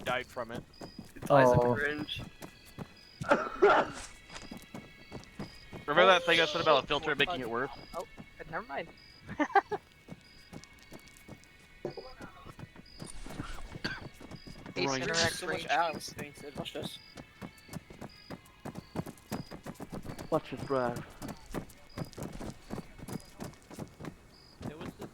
died from it. Eyes Oh. are cringe. Remember that thing I said about a filter making it worse? Oh, never mind. Ace Right. interact So much range. else being said. Watch this. Watch it drive. There was this,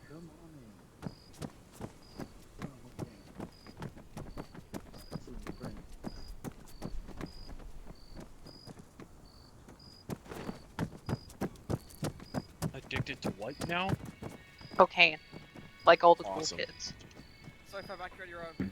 Come on in. Addicted to what now? Cocaine. Like all the cool Awesome. kids. Sorry for back on your own.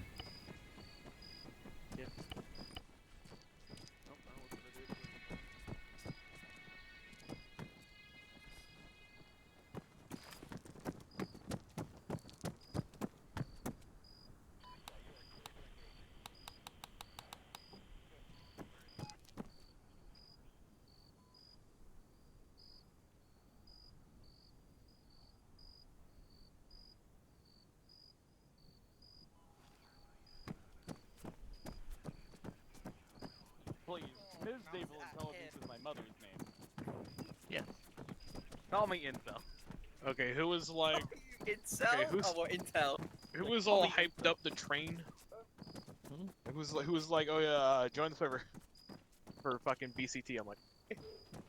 Please, Ms. Naval Intelligence is my mother's name. Yes. Call me Intel. Okay, who was like, Intel? Okay, who's- Oh, what Intel? who was all hyped up the train? Who was like, oh yeah, join the server for fucking BCT? I'm like,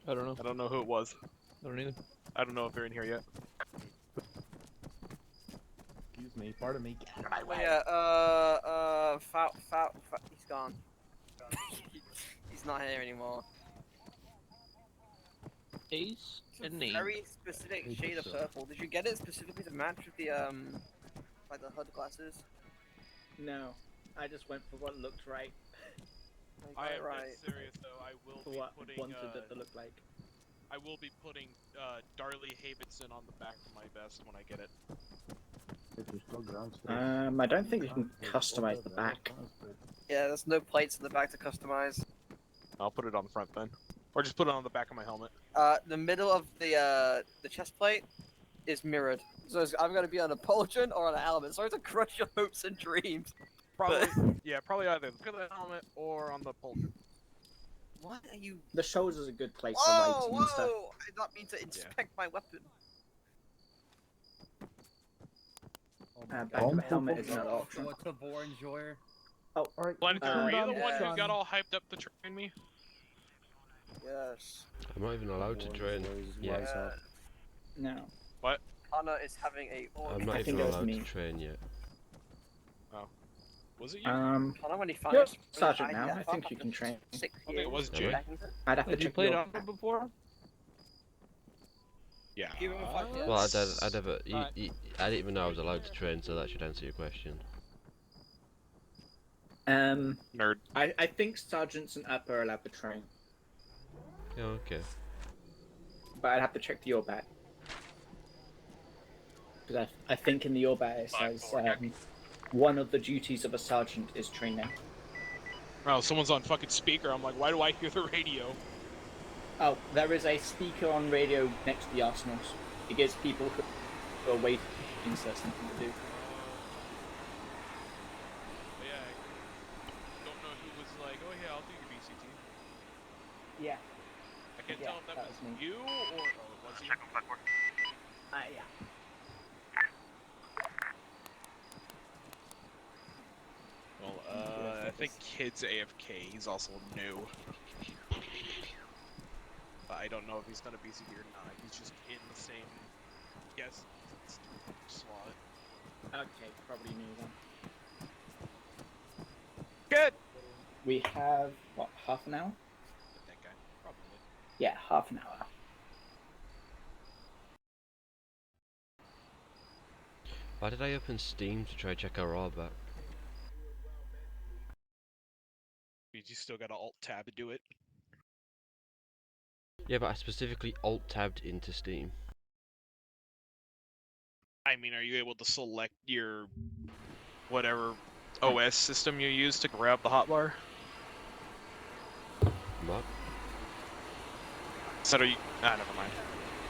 I don't know. I don't know who it was. I don't either. I don't know if they're in here yet. Excuse me, pardon me. Get out of my Oh way. yeah, he's gone. He's not here anymore. Ace It's a and name. very specific shade of purple. Did you get it specifically to match with the like the HUD glasses? No, I just went for what looked right, I am right. dead serious though. I will for be what putting. wanted it to look like. I will be putting Darley Havidson on the back of my vest when I get it. I don't think you can customize the back. Yeah, there's no plates in the back to customize. I'll put it on the front then, or just put it on the back of my helmet. The middle of the chest plate is mirrored, so I'm gonna be on a pauldron or on an helmet. Sorry to crush your hopes and dreams. Probably, yeah, probably either the helmet or on the pauldron. What are you? The shoulders a good place Whoa, for lighting and stuff. whoa! I did not mean to inspect my weapon. Back of a helmet is another option. What's a bonjour? Oh, Alright. Blanker, Uh, were you the one who son. got all hyped up to train me? Yes. I'm not even allowed to train. Yeah, no. Anna is having a. I'm not I even think it was allowed me. to train yet. Was it you? Anna, when he You're finds sergeant now. I think you can train. I think it was Jay. Jay. I'd have to Have you check played your... Arma before? Yeah. Give him a 5 years. Well, I'd never. Right. I didn't even know I was allowed to train, so that should answer your question. Nerd. I think sergeants and up are allowed to train, Yeah, okay. but I'd have to check the ORBAT. Because I think in the ORBAT it says one of the duties of a sergeant is training. Oh, someone's on fucking speaker. I'm like, why do I hear the radio? Oh, there is a speaker on radio next to the arsenals. It gives people who are waiting something to do. Yeah, I don't know who was like, oh yeah, I'll do your BCT. Yeah. I can't Yeah, tell if that that was was me. you or oh, it was you. Yeah. Well, I think Kid's AFK. He's also new. But I don't know if he's gonna BCT or not. He's just in the same guest slot. Okay, probably knew that. Good. We have, what, half an hour? That guy, probably. Yeah, half an hour. Why did I open Steam to try check our raw back? You still gotta alt tab to do it. Yeah, but I specifically alt tabbed into Steam. I mean, are you able to select your whatever OS system you use to grab the hotbar? What? So do you? Ah, never mind.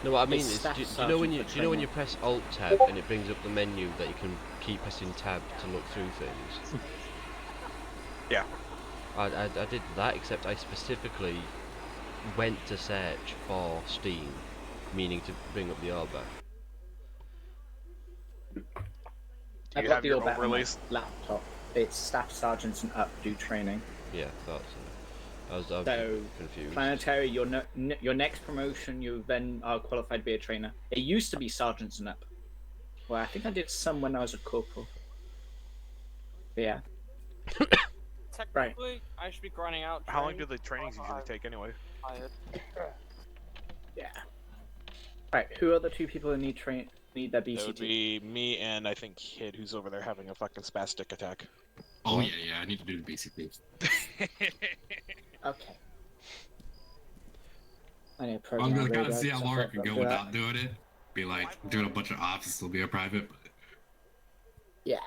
No, what I mean It's is, staff do you know when sergeant you for know when you training. press Alt Tab and it brings up the menu that you can keep pressing Tab to look through things? Yeah. I did that, except I specifically went to search for Steam, meaning to bring up the Arma. Do I've you got have the your Orbit on my overlays? laptop. It's staff sergeants and up do training. Yeah, thought so. I was So, confused. planetary, your next promotion, you then are qualified to be a trainer. It used to be sergeants and up. Well, I think I did some when I was a corporal. But yeah. Technically, I should be grinding out. How long do training. the trainings usually take anyway? Tired. Yeah. Right. Who are the two people who need their BCT? That would be me and I think Kid, who's over there having a fucking spastic attack. Oh What? yeah, I need to do the basic things. Okay. I need a I'm program. gonna kind of radar, see how stuff long I like can that. go without doing it. Be like doing a bunch of ops and still be a private. Yeah.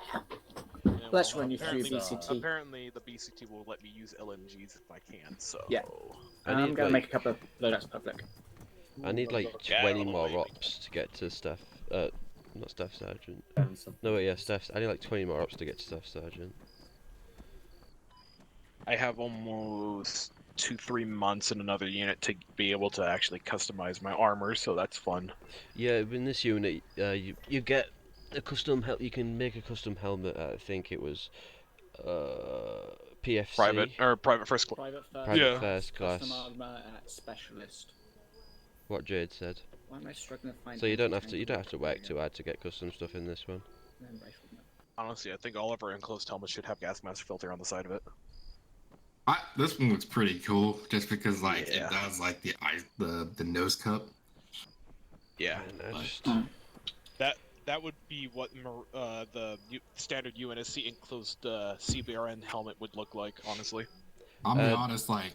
Yeah, Let's well, run you through apparently- BCT. Apparently, the BCT will let me use LMGs if I can. So Yeah. I I'm need gonna like make a couple of loadouts public. I need like Get out 20 of the more way, ops to get to staff. Not staff sergeant. No, wait, yeah, staff. I need like 20 more ops to get to staff sergeant. I have almost 2-3 months in another unit to be able to actually customize my armor, so that's fun. Yeah, in this unit, you get a custom you can make a custom helmet. I think it was PFC. Private first class. Private Yeah. first class. Custom armor at specialist. What Jade said. Why am I struggling to find? So you don't have to work too hard to get custom stuff in this one. Honestly, I think all of our enclosed helmets should have gas mask filter on the side of it. This one looks pretty cool, just because like Yeah. it does like the nose cup. Yeah. And I just, That would be what standard UNSC enclosed CBRN helmet would look like, honestly. I'm gonna be honest, like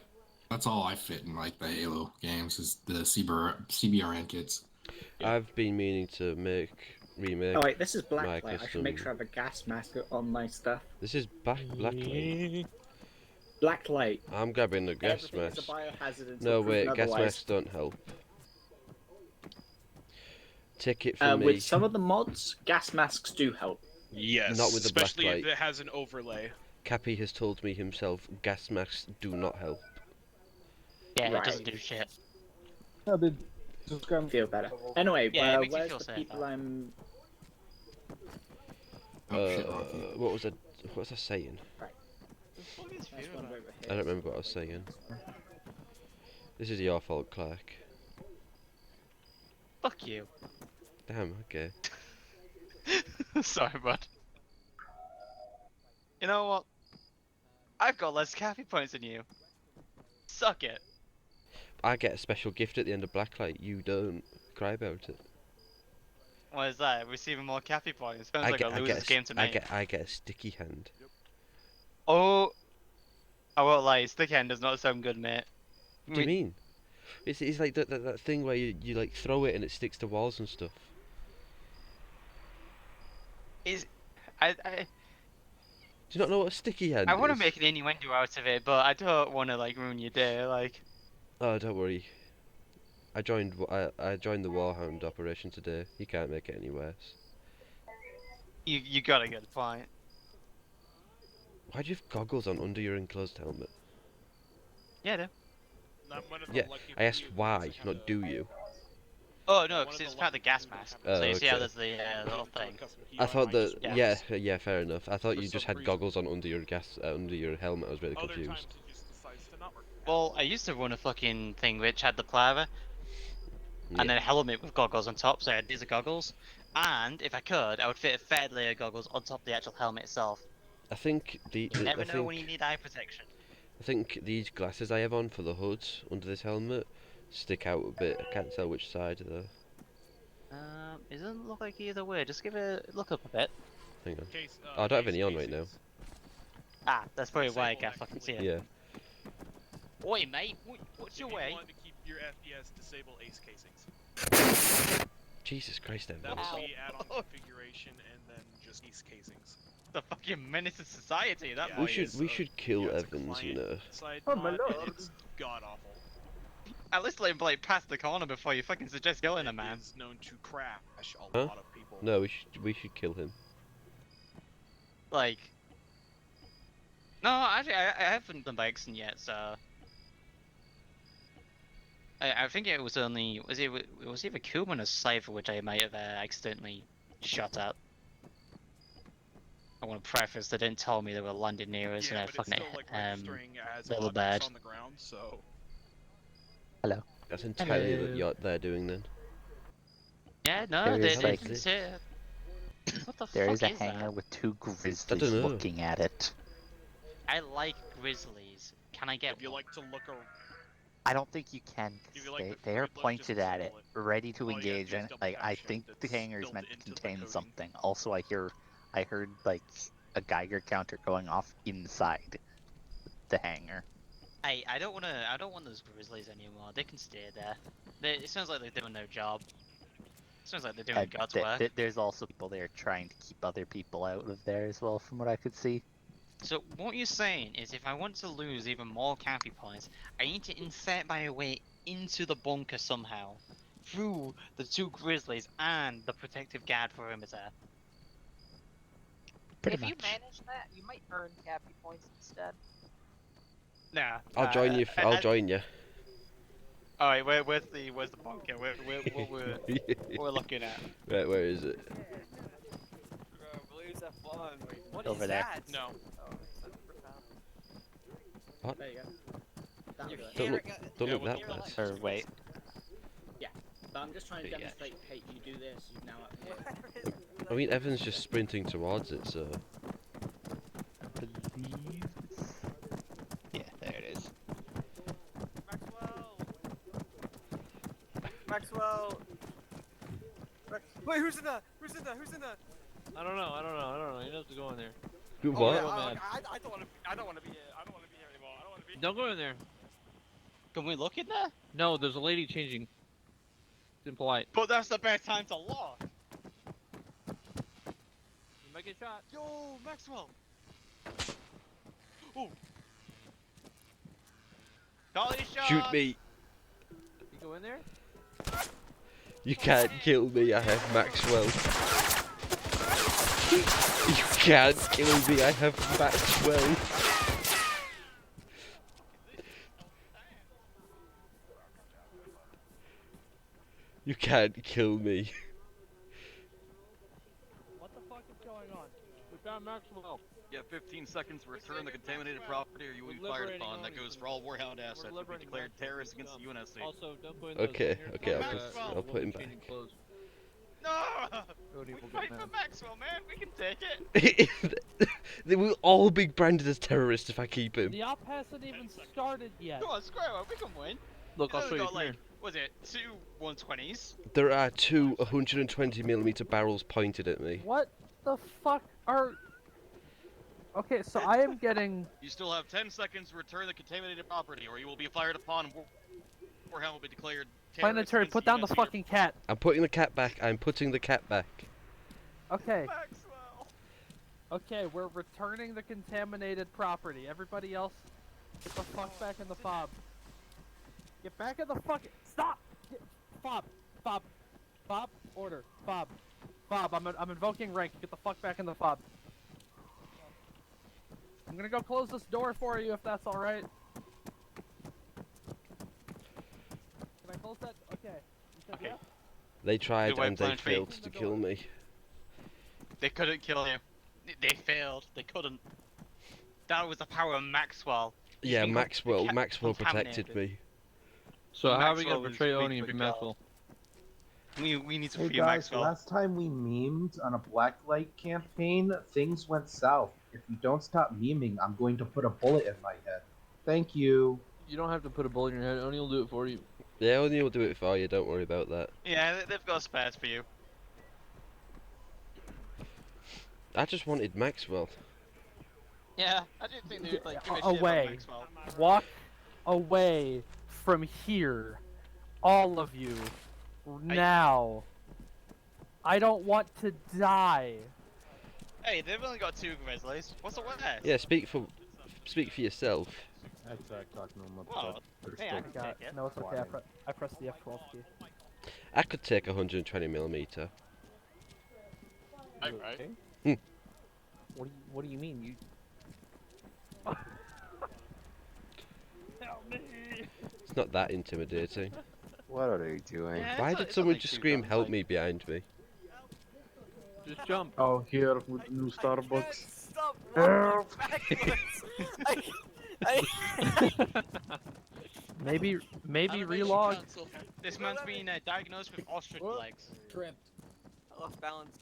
that's all I fit in like the Halo games is the CBRN kits. Yeah. I've been meaning to remake. Oh wait, this is My Blacklight. I should make custom- sure I have a gas mask on my stuff. This is Blacklight. Blacklight. I'm grabbing the gas Everything is a mask. biohazard until No, proven wait, gas otherwise. masks don't help. Take it from me. With some of the mods, gas masks do help. Yes, Not with the especially blacklight. if it has an overlay. Cappy has told me himself gas masks do not help. Yeah, Right. it doesn't do shit. Feel better. Anyway, Yeah, it makes you where's feel the safer. people I'm? Oh shit, Rocky. What was I saying? There's one over here. I don't remember what I was saying. This is your fault, Clark. Fuck you. Damn, okay. Sorry, bud. You know what? I've got less cappy points than you. Suck it. I get a special gift at the end of Blacklight, you don't. Cry about it. What is that? Receiving more cappy points. Sounds like a loser's game to me. I get a sticky hand. Oh, I won't lie. Stick hand does not sound good, mate. What do you mean? It's like that thing where you like throw it and it sticks to walls and stuff. I Do you not know what a sticky hand I is? want to make an innuendo out of it, but I don't want to like ruin your day. Like, Oh, don't worry. I joined the Warhound operation today. You can't make it any worse. you got a good point. Why do you have goggles on under your enclosed helmet? Yeah, I do. Yeah, I asked why, not do you. Oh no, because it's part of the gas mask. Oh, So you see how okay. there's the little thing. I thought that Yeah. yeah, fair enough. I thought For you just some had goggles on under your helmet. I was really confused. Well, I used to run a fucking thing which had the plaver, Yeah. and then a helmet with goggles on top, so I had these are goggles. And if I could, I would fit a third layer of goggles on top of the actual helmet itself. I think You never know when you need eye protection. I think these glasses I have on for the hood under this helmet stick out a bit. I can't tell which side though. It doesn't look like either way. Just give it look up a bit. Hang on. Oh, I don't have any on right now. Ah, that's probably why I can't fucking see it. Yeah. Oi, mate, what's your way? Want to keep your FPS, disable ace casings. Jesus Christ, That Evans. will be add-on configuration and then just ace casings. The fucking menace to society. That Yeah, boy We is. should kill yeah, it's a Evans, you client know. side Oh, my mod, and lord. it's god awful. At least let him like pass the corner before you fucking suggest killing him, man. Is known to crash a Huh? lot of people. No, we should kill him. Like, no, actually, I haven't done by accident yet, so. I think it was only it was either Kuhlman or Cypher which I might have accidentally shot at. I want to preface they didn't tell me they were landing near us, Yeah, and I but it's fucking still like registering as little objects bad. on the ground, so. That's entirely what you're there doing then. Yeah, no, There they is, like- didn't say. What the There fuck is a that? hangar with two grizzlies dunno. looking at it. I like grizzlies. Can I get If you one? like to look around. I don't think you can. 'Cause If you like the they are food, let's pointed just at it, assemble ready to All you gotta engage do is in it. double Like tap I shift, think the it's hangar is built meant to into the contain coding. something. Also, I heard like a Geiger counter going off inside the hangar. I don't want those grizzlies anymore. They can stay there. It sounds like they're doing their job. Sounds like they're doing And God's work. there's also people there trying to keep other people out of there as well, from what I could see. So what you're saying is if I want to lose even more cappy points, I need to insert my way into the bunker somehow. Through the two grizzlies and the protective guard perimeter. Pretty if much. you manage that, you might earn cappy points instead. Nah. I'll join you. I'll join you. Alright, where's the bunker? What we're looking at? Right, where is it? Blues have fun. What Over is there. that? No. There you go. That'll You're do it. Don't look- hearing it. Don't Yeah, look with that the- bad. Or wait, But I'm just trying to Yeah. demonstrate, hey, you do this, you now up here. Where is it? I mean, Evan's just sprinting towards it, so. believe. Yeah, there it is. Maxwell. Maxwell. Wait, who's in there? Who's in there? Who's in there? I don't know. He knows to go in there. What? Oh, yeah, Go I mad. don't want to. I don't want to be here. I don't want to be here anymore. I don't want to be. Don't go in there. Can we look in there? No, there's a lady changing. It's impolite. But that's the best time to look! You might get shot. Yo, Maxwell! Oh! Call these shots! Shoot me! You go in there? You can't kill me. I have Maxwell. You can't kill me. I have Maxwell. You can't kill me. What the fuck is going on? We found Maxwell. You have 15 seconds to return the contaminated property or you will be We're fired liberating upon. That Oni. goes for all Warhound assets. Will be liberating declared Maxwell. terrorists against the UNSC. Also, don't go in those Okay, hangars. okay, I'll put him back. Changing clothes. No! Cody We will fight get for mad. Maxwell, man! We can take it! They will all be branded as terrorists if I keep him. The op hasn't even started yet. Come on, square one, we can win! Look, I'll show you. got Come like, here. was it, 2 120s? There are two 120mm barrels pointed at me. What the fuck are... Okay, so I am getting... You still have 10 seconds to return the contaminated property or you will be fired upon. Warhound will be declared terrorists Planetary, against put down the UNSC. fucking cat. I'm putting the cat back. I'm putting the cat back. Okay, Maxwell! okay, we're returning the contaminated property. Everybody else, get the fuck back in the fob. Get back in the fucking... Stop! Fob! Fob! Fob! Order! Fob! Fob, I'm invoking rank. Get the fuck back in the fob. I'm gonna go close this door for you if that's alright. Can I close that? Okay. You said Okay. yes? They tried Wait, and they Planetary. failed to kill me. They couldn't kill you. They failed. They couldn't. That was the power of Maxwell. Yeah, been Maxwell. conca- Maxwell protected contaminated. me. So how are we Maxwell gonna is portray weak Oni for and the Maxwell? We need to Hey free guys, Maxwell. last time we memed on a Blacklight campaign, things went south. If you don't stop memeing, I'm going to put a bullet in my head. Thank you. You don't have to put a bullet in your head. Oni will do it for you. Yeah, Oni will do it for you. Don't worry about that. Yeah, they've got spares for you. I just wanted Maxwell. Yeah, I didn't think they would like give a shit Away. about Maxwell. Walk away from here. All of you. Now. I don't want to die. Hey, they've only got 2 grizzlies. What's the worst? Yeah, speak for yourself. That's talking to him Oh, about hey, I can Got take it. No, it's okay. I pressed the F12 key. I could take 120mm. Right, right. okay? What do you mean? You Help me! It's not that intimidating. What are they doing? Yeah, Why it's did it's someone only just two scream guns, "Help like- me" behind me? just jump. Oh, here with the new I can't Starbucks. stop Help! walking backwards. Maybe Animation relog. cancel. This man's been diagnosed with ostrich legs. I lost balance.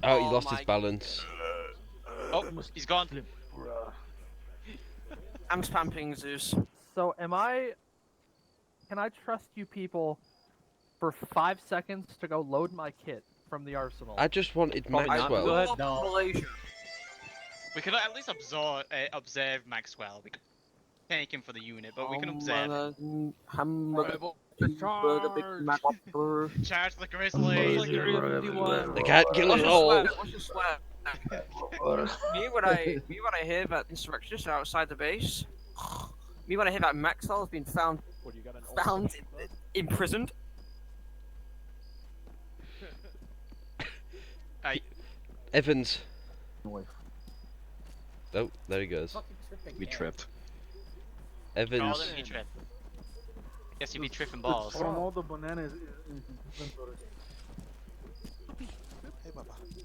Oh, he Oh lost my- his balance. Oh, he's gone. I'm spamming Zeus. So can I trust you people for 5 seconds to go load my kit from the arsenal? I just wanted Probably not. Maxwell. Go ahead. No. Malaysia. We could at least observe Maxwell. We could take him for the unit, but we can observe. Charge the Grizzlies! They can't kill us all. What's your swear? Me when I hear that insurrectionists are outside the base. Me when I hear that Maxwell has been found imprisoned. Evans. Oh, there he goes. We tripped. Call Evans. him, he tripped. Guess he'd be tripping balls. From all the bananas.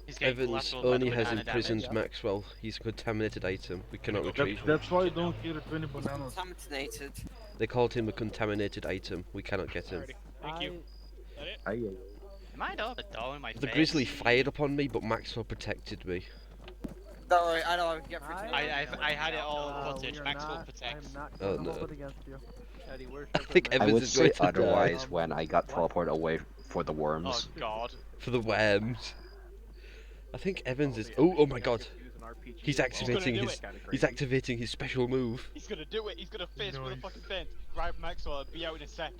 He's getting Evans collateral by the only has banana imprisoned damage. Maxwell. He's a contaminated item. We cannot retrieve him. That's why you don't hear 20 bananas. Contaminated. They called him a contaminated item. We cannot get him. Thank you. Am I the door in my The face? grizzly fired upon me, but Maxwell protected me. Don't worry, I know I can get through to I had it all in footage. we are Maxwell not- protects. I'm not Oh, gonna no. hold it against you. I think I Evans would is say going to otherwise die when I got teleported away for the Oh worms. god. for the worms. I think Evans is. Oh my God! He's activating do his. it. He's activating his special move. He's gonna do it. He's gonna face with the fucking fence. Grab Maxwell and be out in a sec.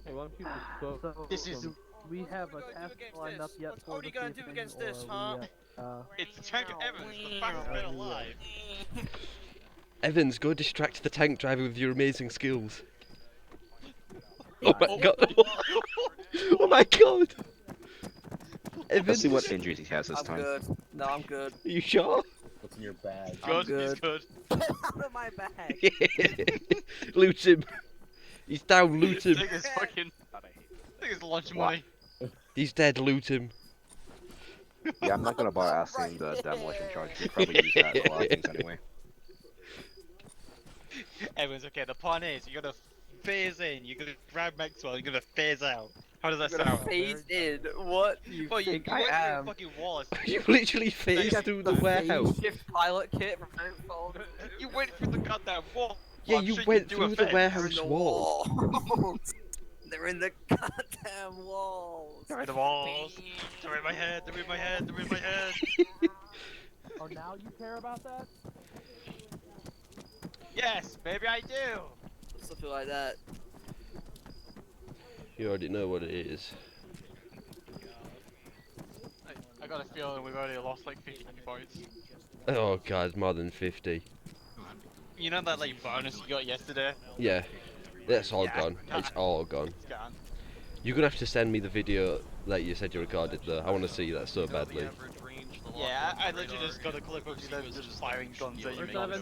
Hey, why don't you just go So, This is- we have a What are we gonna do task against lined up this? yet What for are you this gonna do evening, against this, or huh? It's Tank Evans, the fastest man alive. Evans, go distract the tank driver with your amazing skills. Oh Alright. my God! Oh my God! Let's Evans, see what injuries he has this I'm time. good. No, I'm good. are you sure? What's in your bag? I'm Good, good. he's good. Out of my bag. Loot him. He's down. Loot him. Take his fucking. Take his lunch money. He's dead. Loot him. Yeah, I'm not gonna bother asking the demolition charge. You probably use that for a lot of things anyway. Evans, okay, the plan is you're gonna phase in, you're gonna grab Maxwell, you're gonna phase out. How does that I'm gonna sound? phase in. What do you Well, you think went I through a am? fucking wall. You literally phased through the warehouse. Shift pilot kit from Nightfall. You went through the goddamn wall. Yeah, I'm you sure went can do a through the fence. warehouse wall. Walls. They're in the goddamn walls. They're in the walls. They're in my head. They're in my head. They're in my head. Oh, now you care about that? Yes, maybe I do. Something like that. You already know what it is. I got a feeling we've already lost like 50 points. Oh God, more than 50. You know that like bonus you got yesterday? Yeah, that's all Yeah. gone. It's all gone. It's gone. You're gonna have to send me the video that you said you recorded though. I want to see that so badly. Yeah, I literally just got a clip of you just firing guns at you. Where's making Evans?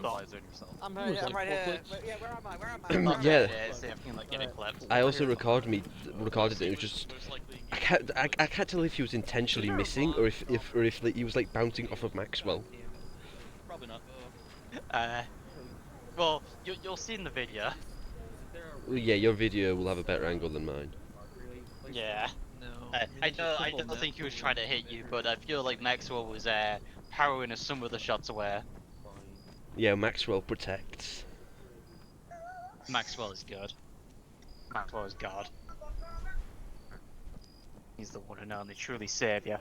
stuff. I'm right here. I'm right here. Yeah, where am I? Where am I? Where am I? Yeah. See if I can like get a clip. I also recorded it. It was just I can't tell if he was intentionally missing or if like, he was like bouncing off of Maxwell. Probably not. Well, you'll see in the video. Well, yeah, your video will have a better angle than mine. Yeah. I don't think he was trying to hit you, but I feel like Maxwell was powering some of the shots away. Yeah, Maxwell protects. Maxwell is good. Maxwell is God. He's the one and only truly savior.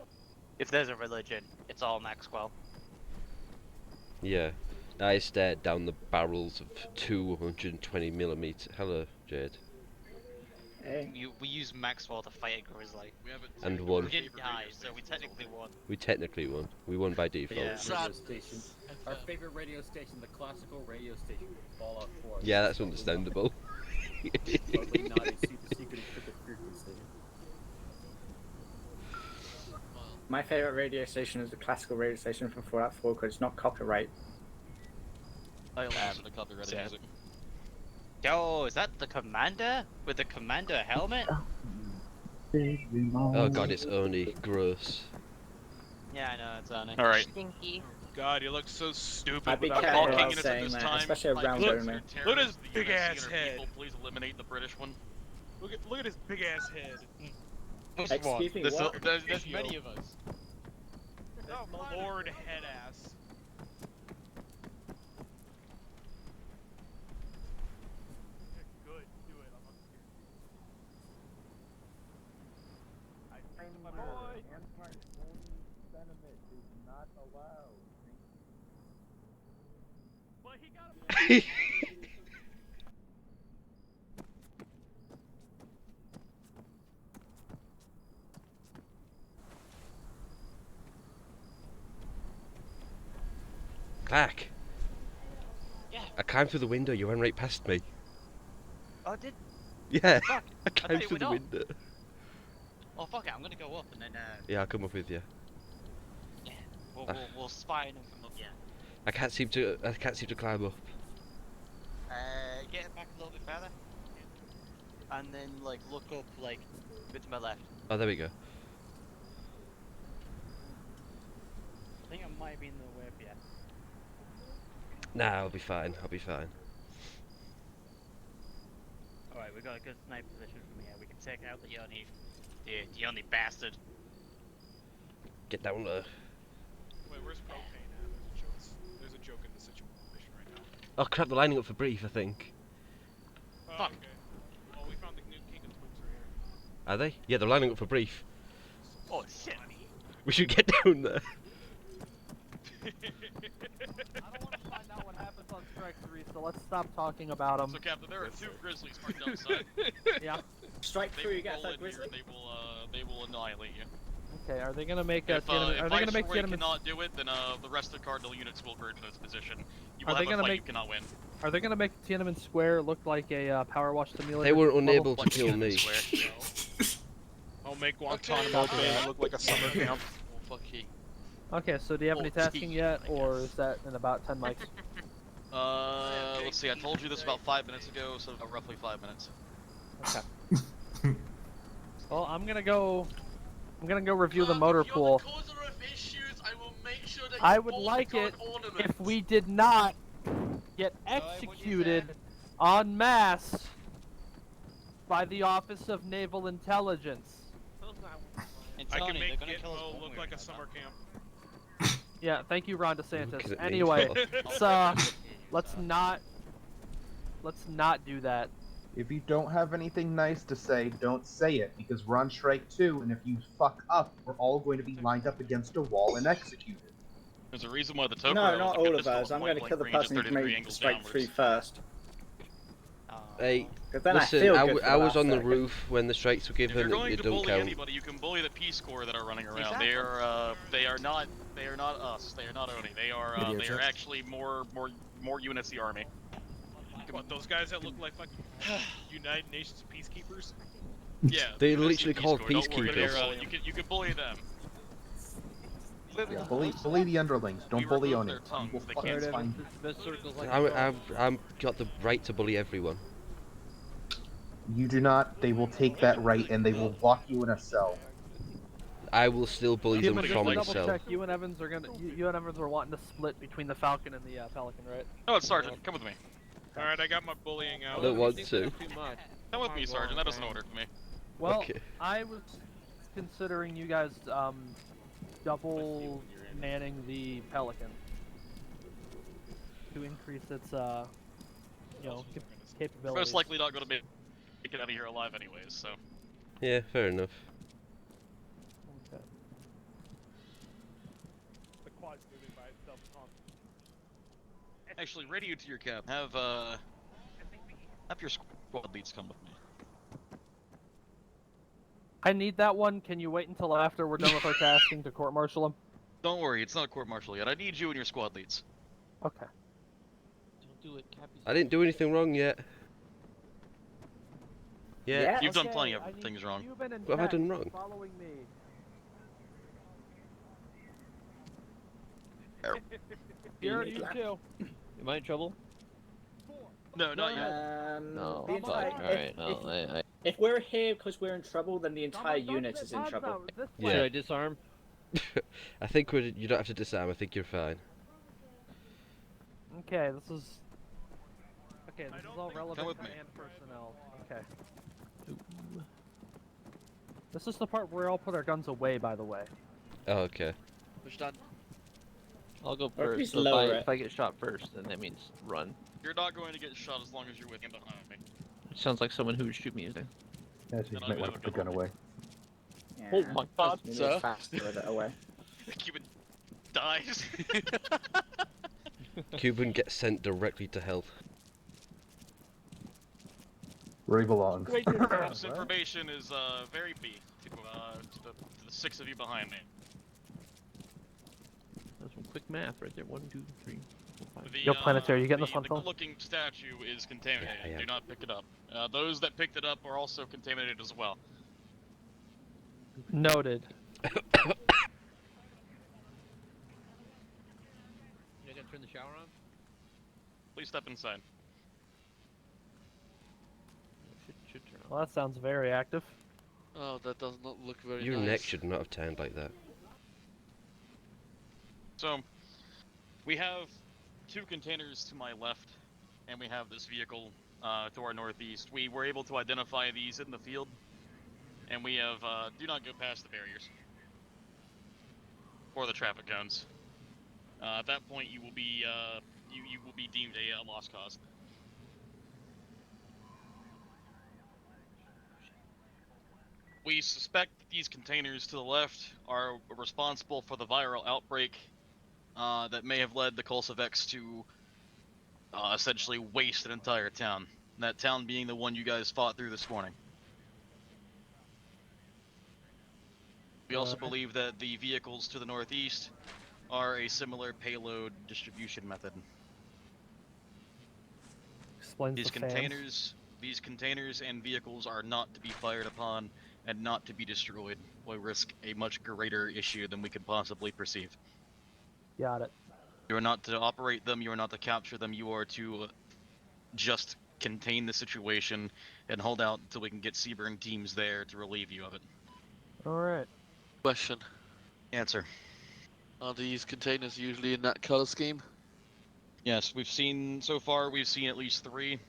If there's a religion, it's all Maxwell. Yeah, I stared down the barrels of 220mm. Hello, Jade. We used Maxwell to fight a grizzly. We haven't And taken won. We our didn't favorite die, radio so station we this technically whole won. We technically won. We won by default. Yeah. Radio station. Our favorite radio station, the classical radio station, Fallout 4. Yeah, that's understandable. Probably not a super secret encrypted frequency station. My favorite radio station is the classical radio station from Fallout 4 because it's not copyright. I only listen to copyrighted music. Yo, is that the commander with the commander helmet? Oh god, it's Oni. Gross. Yeah, I know it's on it. All right. Stinky. God, he looks so stupid I'd be without careful talking. about And it's saying this that, time. especially around look, Only. look at his big ass head. People, please eliminate the British one. Look at his big ass head. Excuse me, There's, what? there's many of us. That's Lord head ass. Good, do it. I'm scared. I trained my boy. Sentiment is not allowed. But he got Clark. Yeah. I climbed through the window. You went right past me. Oh, did? Yeah. Fuck. I climbed it through the went up. window. Oh fuck it, I'm gonna go up and then Yeah, I'll come up with you. we'll spy on them from up. Yeah. I can't seem to climb up. Get it back a little bit further, and then like look up like a bit to my left. Oh, there we go. I think I might be in the way up yet. Nah, I'll be fine. I'll be fine. Alright, we got a good snipe position from here. We can take out the Yoni bastard. Get down low. Wait, where's propane at? There's a joke in the situation right now. Oh crap! They're lining up for brief. I think. Oh, Fuck. okay. Well, we found the new king of twins right here. Are they? Yeah, they're lining up for brief. Oh shit! We should get down there. I don't want to find out what happens on Strike 3, so let's stop talking about them. So, Captain, there are 2 grizzlies parked outside. Yeah. Strike They through, will you get roll that in here, grizzly? they will annihilate you. Okay, are they gonna make a If are they gonna make Viceroy Tiananmen? cannot do it, then the rest of the Cardinal units will urge this position. You Are will they have a gonna fight make- you cannot win. Are they gonna make Tiananmen Square look like a power wash simulator? They were level? unable to Like kill me. Square. I'll make Guantanamo Bay look like a summer camp. Well, fuck he. Okay, so do you have any Oh, tasking tea, yet, I or guess. is that in about 10 mics? Let's see, I told you this about 5 minutes ago, so about roughly 5 minutes. Okay. Well, I'm gonna go review the motor pool. I would like it if we did not get executed en masse by the Office of Naval Intelligence. And I Tony, can they're make gonna kill us Gitmo one look way like or a summer another. camp. Yeah, thank you, Ron Look DeSantis. at me, Anyway, Bob. let's not do that. If you don't have anything nice to say, don't say it, because we're on Strike 2, and if you fuck up, we're all going to be lined up against a wall and executed. There's a reason why the token. No, not all of us. I'm going to kill the person who made Strike 3 first. Hey, Because then listen, I feel good for I the was last on the second. roof when the strikes were If you're given. going It to don't bully count. anybody, you can bully the Peace Corps that are running around. Exactly. They are not us. They are not Oni. They are actually more units the army. What, those guys that look like fucking United Nations peacekeepers? Yeah. They're Units literally the Peace called Corps, don't worry, peacekeepers. you can bully them. Yeah, bully the underlings. Don't We bully remove on their it. tongues, We'll they fucking can't find I'm got the right to bully everyone. you. Do not. They will take that right, and they will lock you in a cell. I will still bully them Just from double myself. check. You and Evans are gonna. You and Evans are wanting to split between the Falcon and the Pelican, right? No, it's Sergeant. Come with me. Alright, I got my bullying out. I don't want to. Come with me, Sergeant. That is an order for me. Well, Okay. I was considering you guys double manning the Pelican to increase its capabilities. Most likely not going to make it out of here alive anyways, so. Yeah, fair enough. Okay. The quad's moving by itself. Actually, radio to your cap. Have your squad leads come with me. I need that one. Can you wait until after we're done with our tasking to court-martial him? Don't worry, it's not a court-martial yet. I need you and your squad leads. Okay. Don't do it, Cappy's I didn't do anything wrong yet. Yeah. You've done plenty of things wrong. What have I done wrong? Following me. Here, you too. Am I in trouble? No, not yet. No. The entire, Fuck. Alright, well, if we're here because we're in trouble, then the entire unit is in trouble. Should I disarm? I think you don't have to disarm. I think you're fine. Okay, this is all relevant with me. and personnel. Okay. This is the part where we all put our guns away, by the way. Oh, okay. Push done. I'll go Or first. please So lower if I get shot first, then that means run. You're not going to get shot as long as you're with me behind me. Sounds like someone who would shoot me. There. Yeah, so you might want to put the gun away. Yeah. Oh my God, Maybe sir. it's faster with it away. Cuban dies. Cuban gets sent directly to hell. Where he belongs. This information is very B to the 6 of you behind me. That's some quick math right there. 1, 2, 3, 4, 5. The, Yo, Planetary, you getting this one, The Phil? looking statue is contaminated. Yeah, I am. Do not pick it up. Those that picked it up are also contaminated as well. Noted. You gonna turn the shower on? Please step inside. Should turn on. Well, that sounds very active. Oh, that does not look very Your nice. neck should not have turned like that. So, we have 2 containers to my left, and we have this vehicle to our northeast. We were able to identify these in the field, and we have do not go past the barriers or the traffic cones. At that point, you will be you will be deemed a lost cause. We suspect that these containers to the left are responsible for the viral outbreak that may have led the Kolsevex to essentially waste an entire town. That town being the one you guys fought through this morning. We also believe that the vehicles to the northeast are a similar payload distribution method. Explains These the fans. these containers and vehicles are not to be fired upon and not to be destroyed. We risk a much greater issue than we could possibly perceive. Got it. You are not to operate them, you are not to capture them, you are to just contain the situation and hold out until we can get Seaburn teams there to relieve you of it. Alright. Question. Answer. Are these containers usually in that color scheme? Yes, we've seen at least 3.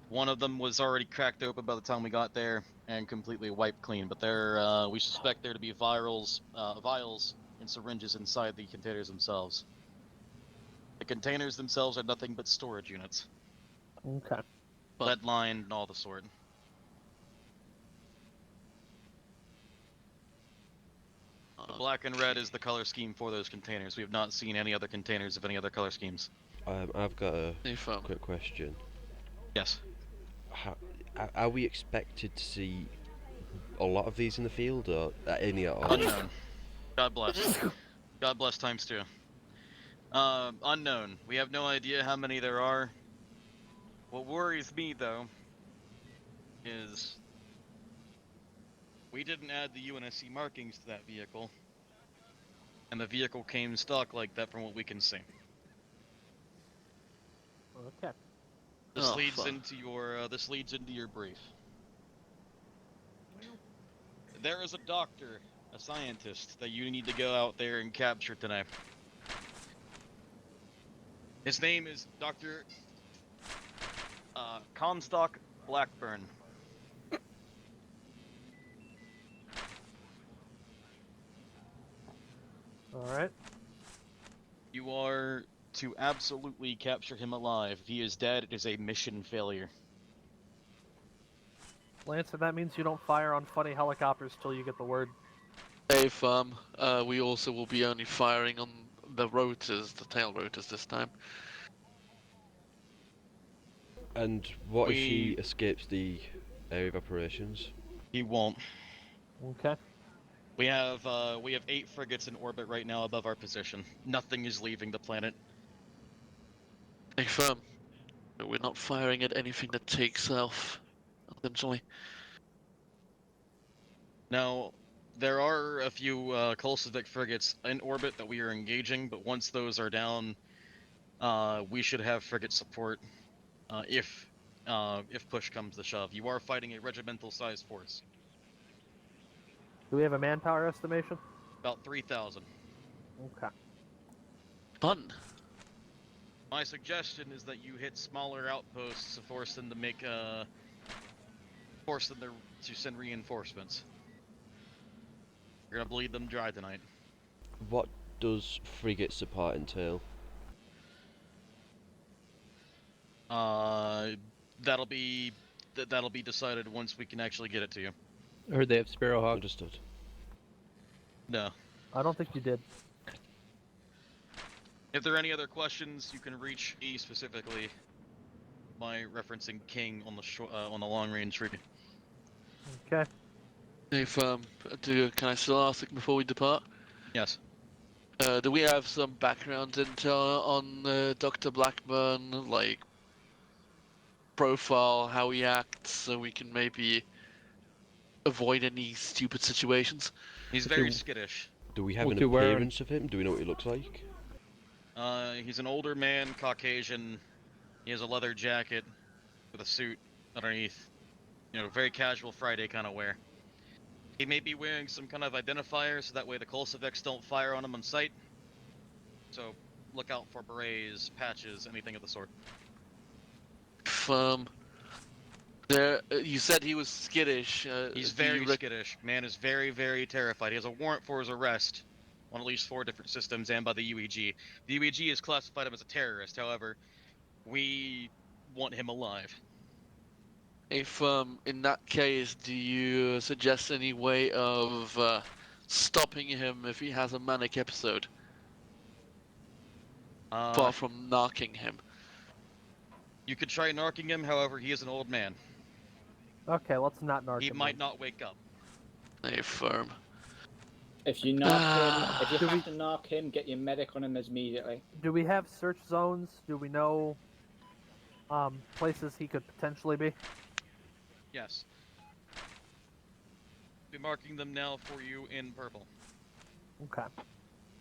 One of them was already cracked open by the time we got there and completely wiped clean, but we suspect there to be vials and syringes inside the containers themselves. The containers themselves are nothing but storage units. Okay. Lead lined and all the sort. The black and red is the color scheme for those containers. We have not seen any other containers of any other color schemes. I've got a Affirm. quick question. Yes. Are we expected to see a lot of these in the field, or any at all? Unknown. God bless. God bless times 2. Unknown. We have no idea how many there are. What worries me, though, is we didn't add the UNSC markings to that vehicle, and the vehicle came stock like that from what we can see. Okay. This Oh, leads fuck. into your brief. There is a doctor, a scientist, that you need to go out there and capture tonight. His name is Dr. Comstock Blackburn. Alright. You are to absolutely capture him alive. If he is dead, it is a mission failure. Lancer, that means you don't fire on funny helicopters till you get the word. Affirm. We also will be only firing on the rotors, the tail rotors this time. And what if he escapes the area of operations? He won't. Okay. We have 8 frigates in orbit right now above our position. Nothing is leaving the planet. Confirm. We're not firing at anything that takes off, essentially. Now, there are a few Kolsevik frigates in orbit that we are engaging, but once those are down, we should have frigate support if push comes to shove. You are fighting a regimental-sized force. Do we have a manpower estimation? About 3,000. Okay. Fun. My suggestion is that you hit smaller outposts to force them to to send reinforcements. You're gonna bleed them dry tonight. What does frigate support entail? That'll be decided once we can actually get it to you. I heard they have Sparrowhawk. Understood. No. I don't think you did. If there are any other questions, you can reach me specifically by referencing King on the long range tree. Okay. If can I still ask before we depart? Yes. Do we have some background intel on Dr. Blackburn, like profile, how he acts, so we can maybe avoid any stupid situations? He's very skittish. Do we have an What's he wearing? appearance of him? Do we know what he looks like? He's an older man, Caucasian. He has a leather jacket with a suit underneath. You know, very casual Friday kind of wear. He may be wearing some kind of identifier, so that way the Kolseviks don't fire on him on sight. So look out for berets, patches, anything of the sort. You said he was skittish. He's very skittish. Man is very, very terrified. He has a warrant for his arrest on at least 4 different systems and by the UEG. The UEG has classified him as a terrorist, however, we want him alive. If, in that case, do you suggest any way of stopping him if he has a manic episode? Far from knocking him. You could try narking him, however, he is an old man. Okay, let's not narc He him might then. not wake up. Firm. If you knock him, if you have to knock him, get your medic on him immediately. Do we have search zones? Do we know places he could potentially be? Yes. Be marking them now for you in purple. Okay.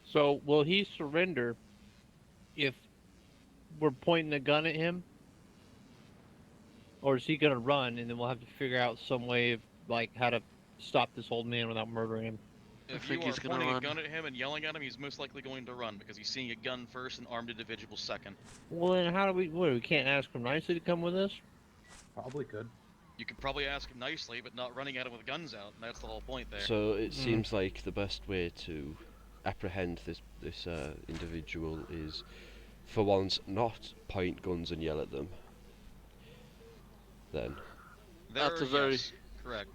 So, will he surrender if we're pointing a gun at him? Or is he gonna run, and then we'll have to figure out some way of, like, how to stop this old man without murdering him? If you are pointing a gun at him and yelling at him, he's most likely going to run, because he's seeing a gun first and armed individual second. Well, then how do we can't ask him nicely to come with us? Probably could. You could probably ask him nicely, but not running at him with guns out, and that's the whole point there. So it seems like the best way to apprehend this individual is, for once, not point guns and yell at them. Then. Correct.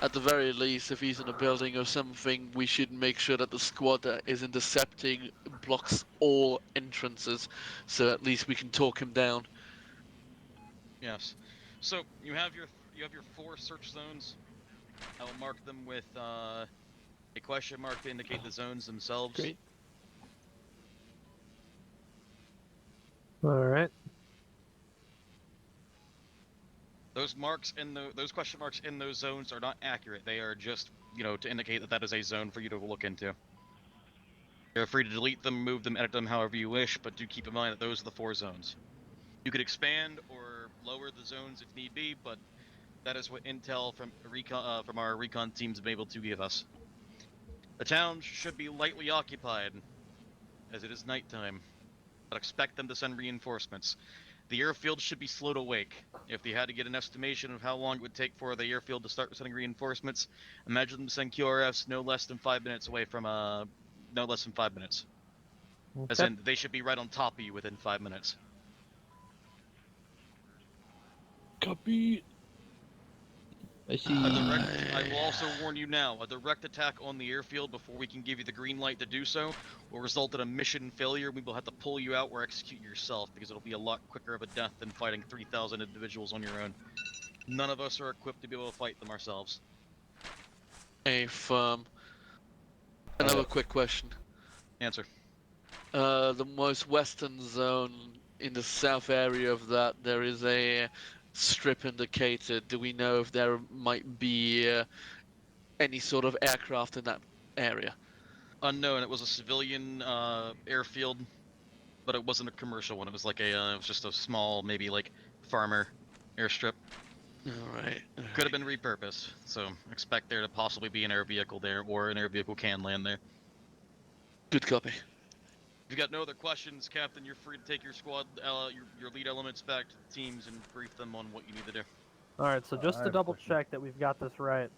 At the very least, if he's in a building or something, we should make sure that the squad that is intercepting blocks all entrances, so at least we can talk him down. Yes. So you have your 4 search zones. I will mark them with a question mark to indicate the zones themselves. Great. All right. Those marks in those question marks in those zones are not accurate. They are just, to indicate that that is a zone for you to look into. You're free to delete them, move them, edit them however you wish, but do keep in mind that those are the 4 zones. You could expand or lower the zones if need be, but that is what intel from our recon teams have been able to give us. The town should be lightly occupied, as it is nighttime, but expect them to send reinforcements. The airfield should be slow to wake. If they had to get an estimation of how long it would take for the airfield to start sending reinforcements, imagine them send QRFs no less than 5 minutes away from no less than 5 minutes. Okay. As in, they should be right on top of you within 5 minutes. Copy. I see. I will also warn you now, a direct attack on the airfield before we can give you the green light to do so will result in a mission failure. We will have to pull you out or execute yourself, because it'll be a lot quicker of a death than fighting 3,000 individuals on your own. None of us are equipped to be able to fight them ourselves. Affirm. Another quick question. Answer. The most western zone in the south area of that, there is a strip indicated. Do we know if there might be any sort of aircraft in that area? Unknown. It was a civilian airfield, but it wasn't a commercial one. It was like a, it was just a small, maybe like farmer airstrip. Alright. Could have been repurposed, so expect there to possibly be an air vehicle there, or an air vehicle can land there. Good copy. If you got no other questions, Captain, you're free to take your squad, your lead elements back to the teams and brief them on what you need to do. Alright, so just to double check that we've got this right.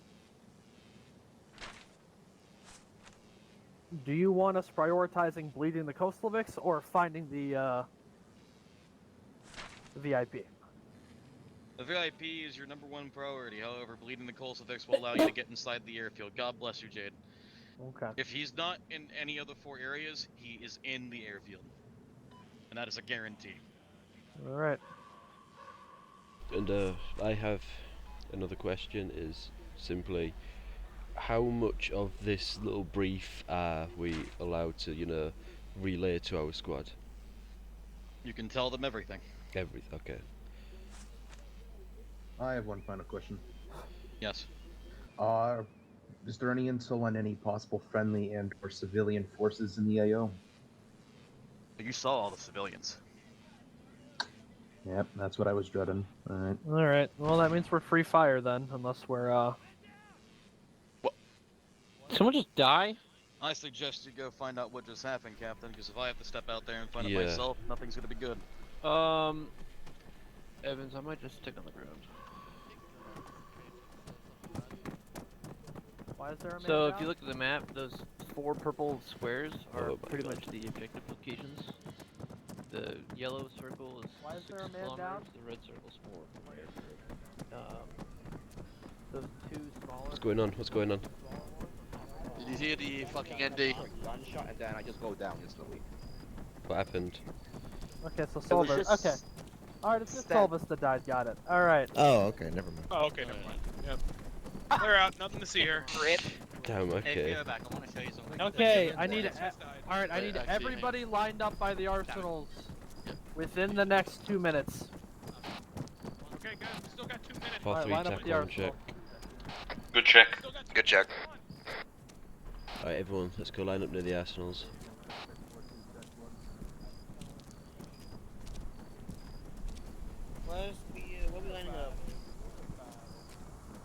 Do you want us prioritizing bleeding the coastal Vics or finding the VIP? The VIP is your #1 priority. However, bleeding the Kolsevix will allow you to get inside the airfield. God bless you, Jade. Okay. If he's not in any other 4 areas, he is in the airfield. And that is a guarantee. Alright. And I have another question, is simply, how much of this little brief are we allowed to, you know, relay to our squad? You can tell them everything. Everything, okay. I have one final question. Yes. Is there any intel on any possible friendly and or civilian forces in the AO? You saw all the civilians. Yep, that's what I was dreading. Alright. Alright, well that means we're free fire then, unless we're Someone just die? I suggest you go find out what just happened, Captain, because if I have to step out there and find it Yeah. myself, nothing's gonna be good. Evans, I might just stick on the ground. Why is there a man So down? if you look at the map, those 4 purple squares are Oh my pretty God. much the objective locations. The yellow circle is Why is 6 there a man kilometers, down? the red circle's 4 from here. Those 2 smaller. What's going on? What's going on? Did you hear the fucking ND? Gunshot and then I just go down instantly. What happened? Okay, so Solvus. Okay. Alright, it's just Solvus that died, got it. Alright. Oh, okay, never mind. Oh, okay, never mind. Yep. They're out. Nothing to see here. Rip. Damn, okay. Go back. I want to show you something. Okay, I need alright, I need everybody lined up by the arsenals within the next 2 minutes. Okay, guys, we still got 2 minutes. 4-3 line up with the tackle arsenal. check. Good check. Good check. Alright, everyone, let's go line up near the arsenals. Where's the, where are we lining up?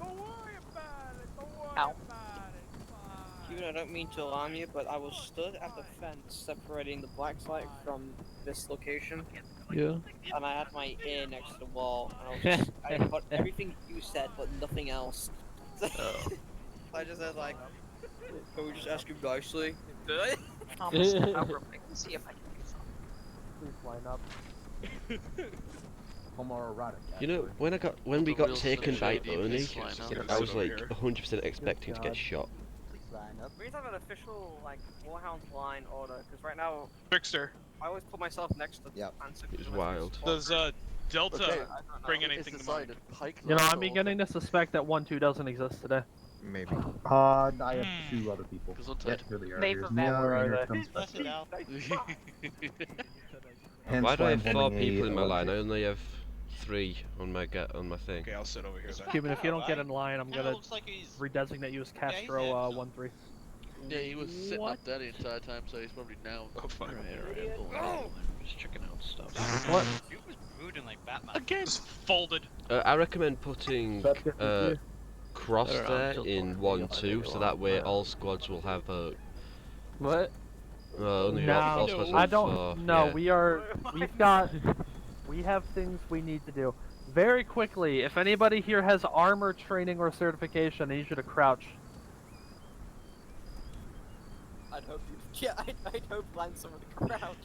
Don't worry about it, don't worry Ow. about it. Even I don't mean to alarm you, but I was stood at the fence separating the Blacklight from this location, Yeah. and I had my ear next to the wall, and I was I got everything you said, but nothing else. I just said like, can we just ask you nicely? Thomas, I'll real quick and see if I can do something. Please line up. Homoerotic. You know, when we got taken by Oni, I was like here. 100% expecting to get shot. We need to have an official like Warhound line order, because right now Trickster, I always put myself next to Yep. answer. It was wild. does Delta Okay, bring anything to mind? You know, I'm beginning to suspect that 1-2 doesn't exist today. Maybe. I have 2 other people. Gesundheit. Really are. Name Here's of that. Mia, Where and are here they? comes Flush it out. Hence Why do I I'm have 4 holding people a in my line? I electric. only have 3 on my thing. Okay, I'll sit over here then. Cuban, if you don't get in line, I'm Kinda gonna looks like he's. redesignate you as Yeah, he's Castro there, so- 1-3. Yeah, he was sitting What? up there the entire time, so he's probably down. Oh, fuck. I'm just checking out stuff. What? Dude was brooding like Batman. Again! Just folded. I recommend putting Cross I don't know, I'm there still in talking. 1-2, so that way all squads will have a. What? Only all squads will I have don't. 4. No, yeah. we have things we need to do. Very quickly, if anybody here has armor training or certification, I need you to crouch. I'd hope you. Yeah, I'd hope land someone to crowd.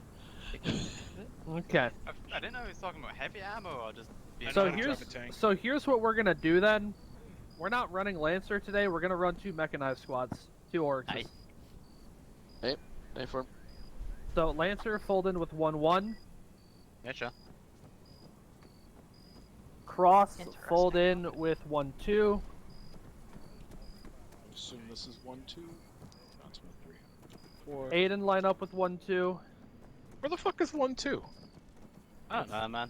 Okay. I didn't know he was talking about heavy ammo or just. being So how to honest. drive a tank. here's what we're gonna do then. We're not running Lancer today. We're gonna run 2 mechanized squads, 2 orcs. Nice. Hey, firm. So Lancer fold in with 1-1. Yeah, sure. Cross Interesting. fold in with 1-2. assume this is 1-2. No, it's 1-3. 4. Aiden, line up with 1-2. Where the fuck is 1-2? I don't know, man.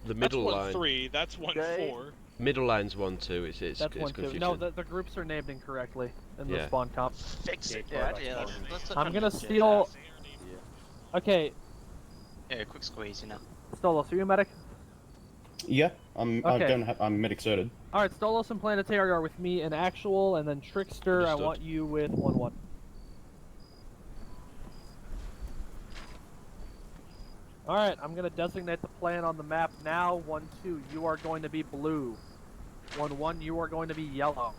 The middle That's line. 1-3. That's 1-4. Middle line's 1-2. It's That's 1-2. confusing. No, the groups are named incorrectly in the Yeah. spawn comp. Fix it. Yeah, let's touch I'm on gonna this. steal. Okay, Yeah, quick squeeze, you know. Stolos, are you a medic? Yeah, I'm. I Okay. don't have. I'm medic certed. All right, Stolos and Planetary are with me in actual, and then Trickster, I Understood. want you with 1-1. All right, I'm gonna designate the plan on the map now. 1-2, you are going to be blue. 1-1, you are going to be yellow.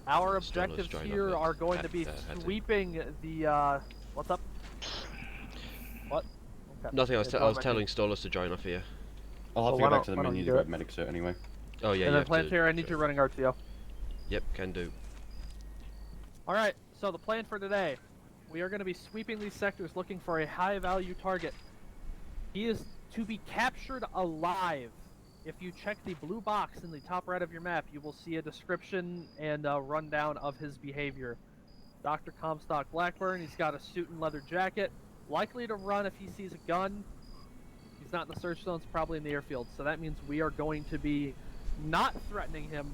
Our Stolos objectives join here up are going to be heading. sweeping the. What's up? What? Okay. Nothing. I was Yeah, telling Dom, Stolas to join off here. I'll have Well, to why go back don't- to the why don't menu you to do grab it? medic cert anyway. Oh yeah. and you then have to Planetary, I need join. you running RTO. Yep, can do. Alright, so the plan for today. We are going to be sweeping these sectors looking for a high value target. He is to be captured alive. If you check the blue box in the top right of your map, you will see a description and a rundown of his behavior. Dr. Comstock Blackburn, he's got a suit and leather jacket. Likely to run if he sees a gun. He's not in the search zones, probably in the airfield. So that means we are going to be not threatening him,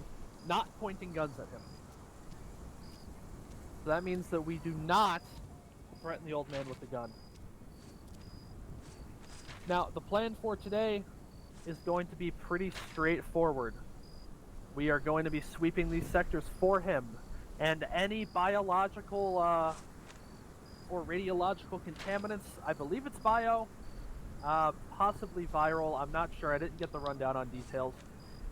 not pointing guns at him. So that means that we do not threaten the old man with the gun. Now, the plan for today is going to be pretty straightforward. We are going to be sweeping these sectors for him, and any biological or radiological contaminants, I believe it's bio, possibly viral, I'm not sure, I didn't get the rundown on details.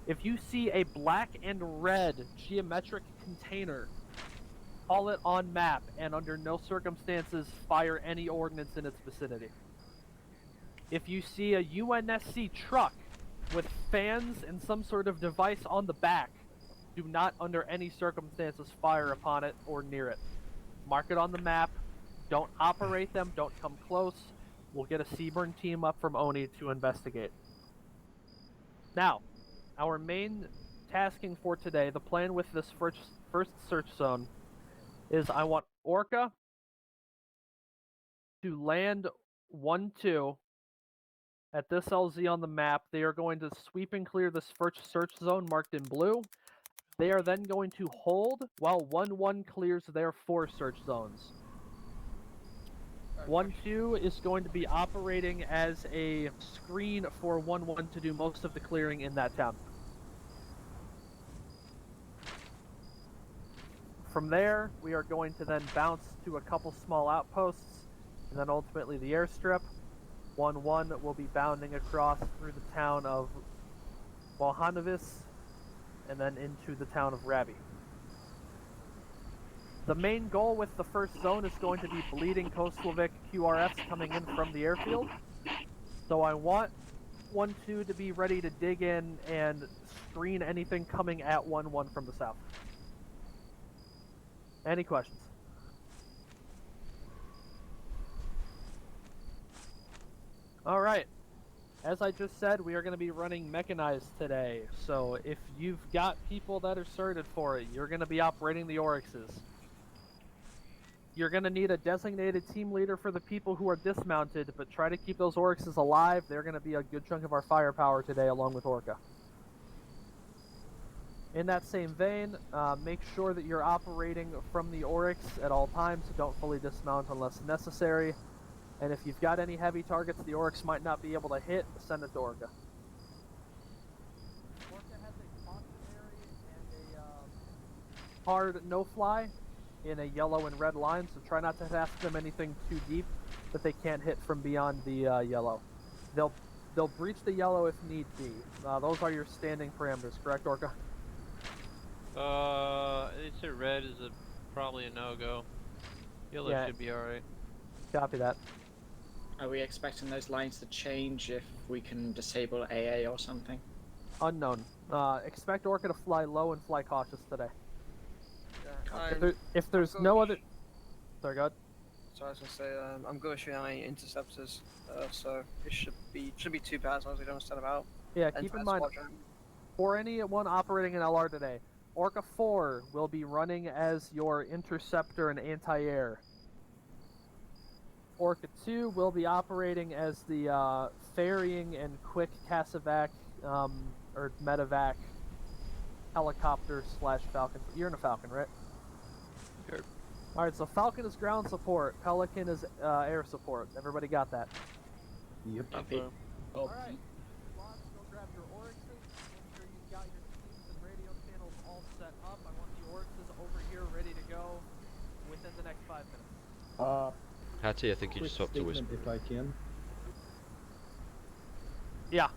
If you see a black and red geometric container, call it on map, and under no circumstances fire any ordnance in its vicinity. If you see a UNSC truck with fans and some sort of device on the back, do not under any circumstances fire upon it or near it. Mark it on the map, don't operate them, don't come close. We'll get a Seaburn team up from Oni to investigate. Now, our main tasking for today, the plan with this first search zone, is I want Orca to land 1-2 at this LZ on the map. They are going to sweep and clear this first search zone marked in blue. They are then going to hold while 1-1 clears their 4 search zones. 1-2 is going to be operating as a screen for 1-1 to do most of the clearing in that town. From there, we are going to then bounce to a couple small outposts, and then ultimately the airstrip. 1-1 will be bounding across through the town of Walhanovis, and then into the town of Rabi. The main goal with the first zone is going to be bleeding Koslovic QRFs coming in from the airfield. So I want 1-2 to be ready to dig in and screen anything coming at 1-1 from the south. Any questions? Alright. As I just said, we are going to be running mechanized today. So if you've got people that are certed for it, you're going to be operating the Oryxes. You're going to need a designated team leader for the people who are dismounted, but try to keep those Oryxes alive. They're going to be a good chunk of our firepower today, along with Orca. In that same vein, make sure that you're operating from the Oryx at all times. Don't fully dismount unless necessary. And if you've got any heavy targets the Oryx might not be able to hit, send it to Orca. Orca has a cautionary and a hard no-fly in a yellow and red line, so try not to ask them anything too deep that they can't hit from beyond the yellow. They'll breach the yellow if need be. Those are your standing parameters, correct, Orca? They say red is probably a no-go. Yellow should be alright. Copy that. Are we expecting those lines to change if we can disable AA or something? Unknown. Expect Orca to fly low and fly cautious today. If there's no other... Sorry, go ahead. So I was gonna say, I'm going to shoot my interceptors, so it shouldn't be too bad as long as we don't stand about. Yeah, keep in mind, for any one operating an LR today, Orca 4 will be running as your interceptor and anti-air. Orca 2 will be operating as the ferrying and quick CASEVAC or medevac helicopter / Falcon. You're in a Falcon, right? Sure. Alright, so Falcon is ground support, Pelican is air support. Everybody got that? Yep. Alright. Squads, go grab your Oryxes. Make sure you've got your teams and radio channels all set up. I want the Oryxes over here ready to go within the next 5 minutes. Hattie, I think you just swapped to whisper. If I can. Yeah.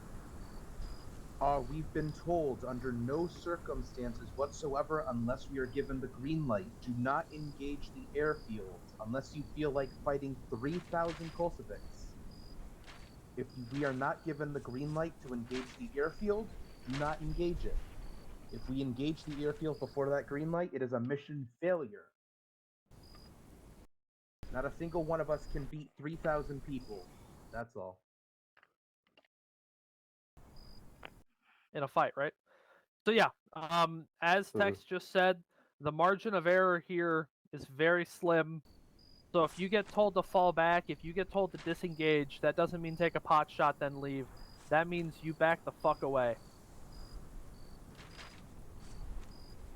We've been told under no circumstances whatsoever, unless we are given the green light, do not engage the airfield unless you feel like fighting 3,000 Kosovics. If we are not given the green light to engage the airfield, do not engage it. If we engage the airfield before that green light, it is a mission failure. Not a single one of us can beat 3,000 people. That's all. In a fight, right? So yeah, as Tex just said, the margin of error here is very slim. So if you get told to fall back, if you get told to disengage, that doesn't mean take a pot shot then leave. That means you back the fuck away.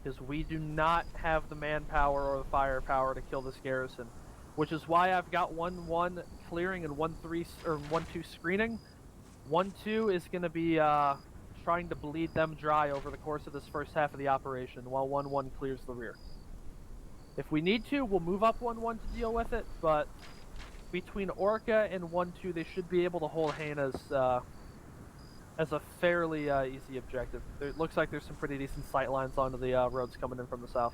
Because we do not have the manpower or the firepower to kill this garrison. Which is why I've got 1-1 clearing and 1-3 or 1-2 screening. 1-2 is going to be trying to bleed them dry over the course of this first half of the operation, while 1-1 clears the rear. If we need to, we'll move up 1-1 to deal with it, but between Orca and 1-2, they should be able to hold Hannah's as a fairly easy objective. It looks like there's some pretty decent sight lines onto the roads coming in from the south.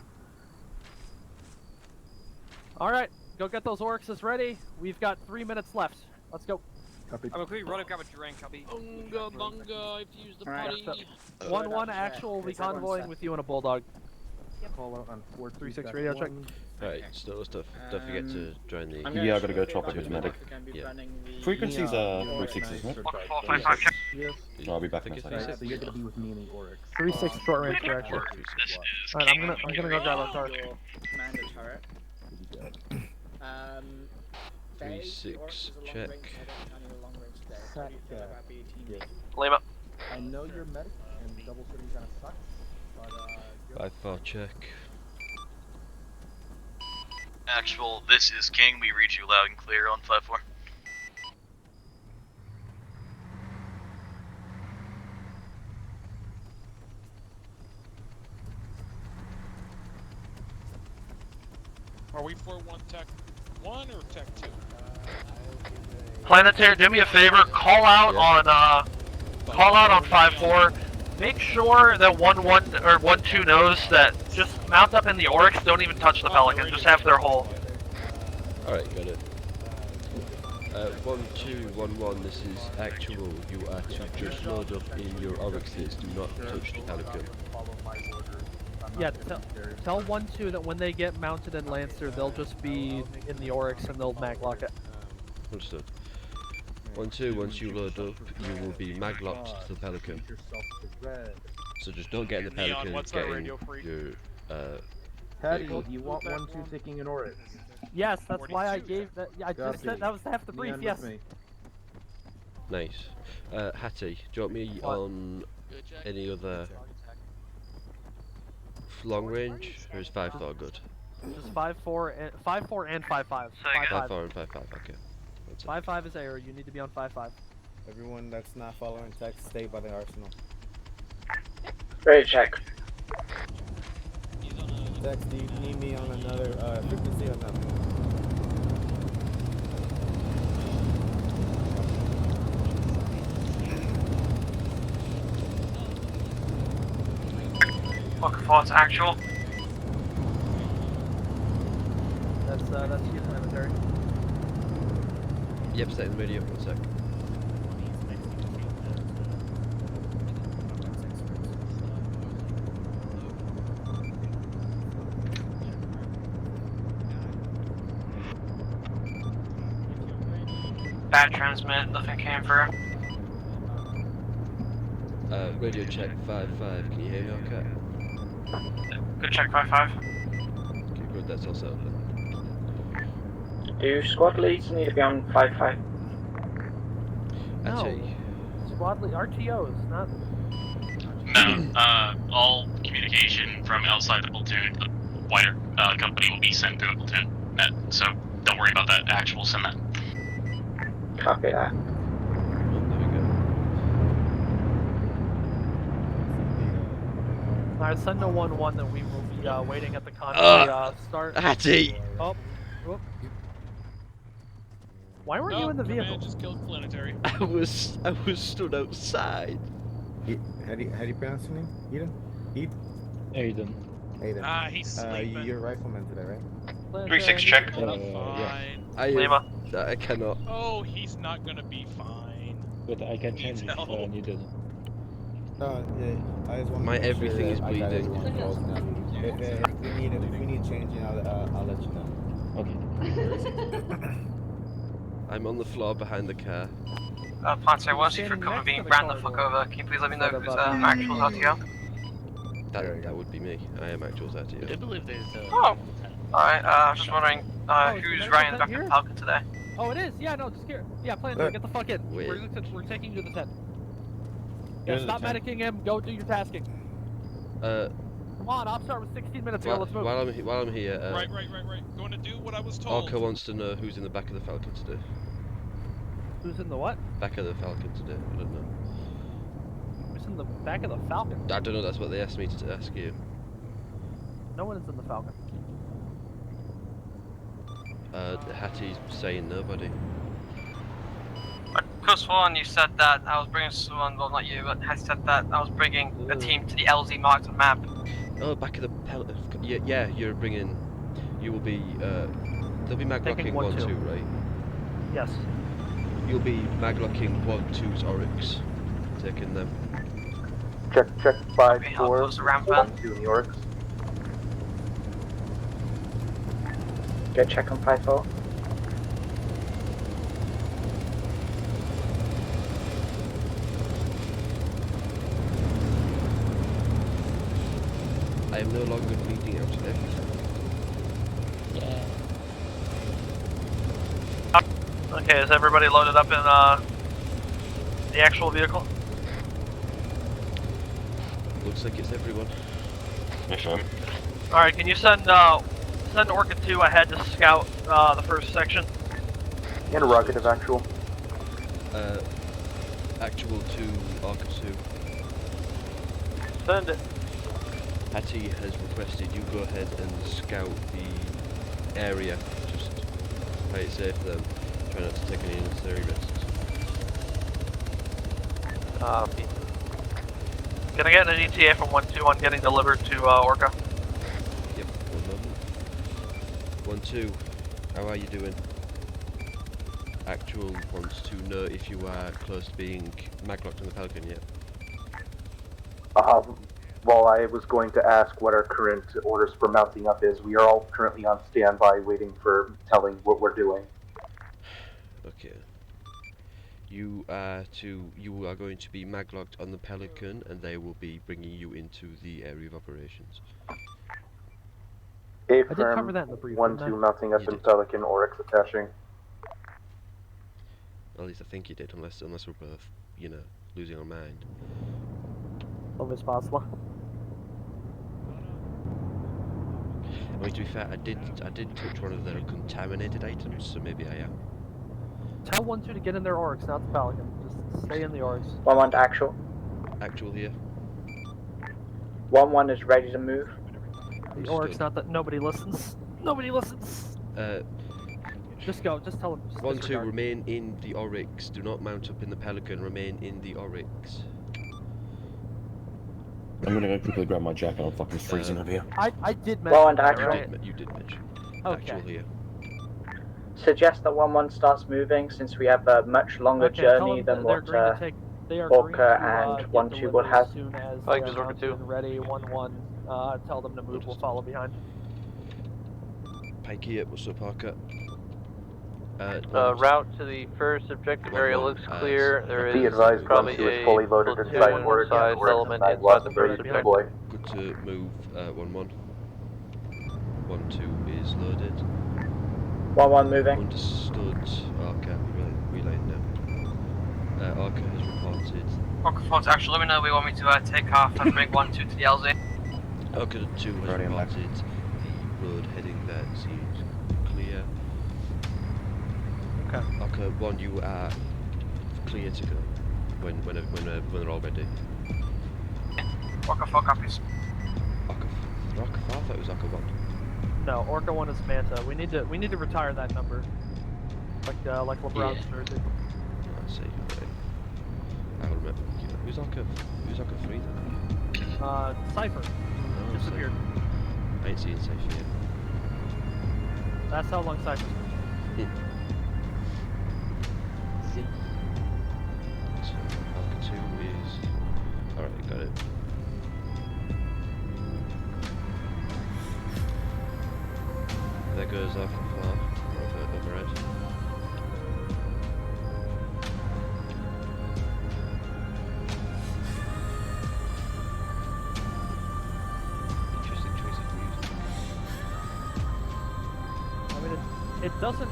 Alright, go get those Oryxes ready. We've got 3 minutes left. Let's go. I'm gonna quickly run and grab a drink. I'll be. Bunga, bunga, I've used the potty. 1-1 actual will be convoying with you and a bulldog. Call out on 436 radio check. Right, still stuff. Don't forget to join the. Yeah, I gotta go tropic with medic. Yeah. Frequencies are 36, isn't it? 455 check. No, I'll be back in a second. So you're gonna be with me and the Oryx. 3-6 short range direction. Alright, I'm gonna go grab a car. Commander turret. 3-6 check. Lima. I know you're medic and double shooting kind of sucks, but 5-4 check. Actual, this is King. We read you loud and clear on 5-4. Are we 4-1 Tech 1 or Tech 2? Planetary, do me a favor, call out on 5-4. Make sure that 1-1 or 1-2 knows that just mount up in the Oryx, don't even touch the Pelican, just have their hull. Alright, got it. 1-2, 1-1, this is actual. You are to just load up in your Oryxes, do not touch the Pelican. Yeah, tell 1-2 that when they get mounted in Lancer, they'll just be in the Oryx and they'll maglock it. Understood. 1-2, once you load up, you will be maglocked to the Pelican. So just don't get in the Pelican, get in your, Patty, do you want 1-2 taking an Oryx? Yes, that's why I gave that. Yeah, I just said that was half the brief, yes. Nice. Hattie, do you want me on any other long range, or is 5-4 good? Just 5-4 and 5-4 and 5-5. 5-4 and 5-5, okay. 5-5 is air, you need to be on 5-5. Everyone that's not following text, stay by the arsenal. Ready check. Text, do you need me on another frequency or nothing? Look for it's actual. That's you, planetary. Yep, setting the radio, 1 sec. Bad transmit, nothing came through. Radio check 5-5, can you hear me okay? Good check 5-5. Okay, good, that's all settled then. Do squad leads need to be on 5-5? No. Squad RTOs, not. No, all communication from outside the platoon, the wider company will be sent to the platoon net, so don't worry about that, actual send that. Copy that. Alright, send to 1-1 that we will be waiting at the convoy start. Hattie! Oh, whoop. Why weren't you in the vehicle? Just killed Planetary. I was stood outside. How do you pronounce your name? Eden? Eden. Eden. He's sleeping. You're a rifleman today, right? 3-6 check. Fine. I cannot. Oh, he's not gonna be fine. But I can change it if help. needed. No, yeah, I just want My to make everything sure is that I got bleeding. everyone close now. If we need changing, I'll let you know. Okay. I'm on the floor behind the car. Planetary 1, if you're coming being ran the fuck over, can you please let me know who's actual RTO? That would be me. I am actuals at you. I believe there's Oh! Alright, just wondering who's riding the back of the Falcon today? Oh, it is? Yeah, no, just here. Yeah, Planetary, get the fuck in. We're taking you to the tent. Yeah, stop medicing him, go do your tasking. Come on, I'll start with 16 minutes ago, let's move. While I'm here, Right. Going to do what I was told. Orca wants to know who's in the back of the Falcon today. Who's in the what? Back of the Falcon today, I don't know. Who's in the back of the Falcon? I don't know, that's what they asked me to ask you. No one is in the Falcon. Hattie's saying nobody. Cus One, you said that I was bringing someone, well not you, but Hattie said that I was bringing a team to the LZ marked on map. Oh, back of the yeah, you're bringing. You will be. They'll be maglocking 1-2, right? Yes. You'll be maglocking 1-2's Oryx, taking them. Check 5-4. 1-2 in the Oryx. Good check on 5-4. I am no longer bleeding out of everything. Okay, is everybody loaded up in the actual vehicle? Looks like it's everyone. Yes, sir. Alright, can you send Orca 2 ahead to scout the first section? Interrogative, actual. Actual to Orca 2. Send it. Hattie has requested you go ahead and scout the area. Just play it safe then. Try not to take any unnecessary risks. Can I get an ETA from 1-2 on getting delivered to Orca? Yep, 1 moment. 1-2, how are you doing? Actual wants to know if you are close to being maglocked on the Pelican yet. Well, I was going to ask what our current orders for mounting up is. We are all currently on standby waiting for telling what we're doing. Okay. You are going to be maglocked on the Pelican, and they will be bringing you into the area of operations. A I did cover that in the brief. 1-2 mounting up in Pelican, Oryx attaching. At least I think you did, unless we're both, you know, losing our mind. Always possible. I mean, to be fair, I did touch one of their contaminated items, so maybe I am. Tell 1-2 to get in their Oryx, not the Falcon. Just stay in the Oryx. 1-1 to actual. Actual here. 1-1 is ready to move. The Oryx, not that nobody listens. Nobody listens! Just go, just tell them. 1-2, remain in the Oryx. Do not mount up in the Pelican, remain in the Oryx. I'm gonna go quickly grab my jacket, I'm fucking freezing over here. I did mention 1-1 to that, actual. right? You did mention. Okay. Actual here. Suggest that 1-1 starts moving since we have a much longer journey than what Orca and 1-2 will have. As soon as Like they're just Orca 2. ready, 1-1, tell them to move, we'll follow behind. Pike here, what's up, Orca? Route to the first objective area looks clear. There is Be advised, probably 1-2 is fully loaded platoon inside Oryx, size and Oryx element and inside the ready first to objective. deploy. Good good to move 1-1. 1-2 is loaded. 1-1 moving. Understood. Okay, relaying now. Arca has reported. Orca 4 to actual lumina, we want me to take off and bring 1-2 to the LZ. Arca 2 has reported the road heading there seems clear. Okay. Arca 1, you are clear to go when they're all ready. Orca 4 copies. Orca 4? I thought it was Arca 1. No, Orca 1 is Manta. We need to retire that number. Like LeBron's jersey. I see. Okay. I will remember. Who's Arca 3 then? Cypher. Oh, Disappeared. I ain't seen Cypher yet. That's how long Cypher's been. So, Arca 2 is... Alright, got it. There goes Arca 4, overhead. Interesting choice of music. I mean, it doesn't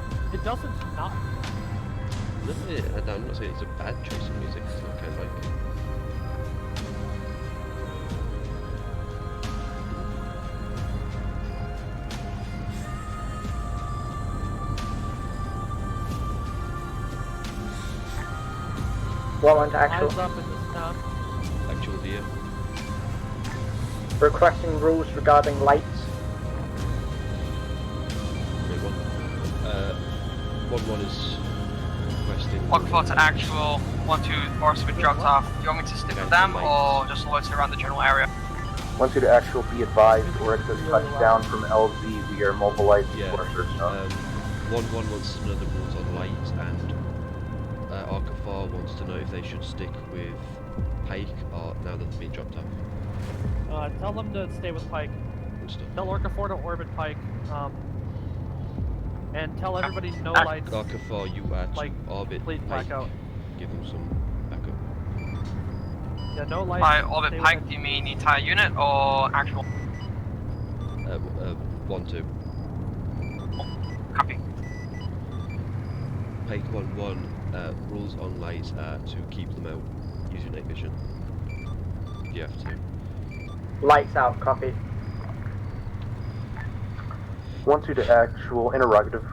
not. No, I'm not saying it's a bad choice of music, it's not kind of like it. Warhound to actual. Eyes up in this town. Actual deer. Requesting rules regarding lights. Wait, 1-1 is requesting... Orca 4 to actual, 1-2 Orcs have been dropped off. Do you want me to stick with them or just loiter around the general area? 1-2 to actual, be advised, Oryx has touched down from LZ. We are mobilizing for a search zone. 1-1 wants to know the rules on light, and Arca 4 wants to know if they should stick with Pike or now that they've been dropped off. Tell them to stay with Pike. Tell Orca 4 to orbit Pike. And tell everybody no lights. Arca 4, you are to orbit complete Pike. blackout. Give them some backup. Yeah, no lights. By orbit Pike, do you mean the entire unit or actual? 1-2. Copy. Pike 1-1, rules on lights are to keep them out using night vision. You have to. Lights out, copy. 1-2 to actual, interrogative.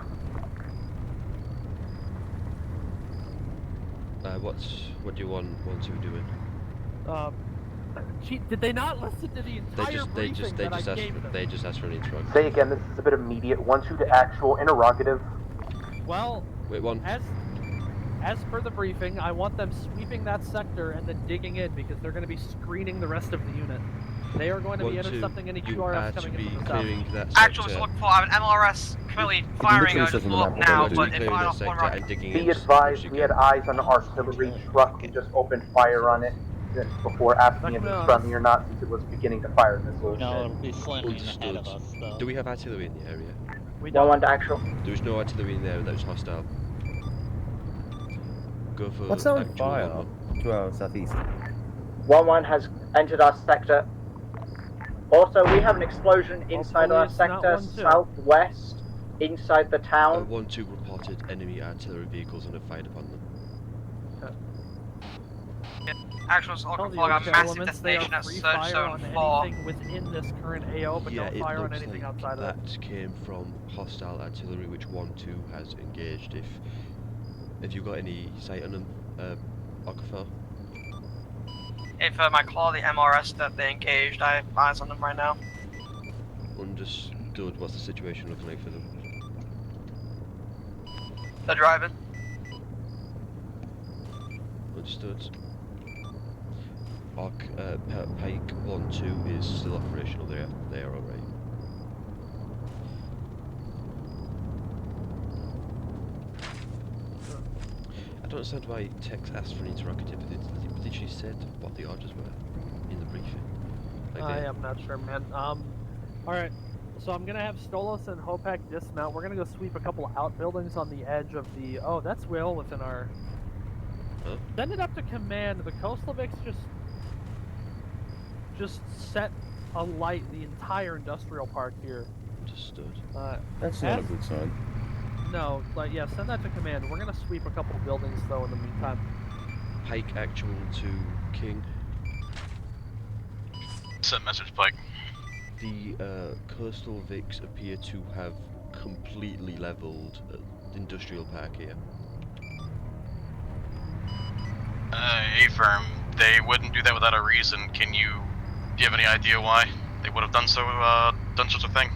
What do you want 1-2 doing? Did they not listen to the entire briefing that I gave them? They just asked for an interrogative. Say again, this is a bit immediate. 1-2 to actual, interrogative. Well, wait, as per the briefing, I want them sweeping that sector and then digging in because they're going to be screening the rest of the unit. They are going to be intercepting any QRFs coming in from the south. Actual is looking for, I have an MLRS currently firing a just up now, but if I don't one rocket. Be advised, we had eyes on an artillery truck. We just opened fire on it before asking if it was friendly or not, since it was beginning to fire missiles. No, it'll be slightly ahead of us, though. Do we have artillery in the area? We don't. 1-1 to actual. There was no artillery in there that was hostile. Go for What's on actual fire? Arma. To our southeast. 1-1 has entered our sector. Also, we have an explosion inside our sector, southwest, inside the town. 1-2 reported enemy artillery vehicles and have fired upon them. Actual is looking for a massive destination at Search Zone 4. Anything within this current AO, but Yeah, don't it fire on looks anything like outside of that it. came from hostile artillery, which 1-2 has engaged. Have you got any sight on them, Okafor? If my quality MRS that they engaged, I have eyes on them right now. Understood. What's the situation looking like for them? They're driving. Understood. Pike 1-2 is still operational. They are alright. I don't understand why Tex asked for an interrogative. Did she say what the orders were in the briefing? I am not sure, man. Alright. So I'm gonna have Stolos and Hopak dismount. We're gonna go sweep a couple outbuildings on the edge of the... Oh, that's well within our... Huh? Send it up to command. The Kosloviks just set alight the entire industrial park here. Understood. That's not a good sign. No, like, yeah, send that to command. We're gonna sweep a couple buildings, though, in the meantime. Pike actual to King. Send message, Pike. The coastal Vics appear to have completely leveled the industrial park here. A-firm, they wouldn't do that without a reason. Do you have any idea why they would have done so, done such a thing?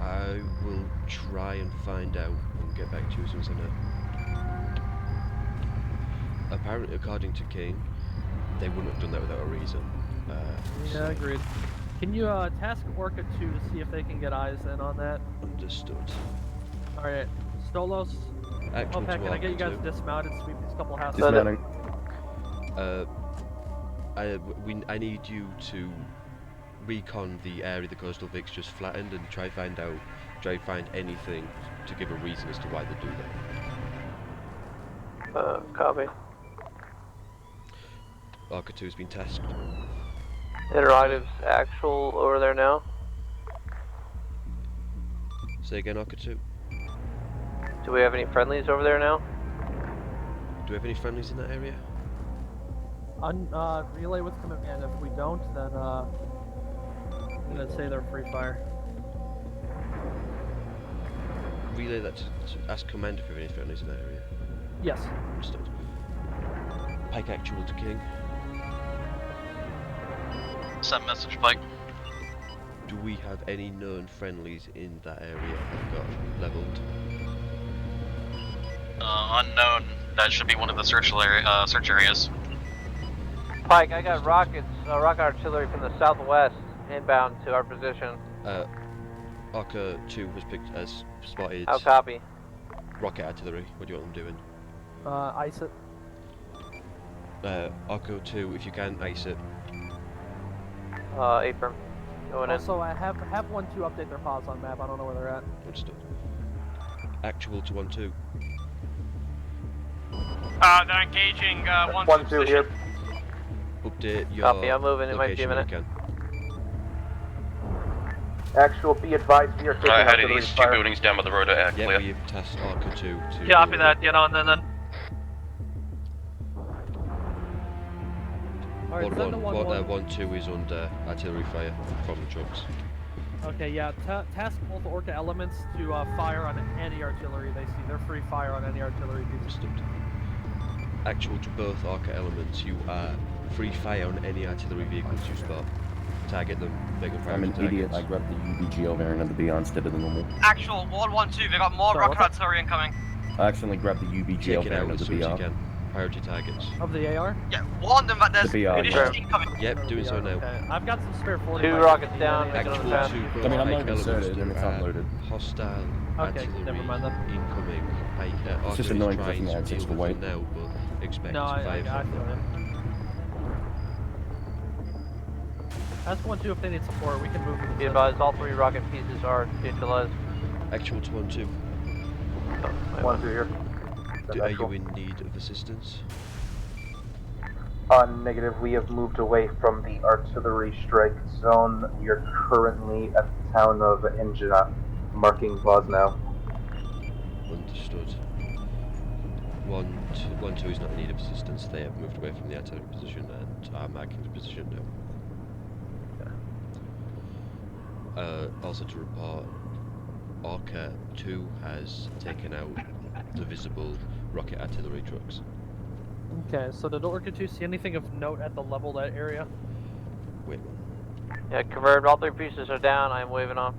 I will try and find out and get back to you as soon as I know. Apparently, according to King, they wouldn't have done that without a reason. Yeah, agreed. Can you task Orca 2 to see if they can get eyes in on that? Understood. Alright, Stolos, Actual Opec, to can I get you guys Arca 2. dismounted, sweep these couple houses? Dismounting. I need you to recon the area the coastal Vics just flattened and try find anything to give a reason as to why they do that. Copy. Arca 2 has been tasked. Interrogatives actual over there now. Say again, Arca 2. Do we have any friendlies over there now? Do we have any friendlies in that area? Relay with command. If we don't, then I'm gonna say they're free fire. Relay that to ask command if we have any friendlies in that area. Yes. Understood. Pike actual to King. Send message, Pike. Do we have any known friendlies in that area that got leveled? Unknown. That should be one of the search areas. Pike, I got rocket artillery from the southwest inbound to our position. Arca 2 has spotted. How copy? Rocket artillery. What do you want them doing? Ice it. Arca 2, if you can, ice it. A-firm. Going in. Also, I have 1-2 update their pause on map. I don't know where they're at. Understood. Actual to 1-2. They're engaging 1-2 here. Update your Copy, I'm moving. It might be a location minute. when you Actual, be advised, we are taking Alright, headed artillery east, fire. 2 buildings down by the road are can. clear. Yeah, we've tasked Arca 2 to... Copy that, get on then. Alright, send the 1-1. 1-2 is under artillery fire from the trucks. Okay, yeah, task both Orca elements to fire on any artillery they see. They're free fire on any artillery pieces. Understood. Actual to both Arca elements, you are free fire on any artillery vehicles you spot. Target them, make them I'm an priority idiot. I targets. grabbed the UBGL variant of the BR instead of the normal. Actual, 1-1-2, they got more rocket artillery incoming. I accidentally grabbed the UBGL Take it out variant as of soon the as you BR. can. Priority targets. Of the AR? Yeah, warn them that there's The BR, munitions yeah. incoming. Yep, doing so now. Okay, I've got some spare 40. 2 rockets down. Actual Making them to fast. both I mean, I'm Pike not inserted elements, and it's there are unloaded. hostile Okay, artillery never mind then. incoming. Pike, It's just Arca annoying is because I think trying it to adds deal extra with weight. them now, but expect No, to I fire feel from them. it. Ask 1-2 if they need support. We can move them. Be advised, all 3 rocket pieces are neutralized. Actual to 1-2. 1-2 here. Are you in need of assistance? Negative. We have moved away from the artillery strike zone. We are currently at the town of Injina, marking Bosnow. Understood. 1-2 is not in need of assistance. They have moved away from the artillery position and are marking the position now. Also to report, Arca 2 has taken out the visible rocket artillery trucks. Okay, so did Orca 2 see anything of note at the level that area? Wait. Yeah, confirmed. All 3 pieces are down. I am waving off.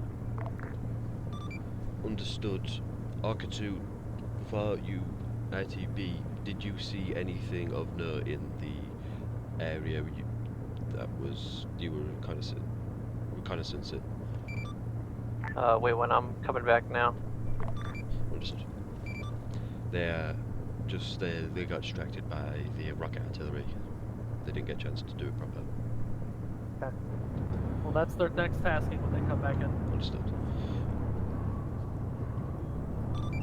Understood. Arca 2, for you, ITB, did you see anything of note in the area you were reconnaissance it? Wait, when I'm coming back now. Understood. They got distracted by the rocket artillery. They didn't get a chance to do it properly. Okay. Well, that's their next tasking when they come back in. Understood.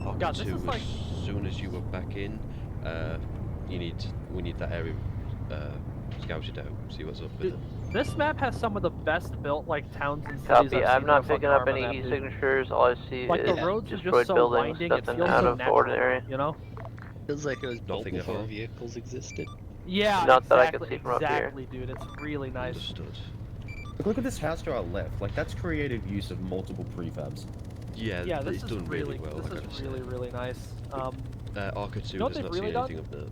Arca God, this 2, is like... as soon as you were back in, we need that area scout it out, see what's up with it. This map has some of the best built like towns and cities Copy. I've I'm seen not on a fucking picking up Arma any map, dude. e-signatures. All I see Like is the roads are destroyed just so buildings, winding, it nothing feels out so of natural, ordinary. you know? Feels like it was built Nothing at before all. vehicles existed. Yeah, Not that I can exactly, see from up here. exactly, dude. It's really nice. Understood. Look at this house to our left. Like, that's creative use of multiple prefabs. Yeah, Yeah, this it's is done really well, This I gotta is really, say. really nice. Arca 2 you know what has they've not really seen done? anything of note.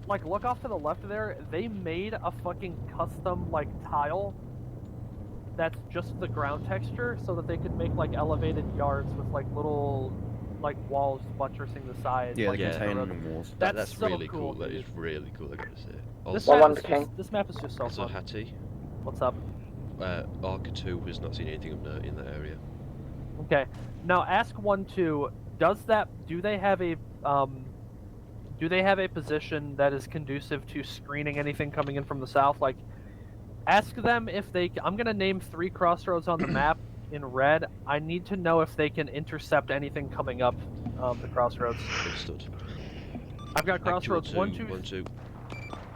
Like, look off to the left there. They made a fucking custom like tile that's just the ground texture, so that they could make like elevated yards with like little like walls buttressing the sides. Yeah, like, the next to containment roads. walls. That's so really cool. That dude. is really cool, I gotta say. This Also, map is just so so fun. Hattie, What's up? Arca 2 has not seen anything of note in that area. Okay. Now ask 1-2. Do they have a position that is conducive to screening anything coming in from the south? Like, ask them if they. I'm gonna name 3 crossroads on the map in red. I need to know if they can intercept anything coming up the crossroads. Understood. I've got crossroads 1, 2. 1, 2.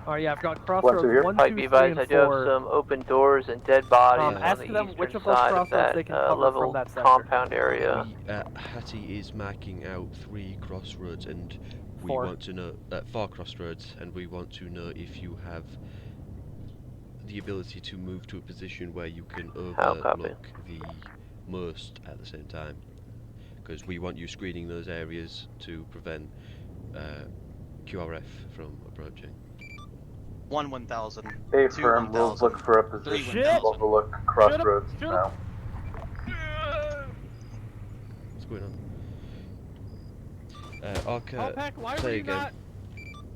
Oh yeah, I've got crossroads 1, 2, Like 3, advised, and I do have 4. some open doors and dead bodies on ask the them eastern which of those side of crossroads that they can cover level from that sector. compound area. Hattie is marking out 3 crossroads, and we 4. want to know 4 crossroads, and we want to know if you have the ability to move to a position where you can overlook the most at the same time, because we want you screening those areas to prevent QRF from approaching. 1,000. Stay 2, firm, we'll 1,000. look for a 3, position 1,000. to overlook crossroads now. What's going on? Arca, Alpac, why were say you again. not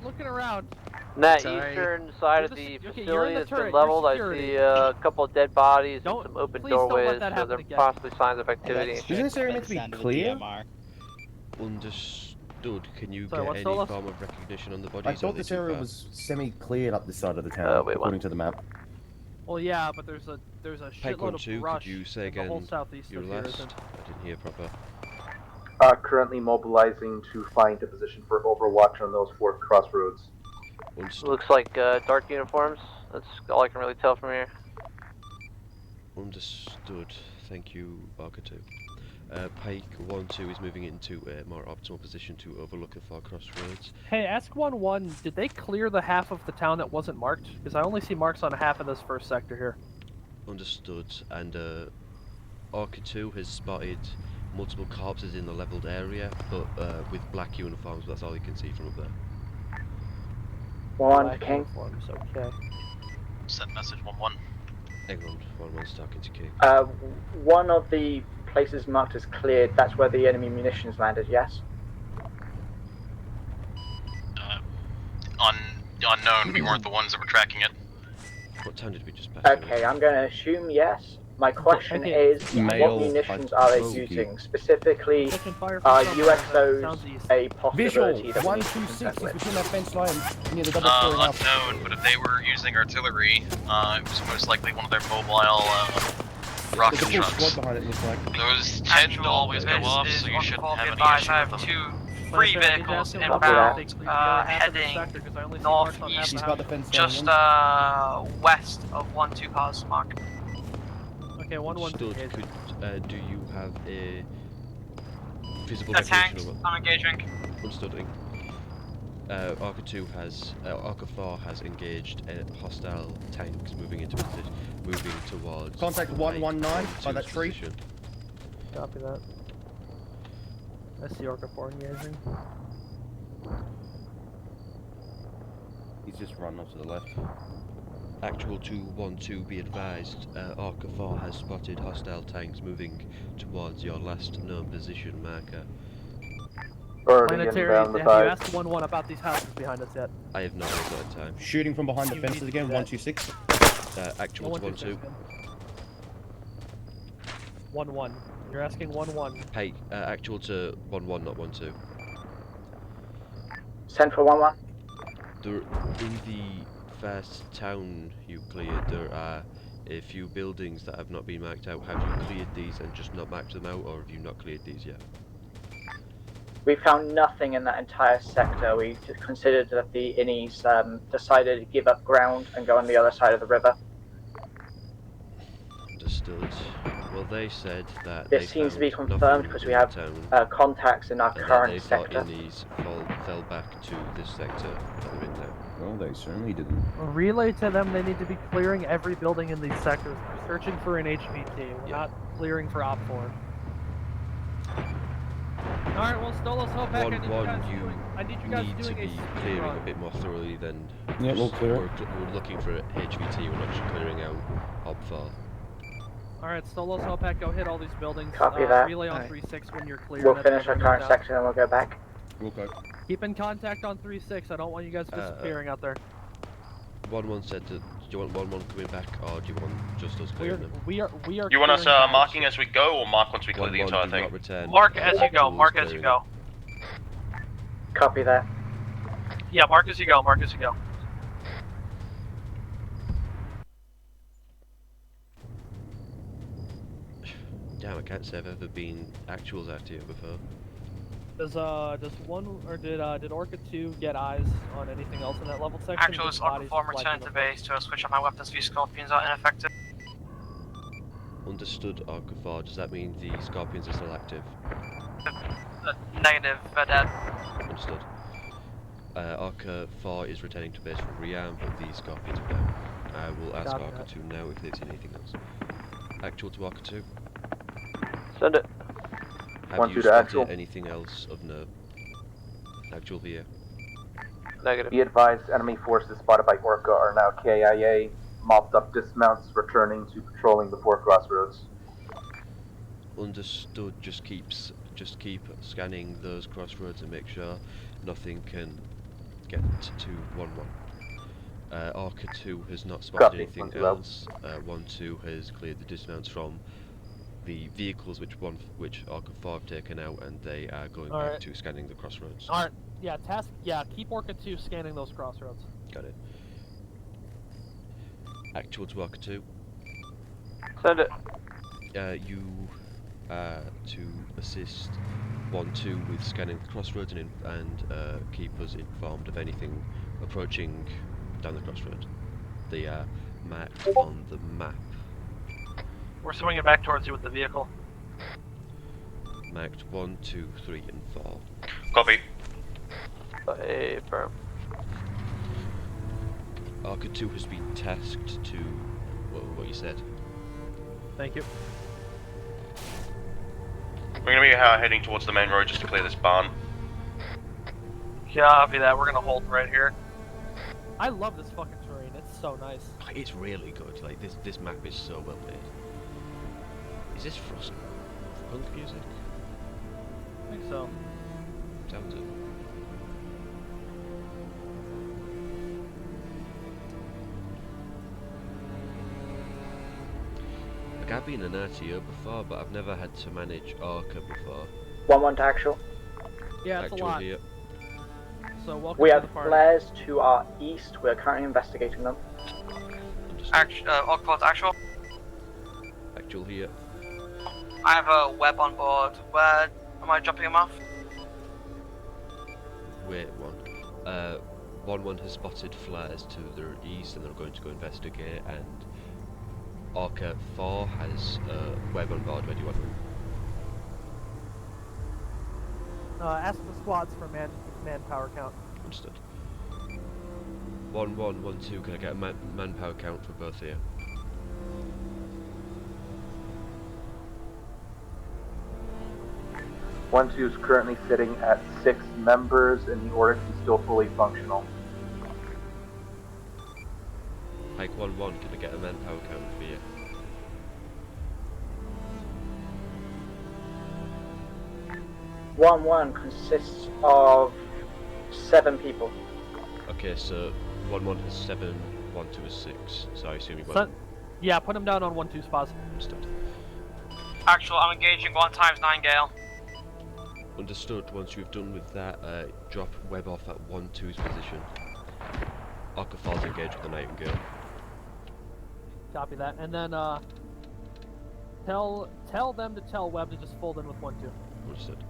looking around? That Sorry. eastern side of You're the okay, you're in facility the has turret, been you're leveled. I security. see a couple of dead bodies and Don't- some open please don't let doorways, that so happen there are again. possibly signs of activity. Isn't this area meant to be clear? Understood. Can you Sorry, get what's any Solos? form of recognition on the bodies? I or are thought they this too area far? was semi-cleared up this side of the town, according to the map. Well, yeah, but there's a Pike shitload of 1-2, brush could you say in the again whole southeast your of here, last? isn't? I didn't hear proper. Currently mobilizing to find a position for overwatch on those 4 crossroads. Looks like dark uniforms. That's all I can really tell from here. Understood. Thank you, Arca 2. Pike 1-2 is moving into a more optimal position to overlook the 4 crossroads. Hey, ask 1-1, did they clear the half of the town that wasn't marked? Because I only see marks on half of this first sector here. Understood. And Arca 2 has spotted multiple corpses in the leveled area, but with black uniforms. That's all you can see from up there. One King. Uniforms, okay. Send message 1-1. England, 1-1's talking to King. One of the places marked as cleared, that's where the enemy munitions landed, yes? Unknown, we weren't the ones that were tracking it. What time did we just pass? Okay, I'm going to assume yes. My question is, what munitions are they using? Specifically, are USOs a possibility Visual, that we 1, need 2, to 6 contend is with? between that fence line near the double story house. Unknown, but if they were using artillery, it was most likely one of their mobile rocket There's a full trucks. squad behind it, it looks like. Those tend to always go off, so you shouldn't have any advised, I issue with have them. 2 free vehicles inbound, heading northeast, He's got the fence line. just west of 1-2 cars mark. Okay, 1-1. Understood. Could, do you have a visible A tank, recognition of I'm engaging. Understood. Arca 2 has, Arca 4 has engaged hostile tanks moving towards. Contact 119 by that tree. Position. Copy that. I see Orca 4 engaging. He's just run off to the left. Actual 2-1-2, be advised, Arca 4 has spotted hostile tanks moving towards your last known position marker. Planetary, have you asked 1-1 about these houses behind us yet? I have not had that time. Shooting from behind the fences again, 126. Actual 1-2. 1-1. You're asking 1-1. Hey, actual to 1-1, not 1-2. Central 1-1. In the first town you cleared, there are a few buildings that have not been marked out. Have you cleared these and just not marked them out, or have you not cleared these yet? We found nothing in that entire sector. We considered that the Innies decided to give up ground and go on the other side of the river. Understood. Well, they said that This they seems to found be confirmed nothing because in we the have town, contacts in our and that current they thought sector. Innies fell back to this sector that they're in now. Well, they certainly didn't. Relay to them they need to be clearing every building in these sectors. We're searching for an HVT. We're not clearing for Op 4. Alright, well, Stolos, Hopak, I need you guys need to doing be a clearing run. a bit more thoroughly than Yeah, we'll just- clear it. we're looking for HVT, we're not just clearing out Op 4. Alright, Stolos, Hopak, go hit all these buildings. Copy that. Relay on 3-6 when you're clear. We'll and finish our everybody current knows sector and we'll go back. Okay. Keep in contact on 3-6. I don't want you guys disappearing out there. 1-1 said that, do you want 1-1 coming back, or do you want just us clearing them? We are You want us clearing house. marking as we go, or mark once we clear the 1-1, entire do thing? not return. Mark as you go. Actual Mark as you clearing. go. Copy that. Yeah, mark as you go. Mark as you go. Damn, I can't say I've ever been actuals out here before. Does one or did Orca 2 get eyes on anything else in that level section? Actual Just is bodies Form reflecting return to base to switch on my weapons. These Scorpions are ineffective. Understood, Arca 4. Does that mean the Scorpions are still active? Negative, they're dead. Understood. Arca 4 is returning to base for rearm, but the Scorpions are down. I will ask Copy Arca that. 2 now if there's anything else. Actual to Arca 2. Send it. Have 1-2 you to spotted actual. anything else of note? Actual here. Negative. Be advised, enemy forces spotted by Orca are now KIA, mopped up dismounts, returning to patrolling the 4 crossroads. Understood. Just keep scanning those crossroads and make sure nothing can get to 1-1. Arca 2 has not spotted Copy. anything 1-2 out. else. 1-2 has cleared the dismounts from the vehicles which Arca 4 have taken out, and they are going back Alright. to scanning the crossroads. Alright, keep Orca 2 scanning those crossroads. Got it. Actual to Arca 2. Send it. You to assist 1-2 with scanning the crossroads and keep us informed of anything approaching down the crossroad. They are marked on the map. We're swinging back towards you with the vehicle. Marked 1, 2, 3, and 4. Copy. Hey, firm. Arca 2 has been tasked to what you said. Thank you. We're gonna be heading towards the main road just to clear this barn. Copy that. We're gonna hold right here. I love this fucking terrain. It's so nice. It's really good. Like this map is so well made. Is this Frostpunk music? I think so. Sounds it. Like I've been an RTO before, but I've never had to manage Arca before. 1-1 to actual. Yeah, it's Actual a lot. here. So welcome We to have the party. flares to our east. We're currently investigating them. Actual. Actual here. I have a web on board. Where am I dropping him off? Wait, 1-1 has spotted flares to the east, and they're going to go investigate. And Arca 4 has web on board. Where do you want them? Ask the squads for manpower count. Understood. 1-1, 1-2. Can I get a manpower count for both here? One two is currently sitting at 6 members, and the Oryx is still fully functional. Hike 1-1. Can I get a manpower count for you? One consists of 7 people. Okay, so 1-1 has 7, 1-2 has 6. So I assume you want. Yeah, put him down on 1-2 spots. Understood. Actual, I'm engaging 1 times 9 Gale. Understood. Once you've done with that, drop web off at 1-2's position. Arca 4's engaged with the Nightingale. Copy that. And then tell them to tell Web to just fold in with 1-2. Understood.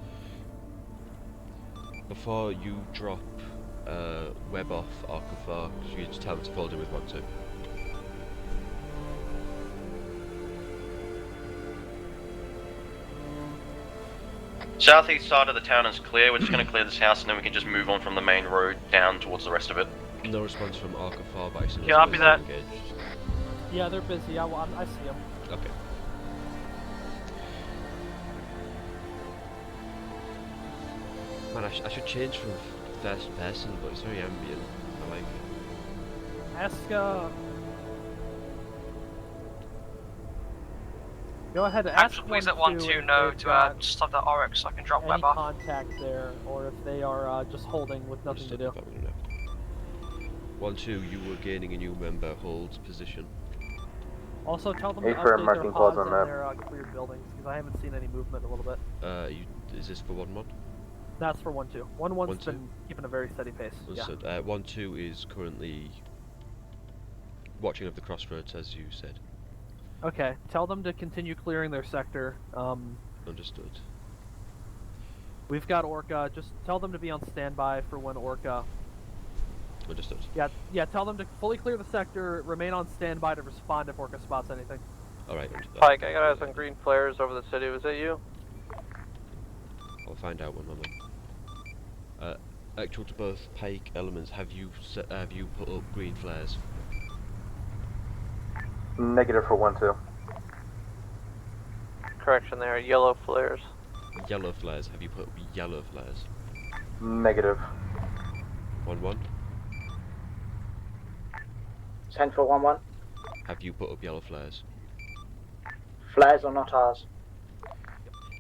Before you drop Web off Arca, you just tell them to fold in with 1-2. Southeast side of the town is clear. We're just going to clear this house and then we can just move on from the main road down towards the rest of it. No response from Arca but I assume Copy that. engaged. Yeah, they're busy. I see them. Okay. Man, I should change from first person, but it's very ambient. I like it. Ask, go ahead and ask Actually, please let 1-2 1-2 if know they've to got stop that RX so I can drop any web off. contact there, or if they are just holding with nothing to do. 1-2, you were gaining a new member. Hold position. Also, tell them to Affirm, update marking their quads pods on and map. their cleared buildings, because I haven't seen any movement in a little bit. Is this for 1-1? That's for 1-2. 1-1's been keeping a very steady pace. Understood. 1-2 is currently watching of the crossroads, as you said. Okay, tell them to continue clearing their sector. Understood. We've got Orca. Just tell them to be on standby for when Orca. Understood. Yeah. Tell them to fully clear the sector. Remain on standby to respond if Orca spots anything. All right. Pike, I got some green flares over the city. Was that you? I'll find out one moment. Actual to both Pike elements, have you put up green flares? Negative for 1-2. Correction there, yellow flares. Yellow flares, have you put up yellow flares? Negative. 1-1. 10 for 1-1. Have you put up yellow flares? Flares are not ours.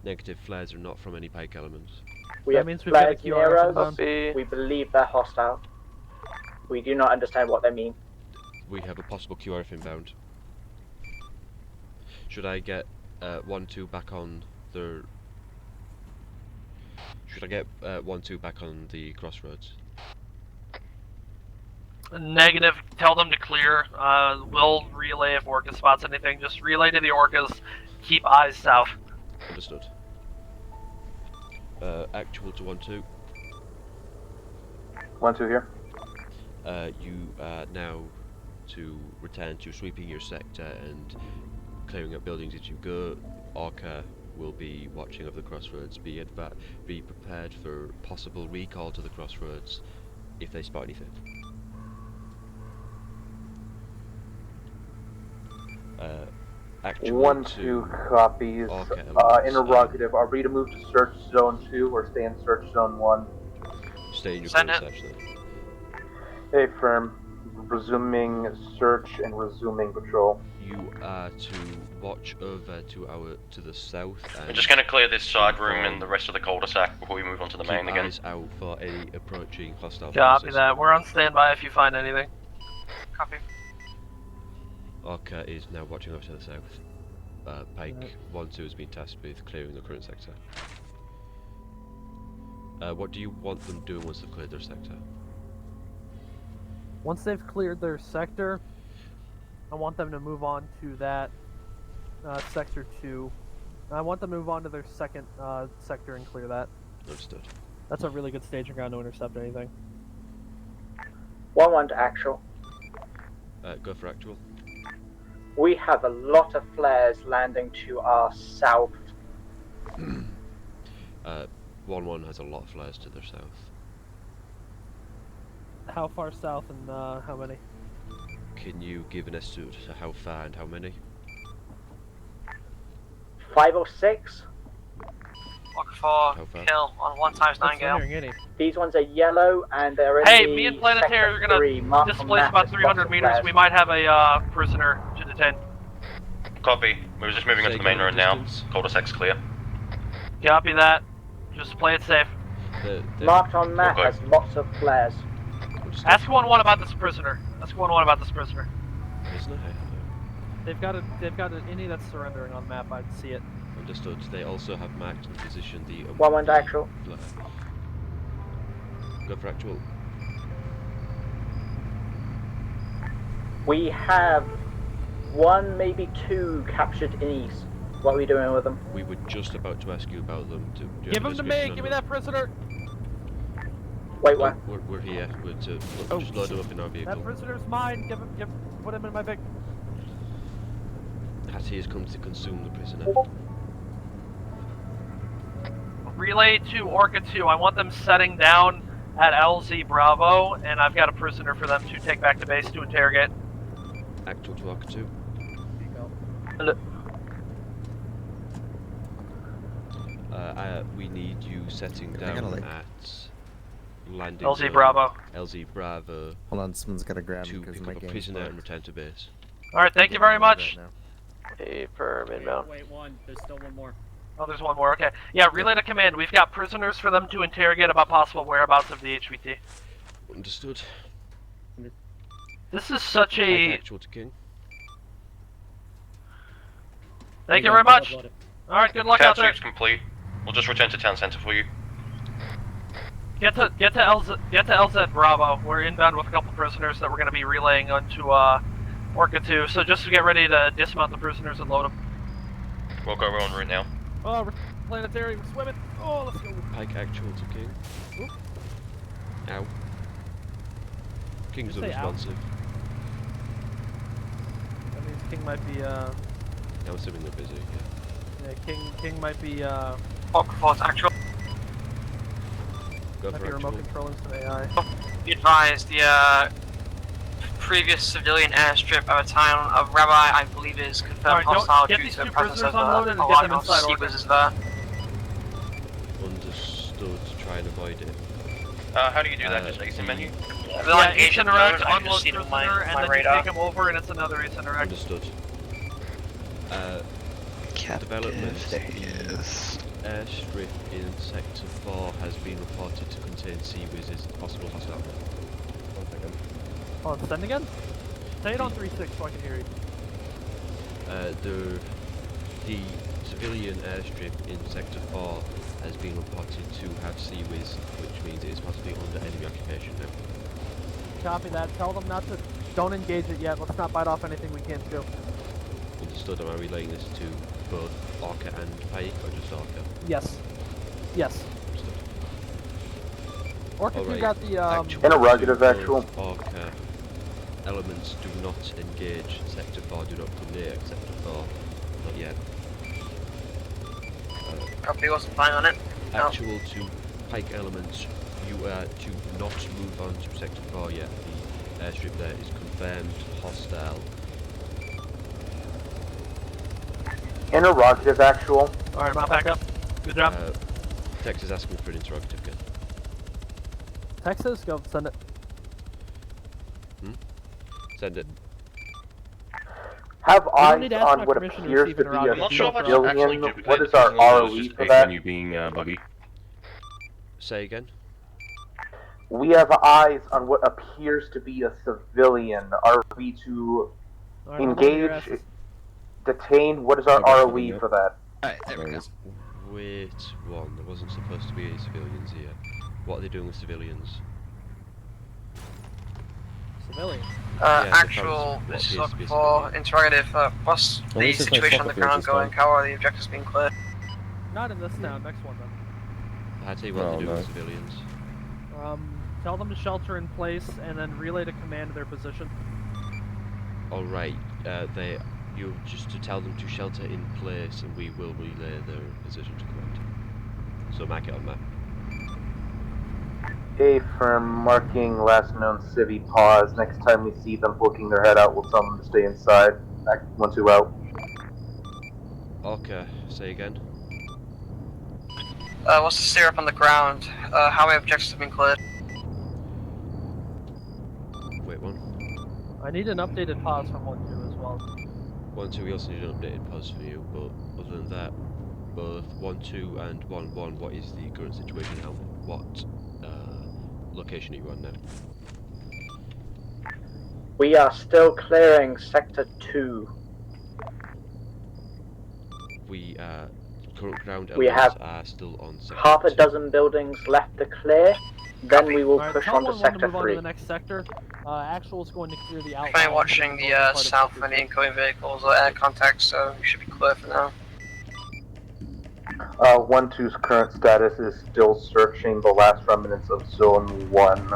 Negative, flares are not from any Pike elements. We That have means we've got a flares QR near for us. them. We believe they're hostile. We do not understand what they mean. We have a possible QRF inbound. Should I get 1-2 back on the... Should I get 1-2 back on the crossroads? Negative. Tell them to clear. We'll relay if Orca spots anything. Just relay to the Orcas. Keep eyes south. Understood. Actual to 1-2. 1-2 here. You now to return to sweeping your sector and clearing up buildings as you go. Orca will be watching of the crossroads. Be prepared for possible recall to the crossroads if they spot anything. Actual 1-2 copies. Interrogative. Are we to move to search zone 2 or stay in search zone 1? Stay in your Send current it. section. Affirm. Resuming search and resuming patrol. You are to watch over to the south. And We're just going to clear this side room and the rest of the cul-de-sac before we move on to the main keep again. eyes out for any approaching hostile Copy forces. that. We're on standby if you find anything. Copy. Orca is now watching over to the south. Pike 1-2 has been tasked with clearing the current sector. What do you want them doing once they've cleared their sector? Once they've cleared their sector, I want them to move on to that sector 2. I want them to move on to their second sector and clear that. Understood. That's a really good staging ground to intercept anything. 1-1 to actual. Go for actual. We have a lot of flares landing to our south. 1-1 has a lot of flares to their south. How far south and how many? Can you give an estimate to how far and how many? 5 or 6. Look for kill on 1x9 gale. These ones are yellow and they're in Hey, the me and Planetary are gonna 3, marked on displace map about as 300 lots of meters. flares. We might have a prisoner to detain. Copy. We're just moving onto the main road now. Cul-de-sac's clear. Copy that. Just play it safe. Marked on map Okay. has lots of flares. Ask 1-1 about this prisoner. Ask 1-1 about this prisoner. Prisoner? They've got an any that's surrendering on the map. I'd see it. Understood. They also have marked and positioned the 1-1 to actual. flare. Go for actual. We have 1, maybe 2 captured innies. What are we doing with them? We were just about to ask you about them. Do you Give have a them to me. description on Give me them? that prisoner. Wait, what? We're here. We're to just load him up in our vehicle. That prisoner's mine. Put him in my vehicle. Hattie has come to consume the prisoner. Relay to Orca 2. I want them setting down at LZ Bravo, and I've got a prisoner for them to take back to base to interrogate. Actual to Orca 2. We need you setting down at landing LZ zone, Bravo. LZ Bravo. Hold on, someone's gotta grab me to because pick my up a game's prisoner bugged. and return to base. Alright, thank you very much. Firm inbound. Wait, one. There's still one more. Oh, there's one more. Okay. Yeah, relay to command. We've got prisoners for them to interrogate about possible whereabouts of the HVT. Understood. This is such a... Actual to King. Thank you very much. Alright, good luck out there. Sweep's complete. We'll just return to town center for you. Get to LZ Bravo. We're inbound with a couple prisoners that we're going to be relaying onto Orca 2. So just to get ready to dismount the prisoners and load them. We'll go en route now. Oh, we're planetary. We're swimming. Oh, let's go. Pike actual to King. Oop. Ow. King's Did you say ow? unresponsive. That means King might be I'm assuming they're busy. Yeah. King might be Reports actual. Go might for be remote actual. controlling some AI. Be advised, the previous civilian airstrip of a town of Rabbi, I believe, is confirmed Alright, hostile get due these to the two presence prisoners of unloaded and a get them lot of inside Orca. seekers there. Understood. Try and avoid it. How do you do that? Just exit menu? They're like H agent interact, mode, I unload just see it prisoner, on my and then you radar. take him over and it's another H interact. Understood. Development. The airstrip in Sector 4 has been reported to contain sea whizzes. Possible hostile. 1 second. Hold on, send again? Say it on 3.6 so I can hear you. The civilian airstrip in Sector 4 has been reported to have sea whiz, which means it is possibly under enemy occupation now. Copy that. Tell them not to. Don't engage it yet. Let's not bite off anything we can't do. Understood. Am I relaying this to both Orca and Pike, or just Orca? Yes. Yes. Orca, Alright. you got the Interrogative, actual. Orca elements do not engage Sector 4. Do not come near Sector 4. Not yet. Copy, wasn't flying on it. No. Actual to Pike elements, you are to not move on to Sector 4 yet. The airstrip there is confirmed hostile. Interrogative, actual. Alright, mount back up. Good job. Tex is asking for an interrogative again. Texas, go send it. Send it. Have don't eyes need to ask my on what permission to appears receive to be interrogative. a Not sure if I should civilian. actually What is our ROE for that? You being buggy. Say again. We have eyes on what appears to be a civilian. Are we to Alright, hold on to your engage, asses. detain? What is our ROE for that? Alright, there we go. Wait one, there wasn't supposed to be any civilians here. What are they doing with civilians? Civilians. Yeah, Actual, what this is appears to be a for interrogative. What's Well, the this is like situation on the fuck up, ground this is going? fine. How are the objectives being cleared? Not in this town. Next one then. I tell you what Oh, they're doing no. with civilians. Tell them to shelter in place and then relay to command their position. Alright, you just to tell them to shelter in place and we will relay their position to command. So mark it on map. A firm marking last known civvy pause. Next time we see them poking their head out, we'll tell them to stay inside. Act 1-2 out. Okay, say again. What's the syrup on the ground? How many objectives have been cleared? Wait one. I need an updated pause from 1-2 as well. 1-2, we also need an updated pause for you, but other than that, both 1-2 and 1-1, what is the current situation now? What location are you on now? We are still clearing Sector 2. We current ground We elements have are still on sector half a 2. dozen buildings left to clear. Then we will Alright, push tell on to 1-1 Sector to move on to 3. the next sector. Actual's going to clear the outline. Try watching the south for any incoming vehicles or air contact, so you should be clear for now. 1-2's current status is still searching the last remnants of Zone 1.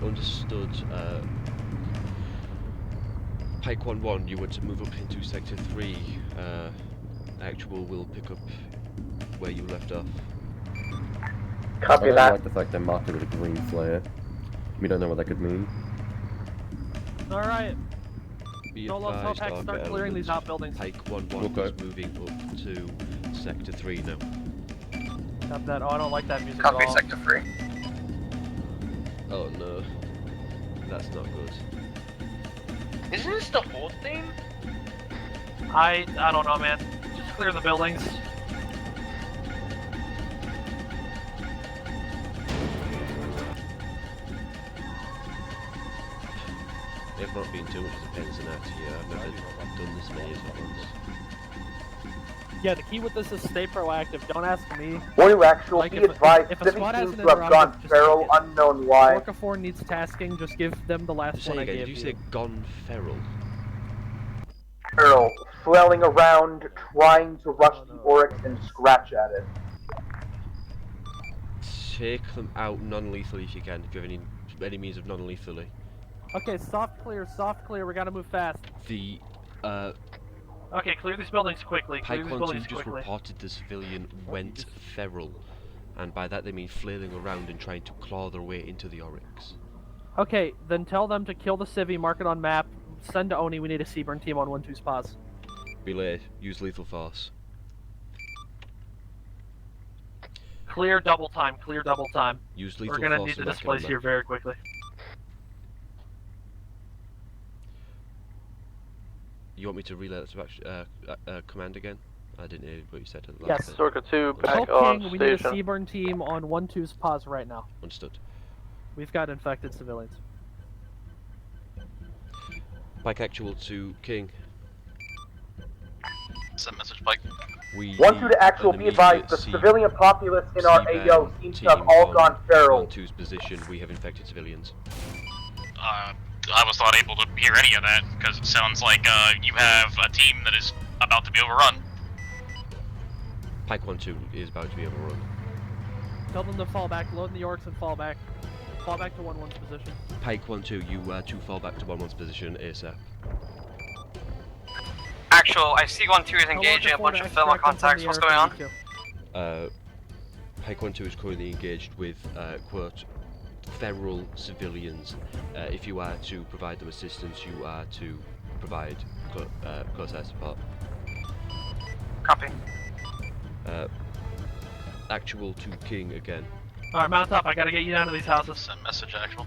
Understood. Pike 1-1, you were to move up into Sector 3. Actual will pick up where you left off. I don't like the fact they marked it with a green flare. We don't know what that could mean. Alright. Be Solo advised, Hellpack, start clearing these outbuildings. Pike 1-1 is moving up to Sector 3 now. Copy that. Oh, I don't like that music Copy at all. Sector 3. Oh no. That's not good. Isn't this the whole thing? I don't know, man. Just clear the buildings. They've not been too much of a pain in the neck here. I've never done this many as once. Yeah, the key with this is stay proactive. Don't ask me. Warrior Actual, Like be if advised, a Civvy squad has seems an to have gone interrupted, just feral, take it. unknown why. Orca 4 needs tasking, just give them the last Say one I again, gave did you you. say gone feral? Feral, flailing around, trying to rush the Oryx and scratch at it. Take them out non-lethally if you can, if you have any means of non-lethally. Okay, soft clear, we gotta move fast. The, Okay, clear these buildings quickly. Clear Pike these 1-2 buildings just quickly. reported the civilian went feral, and by that they mean flailing around and trying to claw their way into the Oryx. Okay, then tell them to kill the civvy, mark it on map, send to Oni, we need a Seaburn team on 1-2's pause. Belay, use lethal force. Clear double time, clear double time. Use lethal We're gonna force need to and back displace on here very quickly. You want me to relay that to command again? I didn't hear what you said at the last Yes. bit. Circa 2 back Tell on King we need a station. Seaburn team on 1-2's pause right now. Understood. We've got infected civilians. Pike Actual to King. Send message, Pike. We 1-2 to Actual, be advised, the civilian populace in our AO seems to have all gone feral. 1-2's position, we have infected civilians. I was not able to hear any of that, because it sounds like you have a team that is about to be overrun. Pike 1-2 is about to be overrun. Tell them to fall back, load in the orcs and fall back. Fall back to 1-1's position. Pike 1-2, you are to fall back to 1-1's position ASAP. Actual, I see 1-2 is engaging a bunch of thermal contacts. What's going on? Pike 1-2 is currently engaged with, quote, feral civilians. If you are to provide them assistance, you are to provide close air support. Copy. Actual to King again. Alright, mount up, I gotta get you down to these houses. Send message, Actual.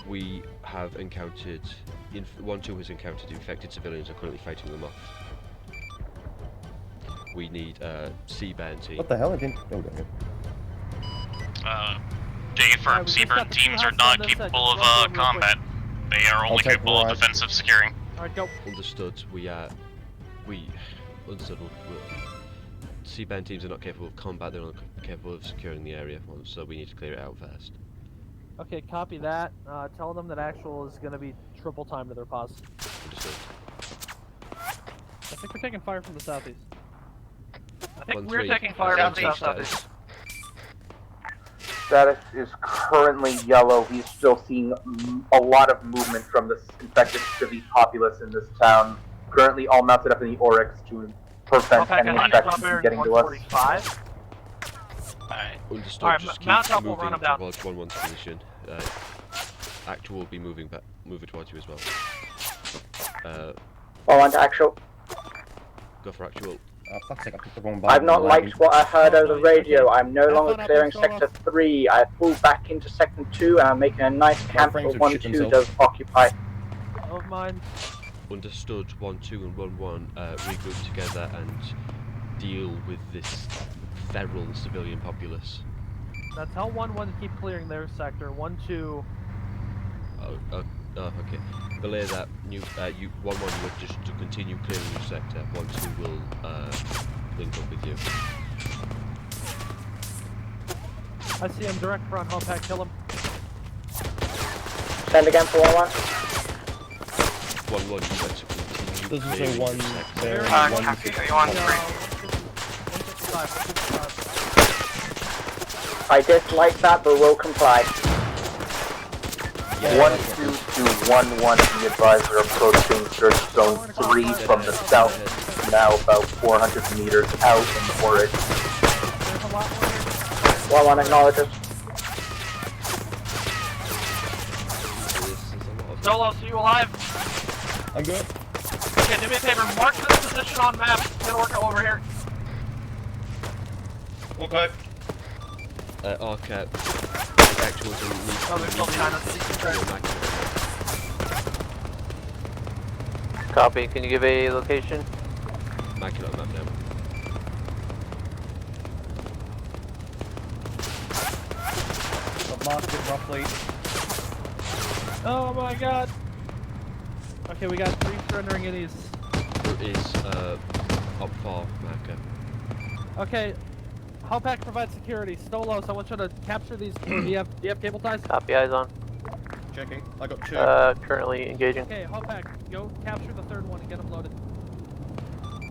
We have encountered, 1-2 has encountered infected civilians and are currently fighting them off. We need C-band team. What the hell? I didn't. Oh, okay. J firm, Seaburn teams are not capable of combat. They are only capable of defensive securing. Alright, go. Understood. Understood. C-band teams are not capable of combat, they're only capable of securing the area, so we need to clear it out first. Okay, copy that. Tell them that Actual is gonna be triple time to their pause. Understood. I think we're taking fire from the southeast. I think we're taking fire from the southeast. Status is currently yellow. He's still seeing a lot of movement from the infected civvy populace in this town. Currently all mounted up in the Oryx to prevent any infections from getting to us. Understood. Alright, Just keep mount up, we'll moving run them down. towards 1-1's position. Actual will be moving towards you as well. On to Actual. Go for Actual. Fuck's sake, I picked the wrong I've button. not liked what I heard over the radio. I'm no longer clearing Sector 3. I pulled back into Sector 2 and I'm making a nice camp for 1-2 does occupy. Of mine. Understood. 1-2 and 1-1 regroup together and deal with this feral civilian populace. Now tell 1-1 to keep clearing their sector. 1-2. Oh, okay. Belay that. 1-1 you would just to continue clearing your sector. 1-2 will link up with you. I see him direct front. Hellpack, kill him. Send again for 1-1. 1-1 you want to continue Doesn't say clearing one your sector. there. Copy, are you on 3? 55. I dislike that, but will comply. 12211, be advised we're approaching search zone 3 from the south, now about 400 meters out in the forest. Well, one acknowledges. Solo, see you alive? I'm good. Okay, do me a favor, mark this position on map. Gonna work over here. Okay. Arcat. Actual Oh, they're still behind us. Copy. Can you give a location? Marking on map now. I've marked it roughly. Oh my god! Okay, we got 3 surrendering innies. There is up 4 marker. Okay, Hellpack provides security. Stolos, I want you to capture these. Do you have cable ties? Copy. Eyes on. Checking. I got 2. Currently engaging. Okay, Hellpack, go capture the 3rd one and get them loaded.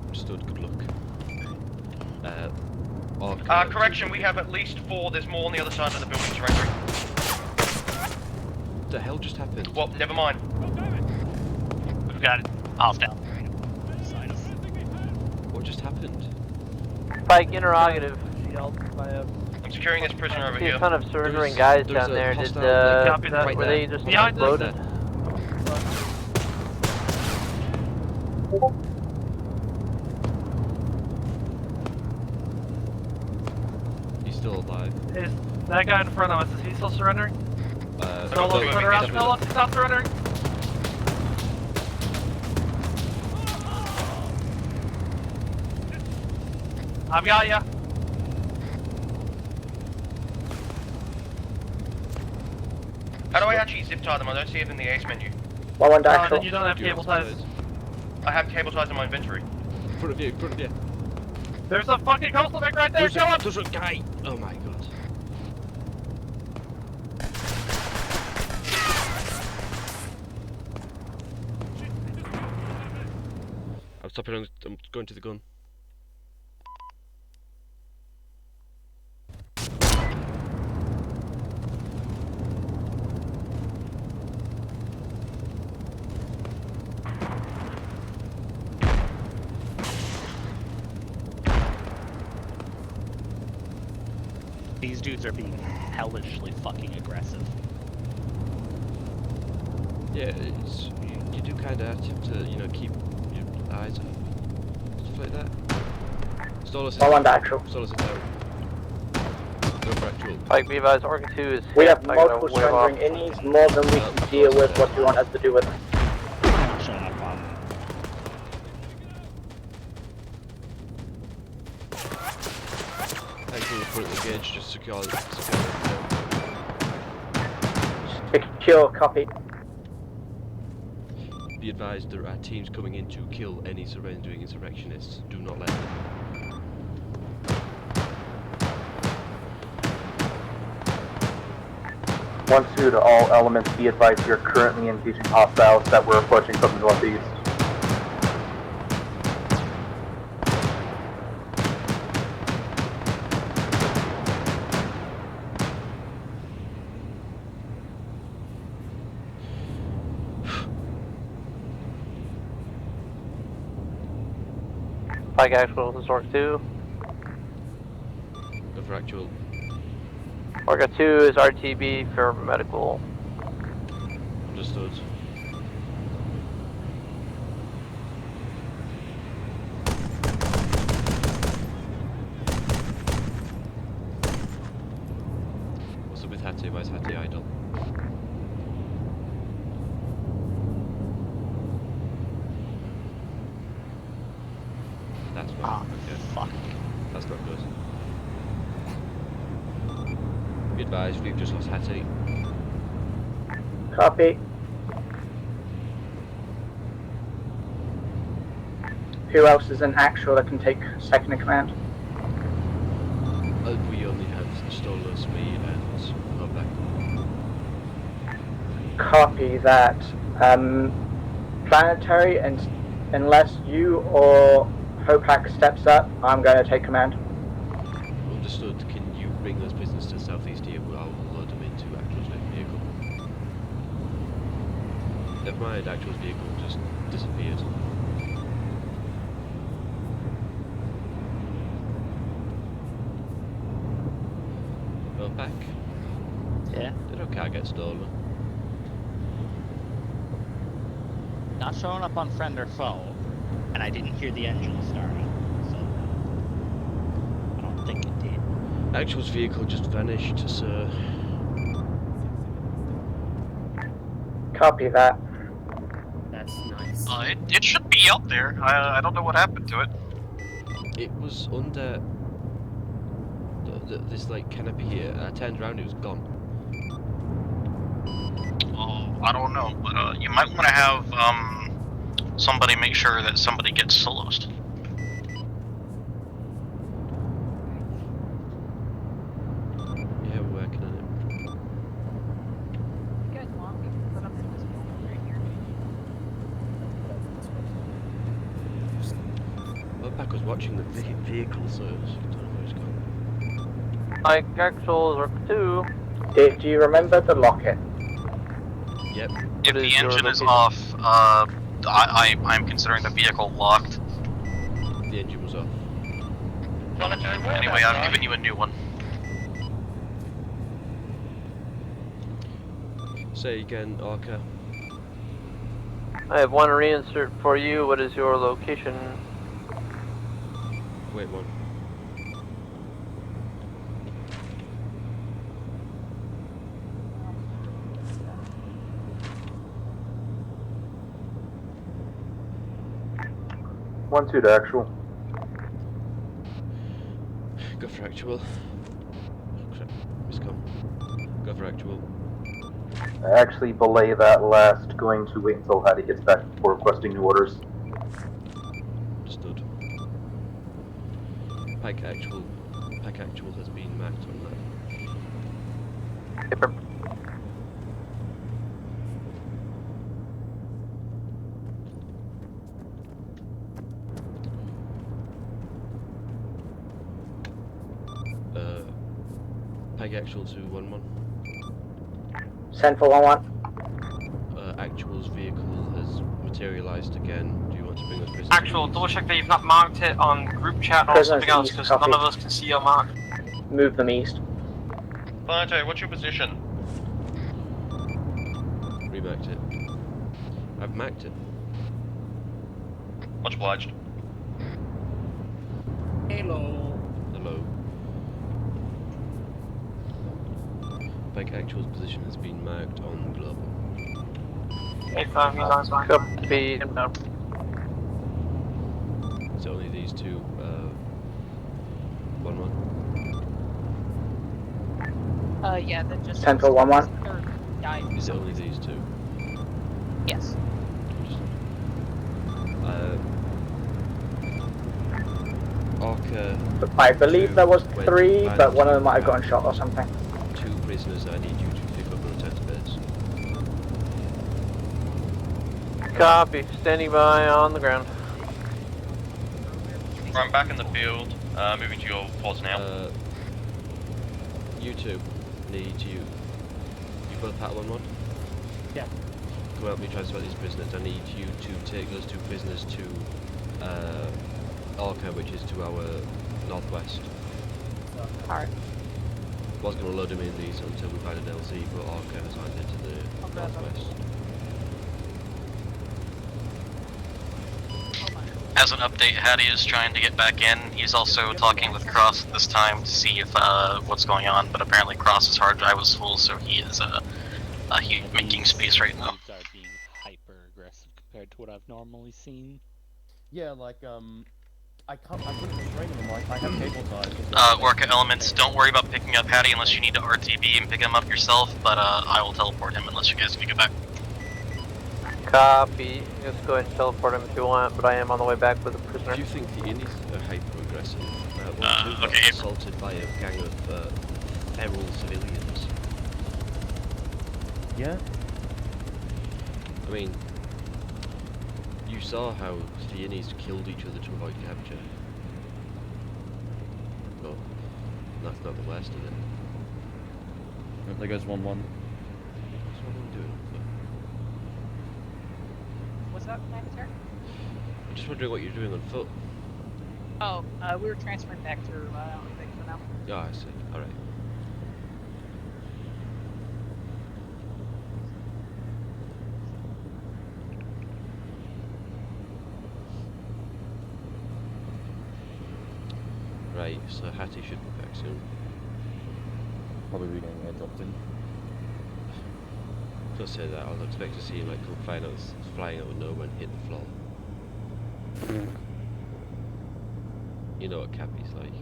Understood, good luck. Correction, we have at least 4, there's more on the other side of the building, surrendering. What the hell just happened? Well, never mind. We've got it. Hostile. What just happened? Pike, interrogative. I'm securing this prisoner over See here. a ton of surrendering guys down there. Did Copy that. were they just Behind us. loaded? He's still alive. Is that guy in front of us, is he still surrendering? Solo, no, turn around, Solo, he's not surrendering. I've got ya. How do I actually zip tie them? I don't see it in the ace menu. One dash. Then you don't have cable ties. I have cable ties in my inventory. In front of you, in front of you. There's a fucking coastal mech right there, There's kill him! a guy! Oh my god. I'm stopping, I'm going to the gun. These dudes are being hellishly fucking aggressive. Yeah, it's, you do kind of have to, you know, keep your eyes up, stuff like that. Stolos is One actual. Stolos is out. Go for actual. Pike, be advised, Orca 2 is We hit. have I gotta multiple wave off. surrendering innies, more than we can deal with. What do you want us to do with them? Actual currently engaged, just secure it. Secure, copy. Be advised, there are teams coming in to kill any surrendering insurrectionists. Do not let them. 1-2 to all elements, be advised you're currently engaging hostiles that were approaching from the northeast. Pike actual, this is Orca 2. Go for actual. Orca 2 is RTB for medical. Understood. What's up with Hattie? Where's Hattie idle? That's fine. Okay. Fuck. That's not good. Be advised, we've just lost Hattie. Copy. Who else is in actual that can take second in command? We only have Stolos, me, and Hobback. Copy that. Planetary, and unless you or Hopak steps up, I'm going to take command. Understood. Can you bring those prisoners to the southeast here? I'll load them into Actual's vehicle. Never mind, Actual's vehicle just disappeared. Well, back. Yeah? Did our car get stolen? Not showing up on friend or foe, and I didn't hear the engine starting, so I don't think it did. Actual's vehicle just vanished, sir. Copy that. That's nice. It should be up there. I don't know what happened to it. It was under this like canopy here. I turned around, it was gone. Oh, I don't know, but you might want to have somebody make sure that somebody gets soloed. Yeah, we're working on it. Well, Pack was watching the vehicle, so don't know where it's gone. Like actual Rook 2. Do you remember the locket? Yep. If the engine is off, I'm considering the vehicle locked. The engine was off. Anyway, I've given you a new one. Say again, Orca. I have one reinsert for you. What is your location? Wait one. One two to Actual. Go for Actual. Oh, crap. Miscom. Go for Actual. Actually, belay that last. Going to wait until Hattie gets back before requesting new orders. Understood. Pike Actual has been marked on that. Paper. Pike Actual 211. Central 11. Actual's vehicle has materialized again. Do you want to bring us prisoners? Actual, double check that you've not marked it on group chat or Prisoners something else, east, because copy. none of us can see your mark. Move them east. Planetary, what's your position? Remarked it. I've marked it. Much obliged. Hello. Hello. Pike Actual's position has been marked on the globe. Copy inbound. It's only these two, 1-1. Yeah, then just... Central 1-1. Is it only these two? Yes. Orca. I believe there was 3, but one of them might have gotten shot or something. 2 prisoners I need you to pick up and return to beds. Copy. Standing by on the ground. I'm back in the field, moving to your pods now. You two need you. You both paddle on one? Yeah. Come help me transfer these prisoners. I need you to take those 2 prisoners to Orca, which is to our northwest. Alright. Was going to load them in these until we find an LZ, but Orca has landed to the northwest. As an update, Hattie is trying to get back in. He's also talking with Cross this time to see if what's going on, but apparently Cross's hard drive was full, so he is he's making space right now. Are being hyper aggressive compared to what I've normally seen. Yeah, like, I wouldn't restrain them, like, I have cable ties. Orca Elements, don't worry about picking up Hattie unless you need to RTB and pick him up yourself, but I will teleport him unless you guys can get back. Copy. Just go ahead and teleport him if you want, but I am on the way back with the prisoner. Do you think the Innies are hyper-aggressive? We got okay. assaulted by a gang of feral civilians. Yeah? I mean, you saw how the Innies killed each other to avoid capture. But That's not the west, is it? Oh, there goes 1-1. What's one doing? What's up, Master? I'm just wondering what you're doing on foot. Oh, we were transferring back to Victor now. Oh, I see. Alright. Right, so Hattie should be back soon. Probably getting airdropped in. Don't say that, I'll expect to see him like come flying out of nowhere and hit the floor. You know what Cappy's like.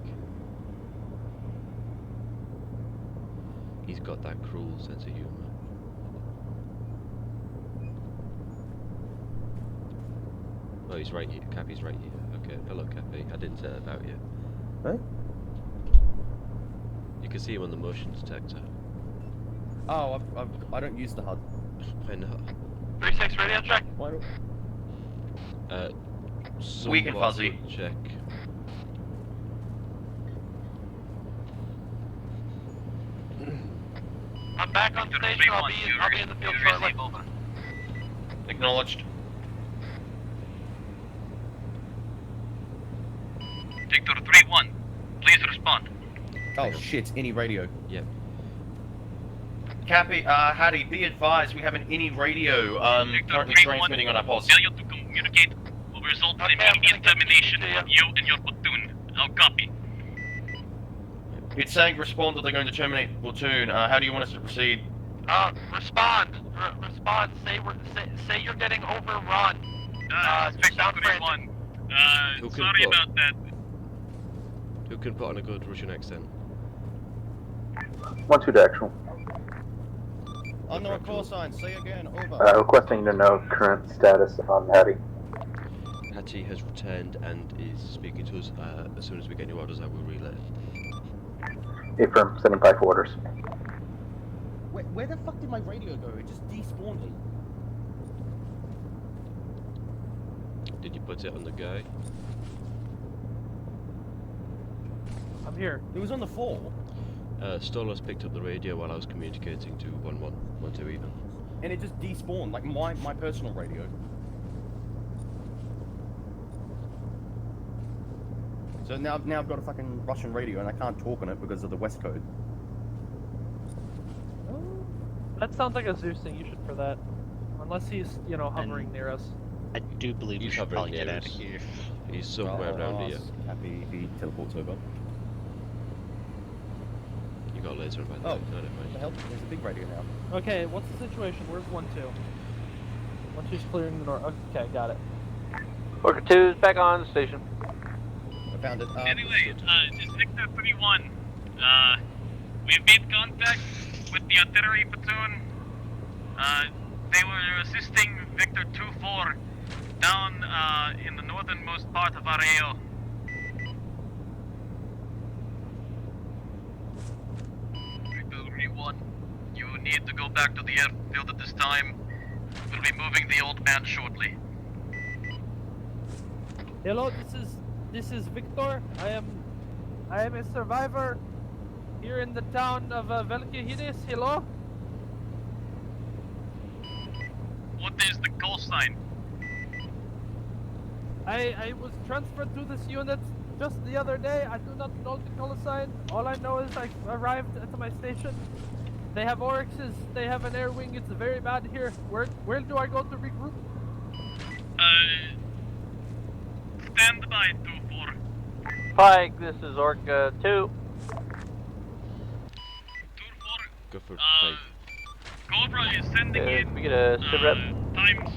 He's got that cruel sense of humour. Oh, he's right here. Cappy's right here. Okay, hello Cappy. I didn't say that about you. Hey? You can see him on the motion detector. Oh, I don't use the HUD. Why not? 3-6 radio check. Why don't... Weak and somewhat fuzzy. good check. I'm back on station. I'll be in the field shortly. Acknowledged. Victor 3-1, please respond. Oh shit, any radio. Yep. Cappy, Hattie, be advised, we have an INI radio currently transmitting on our pods. Failure to communicate will result in immediate termination of you and your platoon. I'll copy. It's saying respond that they're going to terminate the platoon. How do you want us to proceed? Respond. Respond. Say you're getting overrun. Victor 3-1. Who can Sorry put- about that. Who can put on a good Russian accent? 1-2 to actual. Unknown call sign, say again, over. Requesting to know current status on Hattie. Hattie has returned and is speaking to us. As soon as we get new orders, I will relay. Affirm, sending 5 orders. Where the fuck did my radio go? It just despawned me. Did you put it on the guy? I'm here. It was on the floor. Stolos picked up the radio while I was communicating to 1-1, 1-2 even. And it just despawned, like my personal radio. So now I've got a fucking Russian radio and I can't talk on it because of the West code. That sounds like a Zeus thing. You should for that. Unless he's, you know, hovering near us. I do believe we should probably get out of here. He's somewhere around here. Happy if he teleports over. You got a laser by the Oh, way, no, never mind. the hell? There's a big radio now. Okay, what's the situation? Where's 1-2? 1-2's clearing the north. Okay, got it. Worker 2's back on station. I found it. Anyway, it's Victor 3-1. We've made contact with the artillery platoon. They were assisting Victor 2-4 down in the northernmost part of our AO. Victor 3-1, you need to go back to the airfield at this time. We'll be moving the old man shortly. Hello, this is Victor. I am a survivor here in the town of Velkihidis. Hello. What is the call sign? I was transferred to this unit just the other day. I do not know the call sign. All I know is I arrived at my station. They have Oryxes. They have an air wing. It's very bad here. Where do I go to regroup? Stand by 2-4. Pike, this is Orca 2. Go for Cobra is sending in We get a sit rep. times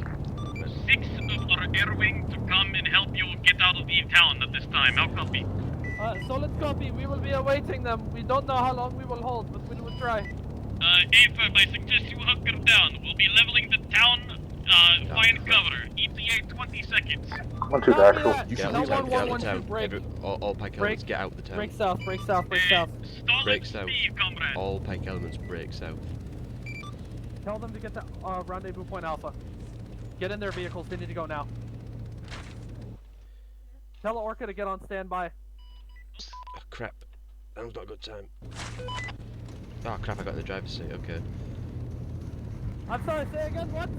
6 of our air wing to come and help you get out of the town at this time. How copy? Solid copy. We will be awaiting them. We don't know how long we will hold, but we will try. AFib, I suggest you hunker down. We'll be leveling the town. Find cover. ETA 20 seconds. 1-2 to actual. Get out of the town, get out of the town. All Pike elements, get out of the town. Break south, break south, break south. Break south. All Pike elements, break south. Tell them to get to rendezvous point Alpha. Get in their vehicles. They need to go now. Tell Orca to get on standby. Oh, crap. Now's not a good time. Oh crap, I got the driver's seat, okay. I'm sorry, say again, what?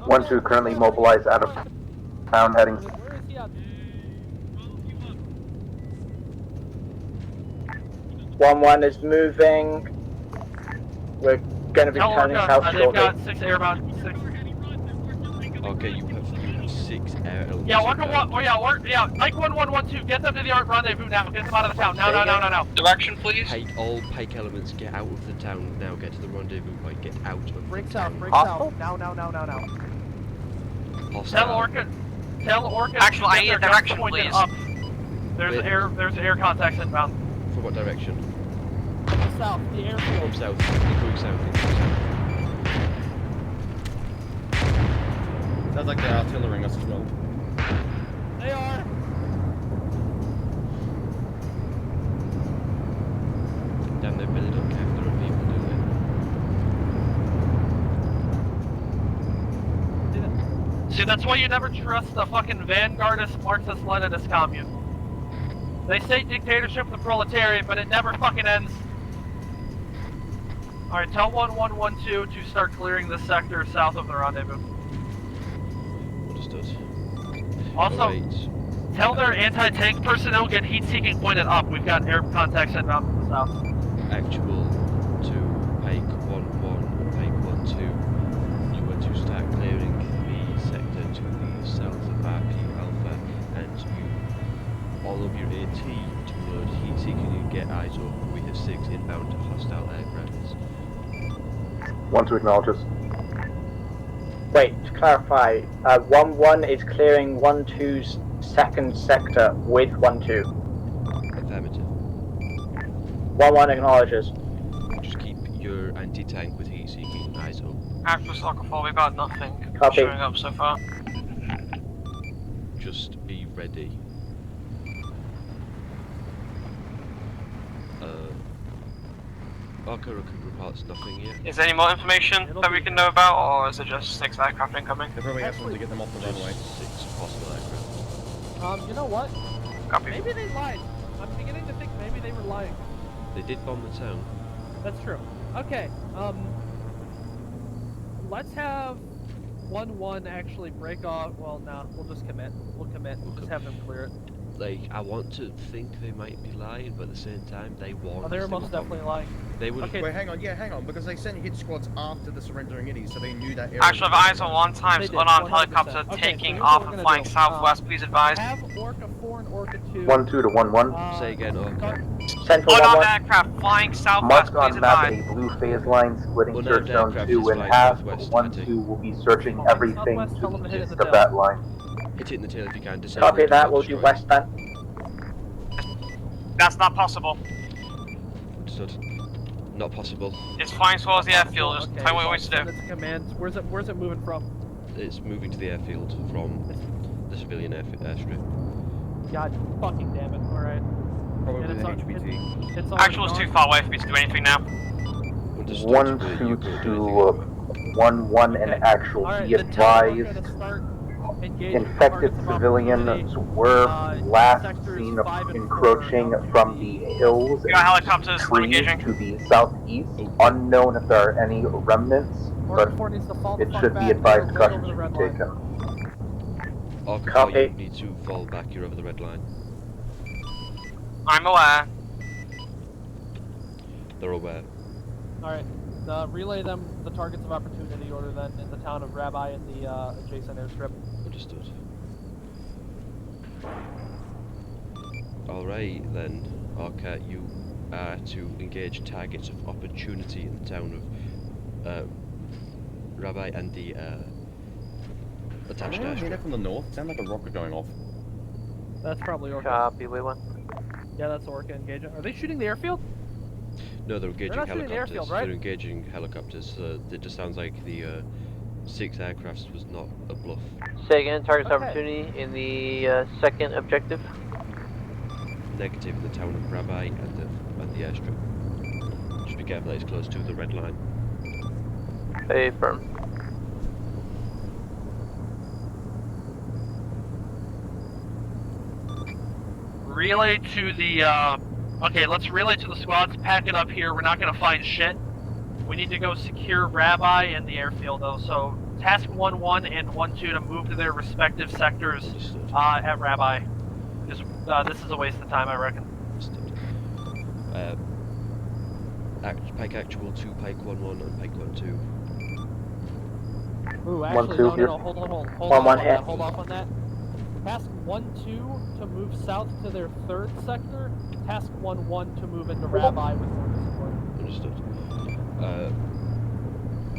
1-2 currently mobilized out of town heading. Where is he at? 1-1 is moving. We're going to be turning south They've shortly. got 6 airbound. 6. Okay, you have 6 air elements. Yeah, work on one. Oh yeah, Mike 1112. Get them to the rendezvous now. Get them out of the town. No. Direction, please. All Pike elements, get out of the town now. Get to the rendezvous point. Get out of the town. Break south. Now. Tell Orca. Actually, I need a direction, pointed please. Up. There's air contacts inbound. From what direction? South, the airfield. From south. Going south. Sounds like they're artillerying us as well. They are. Damn, they really don't care if there are people, do they? See, that's why you never trust the fucking vanguardist Marxist-Leninist commune. They say dictatorship of the proletariat, but it never fucking ends. Alright, tell 1112 to start clearing this sector south of the rendezvous. Understood. Also, tell their anti-tank personnel get heat-seeking pointed up. We've got air contacts inbound from the south. Actual to Pike 1-1 and Pike 1-2. You were to start clearing the sector to the south of RP Alpha, and all of your AT to load heat-seeking and get eyes up. We have 6 inbound hostile aircrafts. 1-2 acknowledges. Wait, to clarify, 1-1 is clearing 1-2's second sector with 1-2. Affirmative. 1-1 acknowledges. Just keep your anti-tank with heat-seeking eyes up. After soccer fall, we've got nothing Copy. showing up so far. Just be ready. Orca reports nothing yet. Is there any more information that we can know about, or is it just 6 aircraft incoming? They probably have something to get them off the runway. 6 possible aircraft. You know what? Copy. Maybe they lied. I'm beginning to think maybe they were lying. They did bomb the town. That's true. Okay, let's have 1-1 actually break off. Well, no, we'll just commit. We'll commit. We'll just have them clear it. Like, I want to think they might be lying, but at the same time, they warned us. They were most definitely lying. They would. Okay. Wait, hang on, because they sent hit squads after the surrendering iddies, so they knew that area. Actually, I have eyes on 1 times unarmed helicopter taking off and flying southwest, please advise. Have Orca 4 and Orca 2. 1-2 to 1-1. Say again, Orca. Central Unarmed 1-1. aircraft flying southwest, Marked please on map advise. a blue phase line splitting Unarmed search zone aircraft 2 is in flying half. southwest, 1-2 will be searching everything southwest, to tell them the to hit it east in the of tail. that line. Hit it in the tail if you can. Disable Copy it, that, don't we'll do destroy it. west then. That's not possible. Understood. Not possible. It's flying towards the airfield, just tell me what we want to Send do. it to command. Where's it moving from? It's moving to the airfield from the civilian airstrip. God fucking damn it. Alright. Probably And the it's HPT. It's Actual's too far away for me to do anything now. 1-2 to 1-1 and actual. Be advised. Infected civilians were last seen encroaching from the hills We got helicopters trees engaging. to the southeast. Unknown if there are any remnants, but it should be advised precautions should be taken. Orca, Copy. you need to fall back. You're over the red line. I'm aware. They're aware. Alright. Relay them the targets of opportunity order then in the town of Rabbi and the adjacent airstrip. Understood. Alright then, Orca, you are to engage targets of opportunity in the town of Rabbi and the attached Anyone hear airstrip. that from the north? Sound like a rocket going off. That's probably Orca. Copy, we won. Yeah, that's Orca engaging. Are they shooting the airfield? No, they're engaging not shooting the helicopters. airfield, right? They're engaging helicopters. It just sounds like the 6 aircrafts was not a bluff. Say again, target Okay. opportunity in the second objective. Negative in the town of Rabbi and the airstrip. Just be careful that it's close to the red line. Affirm. relay to the, okay, let's relay to the squads, pack it up here, we're not gonna find shit. We need to go secure Rabbi and the airfield though, so task 1-1 and 1-2 to move to their respective sectors at Rabbi. Because this is a waste of time, I reckon. Pike Actual 2, Pike 1-1 and Pike 1-2. Ooh, actually, no, hold off on that. Task 1-2 to move south to their 3rd sector. Task 1-1 to move into Rabbi with more support. Understood.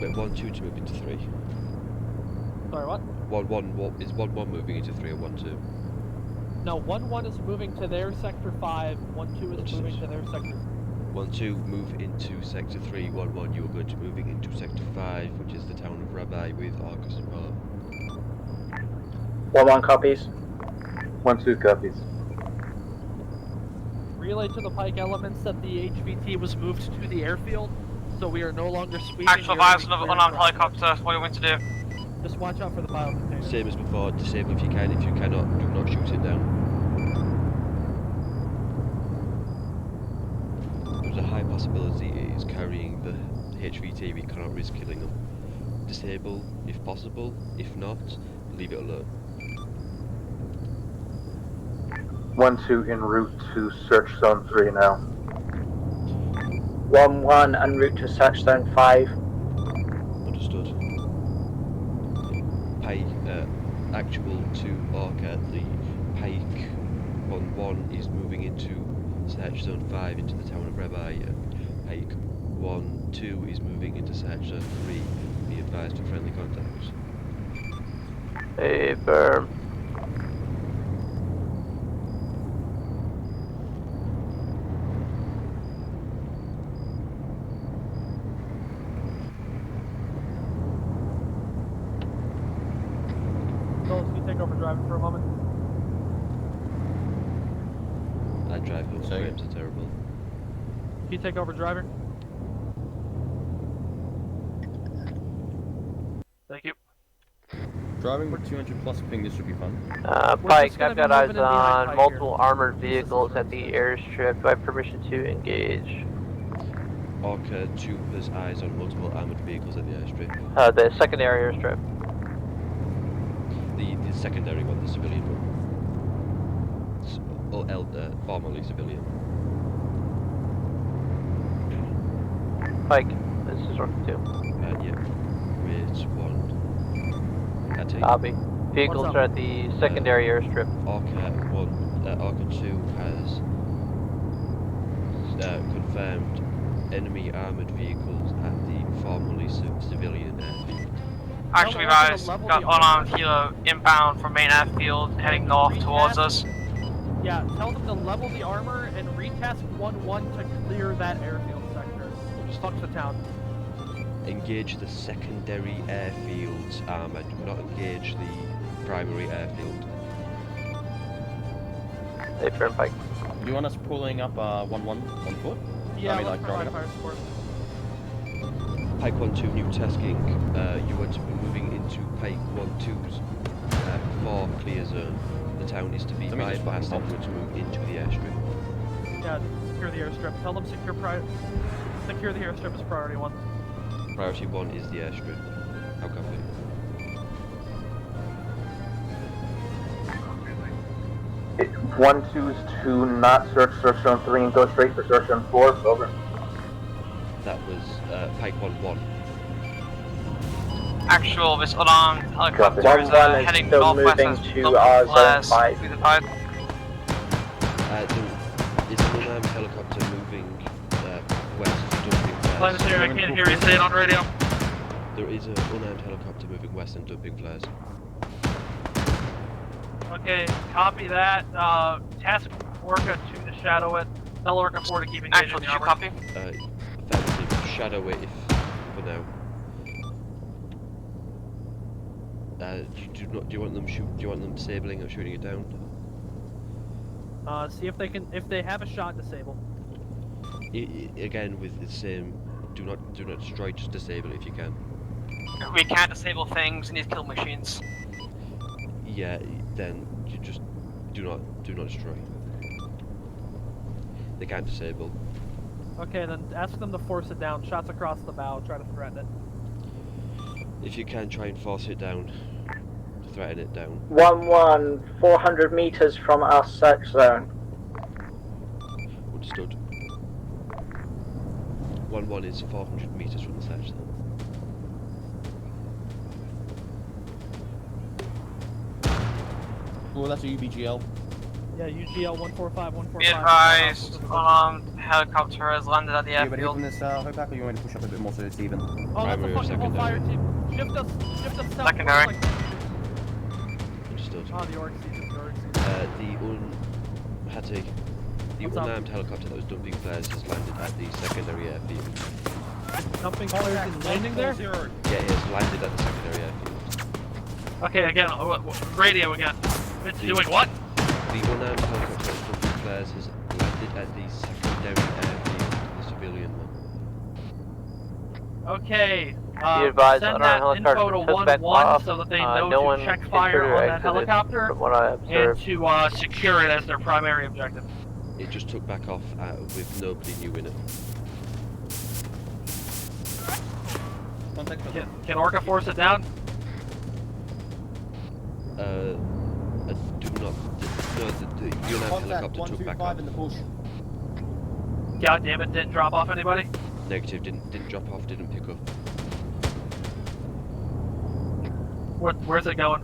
Wait, 1-2 to move into 3. Sorry, what? 1-1, is 1-1 moving into 3 or 1-2? No, 1-1 is moving to their sector 5, 1-2 is moving to their sector. 1-2 move into sector 3, 1-1 you are going to moving into sector 5, which is the town of Rabbi with Arca support. 1-1 copies. 1-2 copies. Relay to the Pike elements that the HVT was moved to the airfield, so we are no longer sweeping. Actual vibes of unarmed helicopter, what do you want to do? Just watch out for the bio container. Same as before, disable if you can, if you cannot, do not shoot it down. There's a high possibility it is carrying the HVT, we cannot risk killing them. Disable if possible, if not, leave it alone. 1-2 en route to search zone 3 now. 1-1 en route to search zone 5. Understood. Pike, actual to Orca, the Pike 1-1 is moving into search zone 5 into the town of Rabbi, and Pike 1-2 is moving into search zone 3. Be advised for friendly contacts. Hey, Burm. Can you take over driving for a moment? I drive, but frames are terrible. Can you take over driving? Thank you. Driving with 200 plus ping, this should be fun. Pike, I've got eyes on multiple armored vehicles at the airstrip. Do I have permission to engage? Orca 2 has eyes on multiple armoured vehicles at the airstrip. The secondary airstrip. The secondary one, the civilian one. Formerly civilian. Pike, this is Rocky 2. Yeah. Wait, 1. Copy. Vehicles are at the secondary airstrip. Orca 2 has confirmed enemy armoured vehicles at the formerly civilian airfield. Actually, guys, got unarmed helo inbound from main airfield heading north towards us. Yeah, tell them to level the armor and retask 1-1 to clear that airfield sector. Just fuck the town. Engage the secondary airfield's armor, do not engage the primary airfield. Hey, Pike. Do you want us pulling up 1-1 on foot? Yeah, I mean, let's like driving provide up. fire support. Pike 1-2 new tasking, you are to be moving into Pike 1-2's 4 clear zone. The town is to be bypassed and to move into the airstrip. Yeah, secure the airstrip. Tell them secure the airstrip is priority 1. Priority 1 is the airstrip. How copy? It 1-2's to not search zone 3 and go straight for search zone 4. Over. That was Pike 1-1. Actual, this unarmed helicopter is 1-1 heading still northwest moving as to multiple zone flares. 5. Please advise. Is an unarmed helicopter moving west to dumping flares? Planetary, I can't hear you, say it on radio. There is an unarmed helicopter moving west and dumping flares. Okay, copy that. Task Orca 2 to shadow it. Tell Orca 4 to keep engaged in the armor. Copy? Effective shadow it if for now. Do you want them disabling or shooting it down? See if they have a shot, disable. Again with the same, do not destroy, just disable it if you can. We can't disable things in these kill machines. Yeah, then you just do not destroy. They can't disable. Okay, then ask them to force it down. Shots across the bow. Try to threaten it. If you can, try and force it down. Threaten it down. 1-1, 400 meters from our search zone. Understood. 1-1 is 400 meters from the search zone. Well, that's a UBGL. Yeah, UGL 145, 145. Be advised, helicopter has landed at the You ready airfield. from this Hopac, or you want me to push up a bit more so it's even? Oh, that's a fucking whole fire team. Shift us south. Secondary. Understood. Oh, the orc season, The unarmed helicopter that was dumping flares has landed at the secondary airfield. Dumping flares and landing there? Yeah, it has landed at the secondary airfield. Okay, again, radio again. It's doing what? The unarmed helicopter that was dumping flares has landed at the secondary airfield, the civilian one. Okay. Be advised, Send unarmed that info helicopter to suspect 1-1 off. so that they No know one to check fire entered or on that exited helicopter from what I and observed. to secure it as their primary objective. It just took back off with nobody new in it. Can Orca force it down? I do not. No, the unarmed helicopter took back off. in the bush. God damn it, didn't drop off anybody? Negative, didn't drop off, didn't pick up. Where's it going?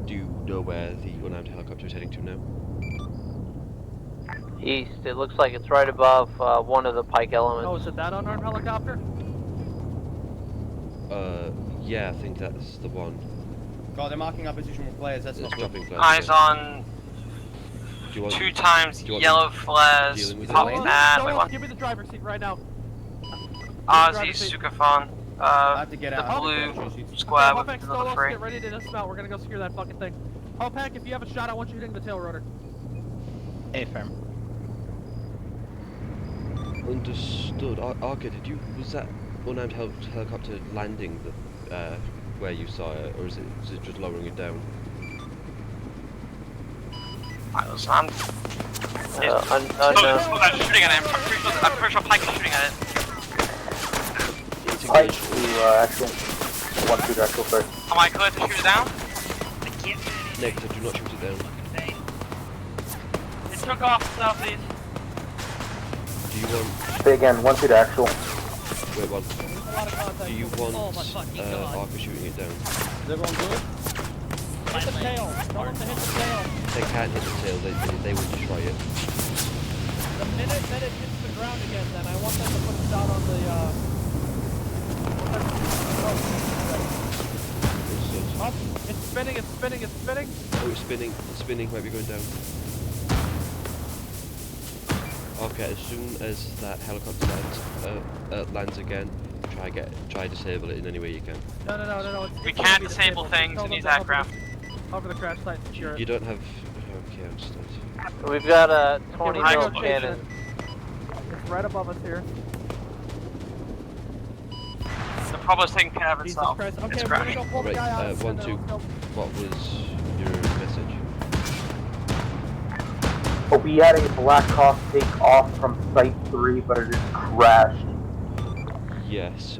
Do you know where the unarmed helicopter is heading to now? East. It looks like it's right above one of the pike elements. Oh, is it that unarmed helicopter? Yeah, I think that's the one. God, they're marking our position with flares. That's It's not dropping good. flares. Eyes on Do you want, 2 times do you want yellow me flares. dealing with Pop it? that. Someone Wait, what? give me the driver's seat right now. Ozzy, Sukafon. I have to get The out. blue Okay, square with Hopac, another Stolos, 3. get ready to dismount. We're gonna go secure that fucking thing. Hopac, if you have a shot, I want you hitting the tail rotor. Affirm. Understood. Arca, was that unarmed helicopter landing where you saw it, or is it just lowering it down? I was on. Unknown. Shooting at it. I'm pretty sure Pike is shooting at it. Pike to actual. 1-2 to actual first. Am I clear to shoot it down? Negative, do not shoot it down. It took off southeast. Do you want... Say again, 1-2 to actual. Wait, one. Do you want Arca shooting it down? Is everyone good? Hit the tail. Tell them to hit the tail. They can't hit the tail, they will destroy it. The minute that it hits the ground again, then I want them to put a shot on the, Up. It's spinning, it's spinning, it's spinning. Oh, it's spinning, might be going down. Okay, as soon as that helicopter lands again, try disable it in any way you can. No. We can't disable things in these aircraft. Over the crash site, secure it. You don't have... Okay, understood. We've got a 20 Okay, mil we're cannon. It's right above us here. The problem's taking care of Jesus itself. Christ. Okay, It's we're gonna crashing. go pull the guy out. and 1-2, then let's go. what was your message? But we had a Black Hawk take off from Site 3, but it just crashed. Yes,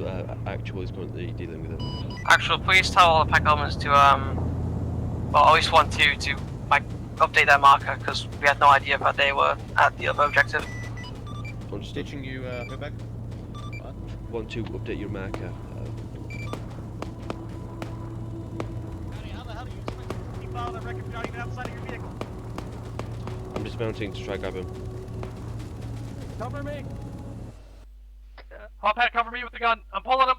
Actual is currently dealing with it. Actual, please tell all the pack elements to, well, at least 1-2 to, like, update their marker, because we had no idea that they were at the other objective. Stitching you, go back. 1-2, update your marker. I'm dismounting to try grab him. Cover me. Hopac, cover me with the gun. I'm pulling him.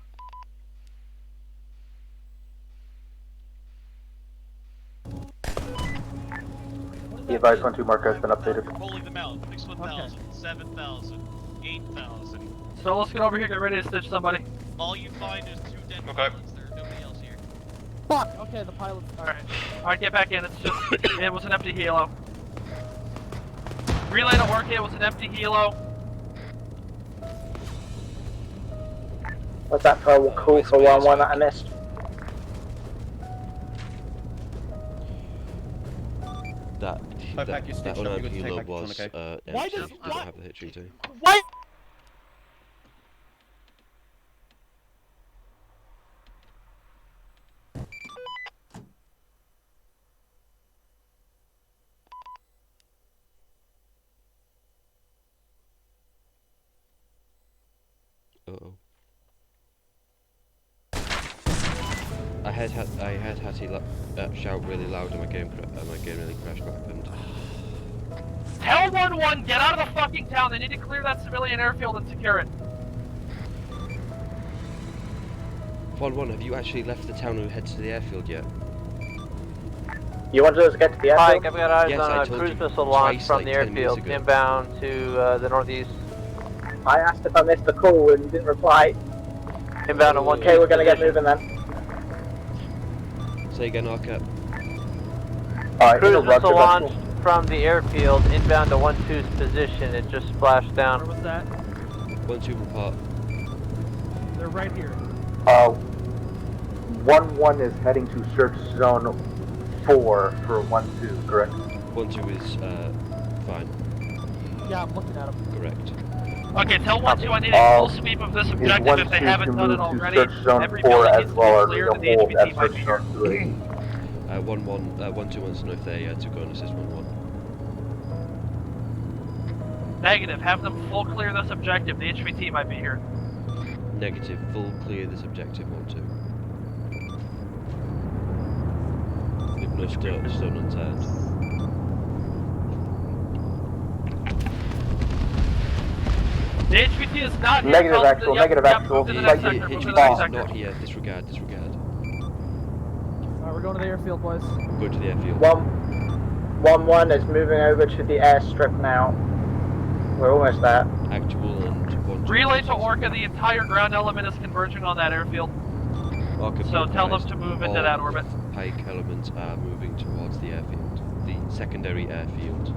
The advised 1-2 marker has been updated. Pulling them out. 6,000, 7,000, 8,000. So let's get over here, get ready to stitch somebody. All you find is 2 dead Okay. pilots. There's nobody else here. Fuck! Okay, the pilot. Alright, get back in. It's just, it was an empty helo. Relay to work, it was an empty helo. Was that for call for 1-1 that I missed? That Pack, you that stitched up, you got to take unarmed back was this one, okay? empty. Why does- You don't have the HVT. Why? Uh-oh. I heard Hattie shout really loud and my game really crashed. What happened? Tell 1-1, get out of the fucking town. They need to clear that civilian airfield and secure it. 1-1, have you actually left the town and head to the airfield yet? You wanted us to get to the airfield? Mike, I've got eyes Yes, on I a told cruise you missile twice, launch from like, the 10 minutes airfield ago. inbound to the northeast. I asked if I missed the call and you didn't reply. Inbound on 1-2. Okay, we're gonna get moving then. Say again, Arca. Cruise missile launched from the airfield inbound to 1-2's position. It just splashed down. Where was that? 1-2 report. They're right here. 1-1 is heading to search zone 4 for 1-2, correct? 1-2 is fine. Yeah, I'm looking at them. Correct. Okay, tell 1-2 I need a full sweep of this objective if they haven't done it already. Every building needs to be cleared and the HVT might be here. 1-2 wants to know if they to go and assist 1-1. Negative, have them full clear this objective, the HVT might be here. Negative, full clear this objective 1-2. With no stone unturned. The HVT is not here. Negative actual, negative actual. HVT is not here, disregard. Alright, we're going to the airfield, boys. Go to the airfield. 1-1 is moving over to the airstrip now. We're almost there. Actual and 1-2. Relay to Orca, the entire ground element is converging on that airfield. Orca, So tell them to move into that orbit. Pike elements are moving towards the airfield. The secondary airfield.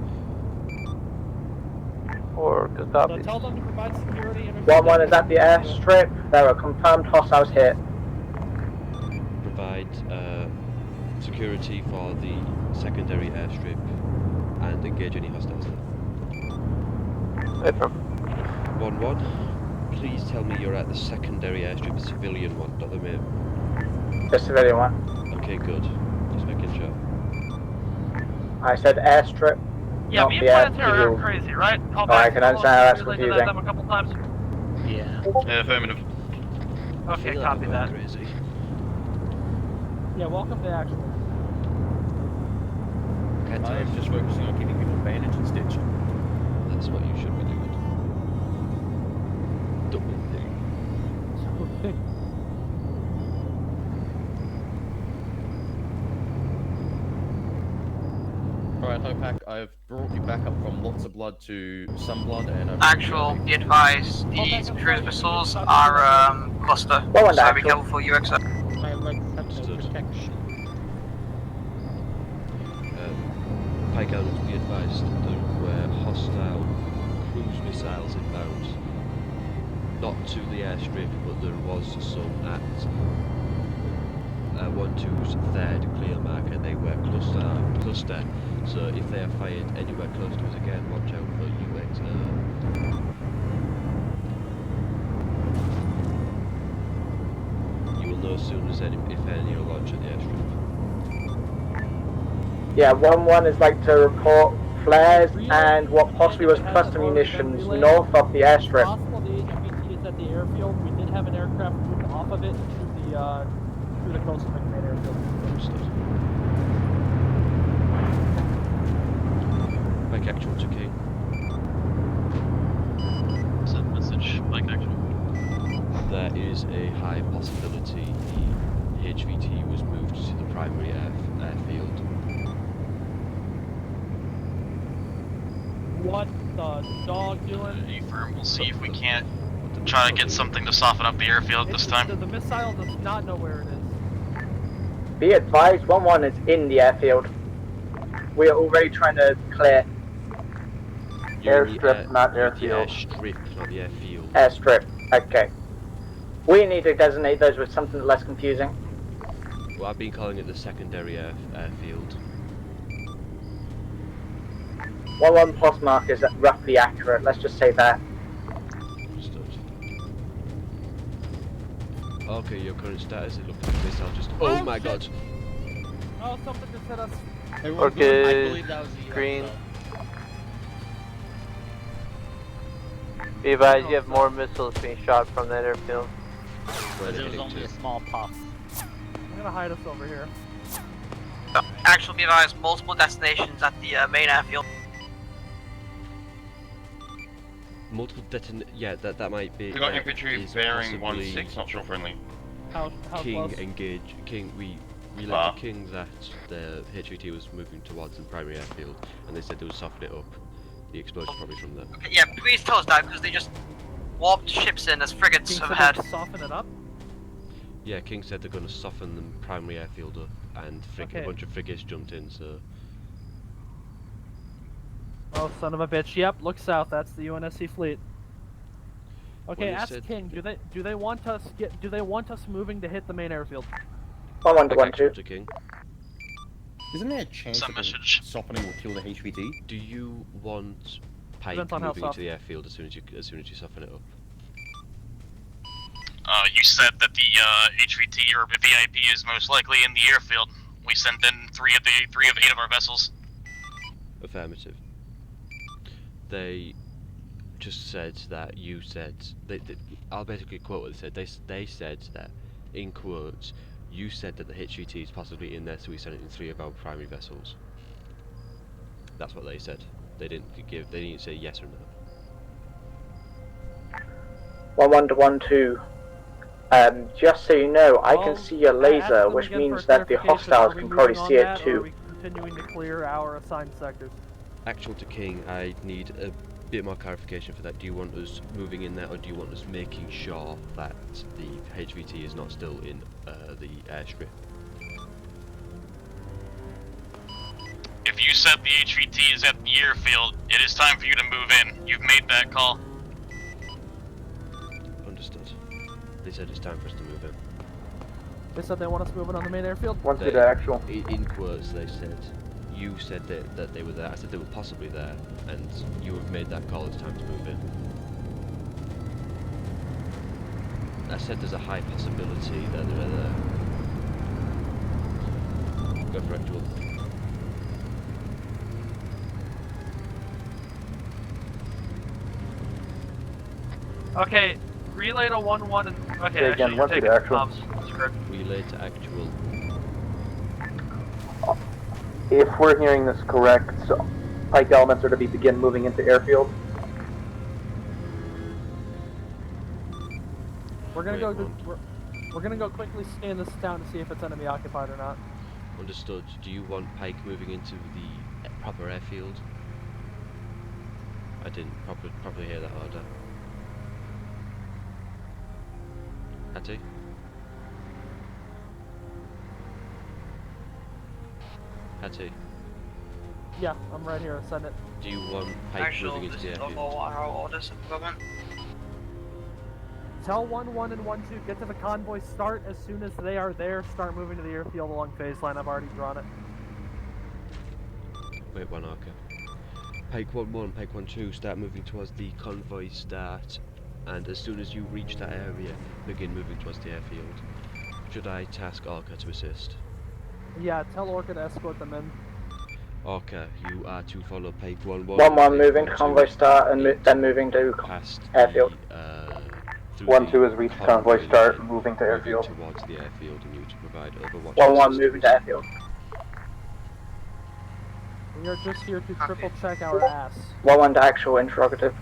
Orca So copies. tell them to provide security and 1-1 is at the airstrip. There are confirmed hostiles here. Provide security for the secondary airstrip and engage any hostiles there. 1-1, please tell me you're at the secondary airstrip, the civilian one, not the main. The civilian one. Okay, good. Just making sure. I said airstrip. Yeah, not me the and Planetary airfield. are crazy, right? Call Oh, back. I can understand how that's Relay to confusing. them a couple times. Yeah. Affirmative. Okay, copy that. Crazy. Yeah, welcome to actual. I am just focusing on keeping people bandaged and stitched. That's what you should be doing. Double thing. Alright, Hopak, I've brought you back up from lots of blood to some blood and Actual, be advised, the cruise missiles are cluster, Well, so be actual. careful for UXO. I like some protection. Pike elements, be advised, there were hostile cruise missiles inbound. Not to the airstrip, but there was some at 1-2's third clear marker. They were cluster, so if they are fired anywhere close to us again, watch out for UXO. You will know as soon as any, if any, are launched at the airstrip. Yeah, 1-1 is like to report flares and what possibly was cluster munitions north of the airstrip. Possible the HVT is at the airfield. We did have an aircraft moved off of it through the coastal command airfield. Mike actual to King. Send message, Mike actual. There is a high possibility the HVT was moved to the primary airfield. What the dog doing? You firm, we'll see if we can't try to get something to soften up the airfield this time. The missile does not know where it is. Be advised, 1-1 is in the airfield. We are already trying to clear. Airstrip, not airfield. Airstrip, not the airfield. Airstrip, okay. We need to designate those with something less confusing. Well, I've been calling it the secondary airfield. 1-1 plus mark is roughly accurate, let's just say that. Understood. Okay, your current status, it looks like missile just... Oh my god! Oh, something just hit us. Okay, green. Be advised, you have more missiles being shot from that airfield. Because it was only a small puff. I'm gonna hide us over here. Actual be advised, multiple destinations at the main airfield. Multiple yeah, that might be... We got infantry bearing possibly 1-6, not sure friendly. How King close? engage. King, we relayed to King that the HVT was moving towards the primary airfield, and they said they would soften it up. The explosion probably from there. Okay, yeah, please tell us that because they just warped ships in as frigates King overhead. said they'd soften it up? Yeah, King said they're going to soften the primary airfield up, and a bunch of frigates jumped in, so... Oh, son of a bitch. Yep, look south. That's the UNSC fleet. Okay, Well, ask King. Do they want us moving to hit the main airfield? 1-1 to 1-2. To King. Isn't there a chance that the softening will kill the HVT? Do you want Pike Depends on how moving into soft. the airfield as soon as you soften it up? You said that the HVT or VIP is most likely in the airfield. We sent in 3 of 8 of our vessels. Affirmative. They just said that you said... I'll basically quote what they said. They said that, in quotes, you said that the HVT is possibly in there, so we sent it in 3 of our primary vessels. That's what they said. They didn't say yes or no. 1-1 to 1-2. Just so you know, I can see your laser, which means that the hostiles can probably see it too. Are we continuing to clear our assigned sectors? Actual to King, I need a bit more clarification for that. Do you want us moving in there, or do you want us making sure that the HVT is not still in the airstrip? If you said the HVT is at the airfield, it is time for you to move in. You've made that call. Understood. They said it's time for us to move in. They said they want us moving on the main airfield? Actual. In quotes, they said, you said that they were there. I said they were possibly there, and you have made that call. It's time to move in. I said there's a high possibility that they're there. Go for actual. Okay, relay to 1-1 and... Okay, Say again, actually, to actual. Relay to actual. If we're hearing this correct, Pike elements are to begin moving into airfield. We're gonna we're gonna go quickly scan this town to see if it's enemy occupied or not. Understood. Do you want Pike moving into the proper airfield? I didn't properly hear that order. Hattie? Hattie? Yeah, I'm right here. Send it. Do you want Pike moving into the airfield? Orders at the moment. Tell 1-1 and 1-2, get to the convoy, start as soon as they are there, start moving to the airfield along phase line. I've already drawn it. Wait, one archer. Pike 1-1, Pike 1-2, start moving towards the convoy start, and as soon as you reach that area, begin moving towards the airfield. Should I task Orca to assist? Yeah, tell Orca to escort them in. Orca, you are to follow Pike 1-1. 1-1 moving to convoy start and then moving to airfield. 1-2 has reached convoy start, moving to airfield. Towards the airfield, and you to provide overwatch. 1-1 moving to airfield. We are just here to triple check our ass. 1-1 to actual interrogative.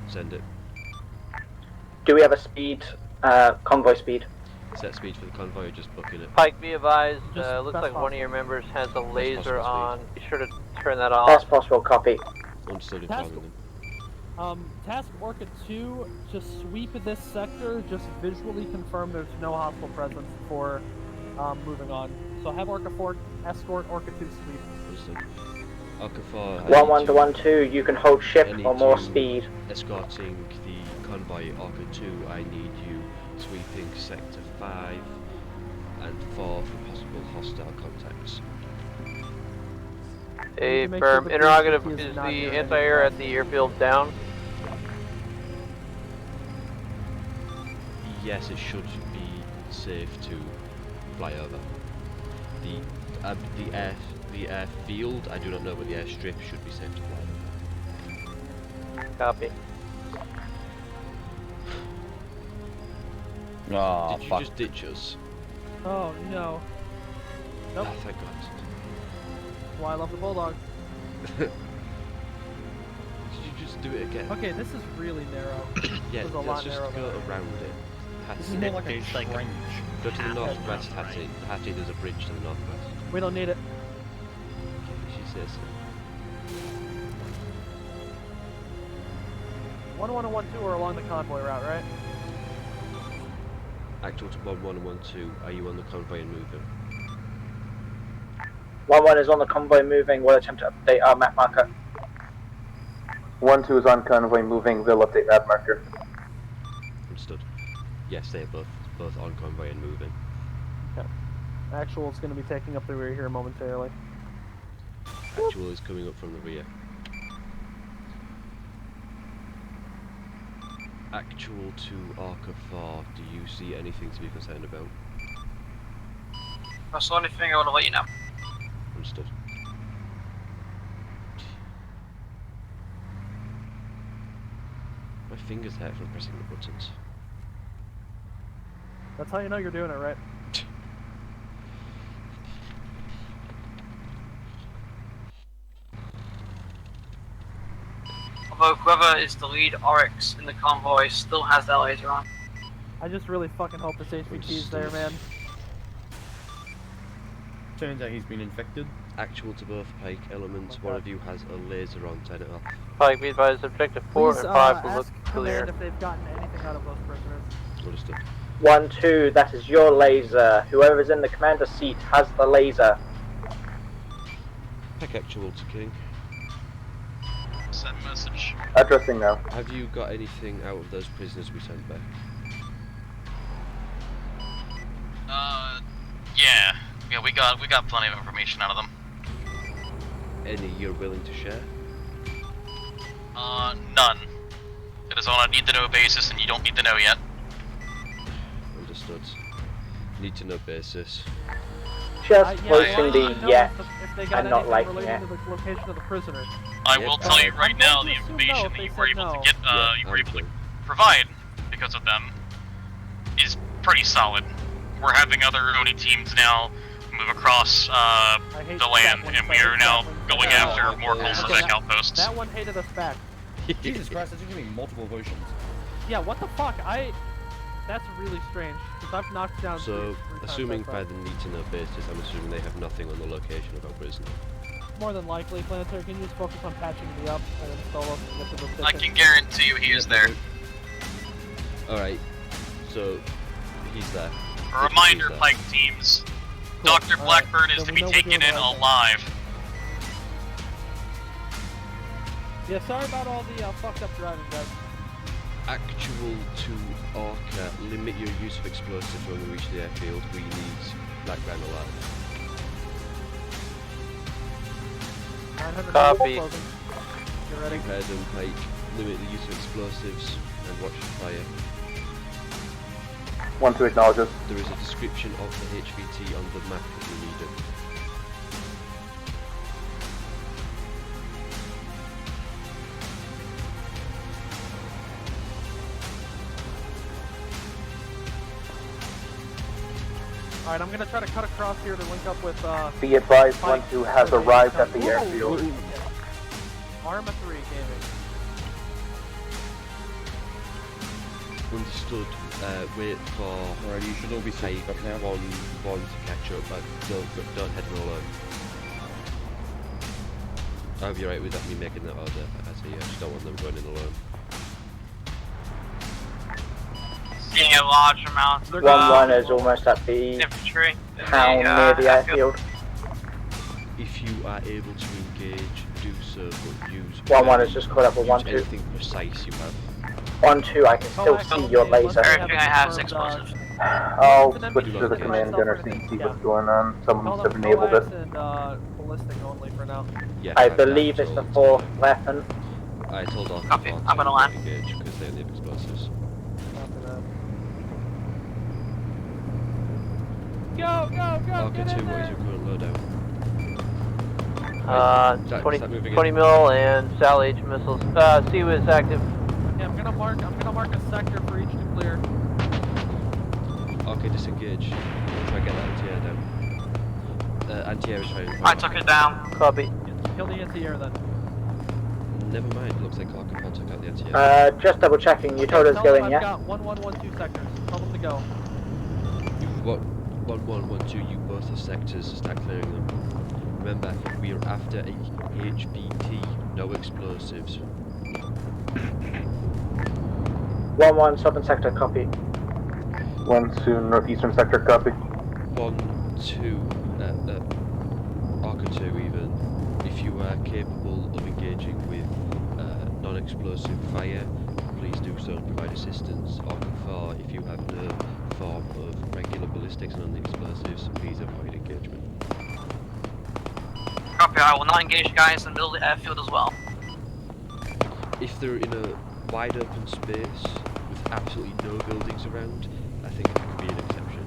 Send it. Do we have a speed, convoy speed? Set speed for the convoy, or just booking it? Pike, be advised, looks like one of your members has a laser on. Be sure to turn that off. Best possible, copy. Understood, informing them. Task Orca 2, just sweep this sector, just visually confirm there's no hostile presence before moving on. So have Orca 4 escort Orca 2 sweep. Understood. Orca 4, 1-1 to 1-2, you can hold ship or more speed. Escorting the convoy Orca 2, I need you sweeping sector 5 and 4 for possible hostile contacts. A make firm sure the interrogative, BCT is not the hearing anti-air anything. at the airfield down? Yes, it should be safe to fly over. The airfield, I do not know, but the airstrip should be safe to fly over. Copy. Oh, Did you fuck. just ditch us? Oh no. Nope. Oh, thank God. That's why I love the bulldog. Did you just do it again? Okay, this is really narrow. Yeah, This is a let's lot just narrower go than around it. This is more like a trench. Go to the Half northwest, around, Hattie. Hattie, there's a bridge to the northwest. We don't need it. She says so. 1-1 and 1-2 are along the convoy route, right? Actual to 1-1 and 1-2, are you on the convoy and moving? 1-1 is on the convoy moving. We'll attempt to update our map marker. 1-2 is on convoy moving. They'll update that marker. Understood. Yes, they're both on convoy and moving. Okay. Actual is going to be taking up the rear here momentarily. Actual is coming up from the rear. Actual to Arca 4, do you see anything to be concerned about? That's the only thing I want to let you know. Understood. My fingers hurt from pressing the buttons. That's how you know you're doing it right. Although whoever is the lead Oryx in the convoy still has that laser on. I just really fucking hope this HVT is there, man. Turns out he's been infected. Actual to both Pike elements, one of you has a laser on, turn it off. Pike, be advised, objective 4 Please, and 5 will look ask clear. command if they've gotten anything out of those prisoners. Understood. 1-2, that is your laser. Whoever's in the commander's seat has the laser. Pike actual to King. Send message. Addressing now. Have you got anything out of those prisoners we sent back? Yeah, we got plenty of information out of them. Any you're willing to share? None. It is on a need-to-know basis, and you don't need to know yet. Understood. Need to know basis. Just voicing the yet If they got and not anything liking relating it. to the location of the prisoner. I will tell you right now, the information that you were able to get, you were able to provide because of them is pretty solid. We're having other ONI teams now move across the land, and we are now going after more Kolsevek outposts. That one hated us back. Jesus Christ, that's giving me multiple versions. Yeah, what the fuck? That's really strange, because I've knocked down So, three times assuming so by far. the need to know basis, I'm assuming they have nothing on the location of our prisoner. More than likely, Planetary, can you just focus on patching me up and install us and get to the I can guarantee you he is there. Alright, so he's there. A reminder, Pike teams. Dr. Blackburn is to be taken in alive. Yeah, sorry about all the fucked up driving, guys. Actual to Orca, limit your use of explosives when we reach the airfield. We need background alert. 900 Copy. closing. You ready? Head and Pike, limit the use of explosives and watch the fire. 1-2 acknowledges. There is a description of the HVT on the map if you need it. Alright, I'm gonna try to cut across here to link up with, Be advised, Pike. 1-2 has arrived at the airfield. Arma 3 gaming. Understood. Wait for. Alright, you should all be Pike safe up now. one to catch up. Don't head roll out. I'll be right with that, me making that order. I just don't want them going in alone. Seeing a large amount of 1-1 is almost at the infantry. town near the airfield. If you are able to engage, do so, but use. 1-1 is just caught up with use 1-2. anything precise you have. 1-2, I can still see your laser. Everything I have is explosives. I'll switch to the command gunner so you can see what's going on. Some Tell of them them have enabled it. coax and ballistic only for now. Yes, I I've believe it's the told, fourth weapon. I told Arca Copy. 4 I'm to gonna not land. engage because they only have explosives. Copy that. Go, go, go! Arca Get 2, in what is there! your current loadout? 20 mil and Sal H missiles. C was active. Okay, I'm gonna mark a sector for each to clear. Arca disengage. Try and get that anti-air down. Anti-air is trying to I took it down. Copy. Kill the anti-air then. Never mind, looks like Arca 4 took out the anti-air. Just double checking, you told us Tell going, them yeah? I've got 1112 sectors. Tell them to go. What? 1, 1, 2, you both are sectors, start clearing them. Remember, we are after a HBT, no explosives. 1-1 southern sector, copy. 1-2 northeastern sector, copy. 1-2, Arca 2 even, if you are capable of engaging with non-explosive fire, please do so and provide assistance. Arca 4, if you have no form of regular ballistics and non-explosives, please avoid engagement. Copy, I will not engage guys in the middle of the airfield as well. If they're in a wide open space with absolutely no buildings around, I think it could be an exception.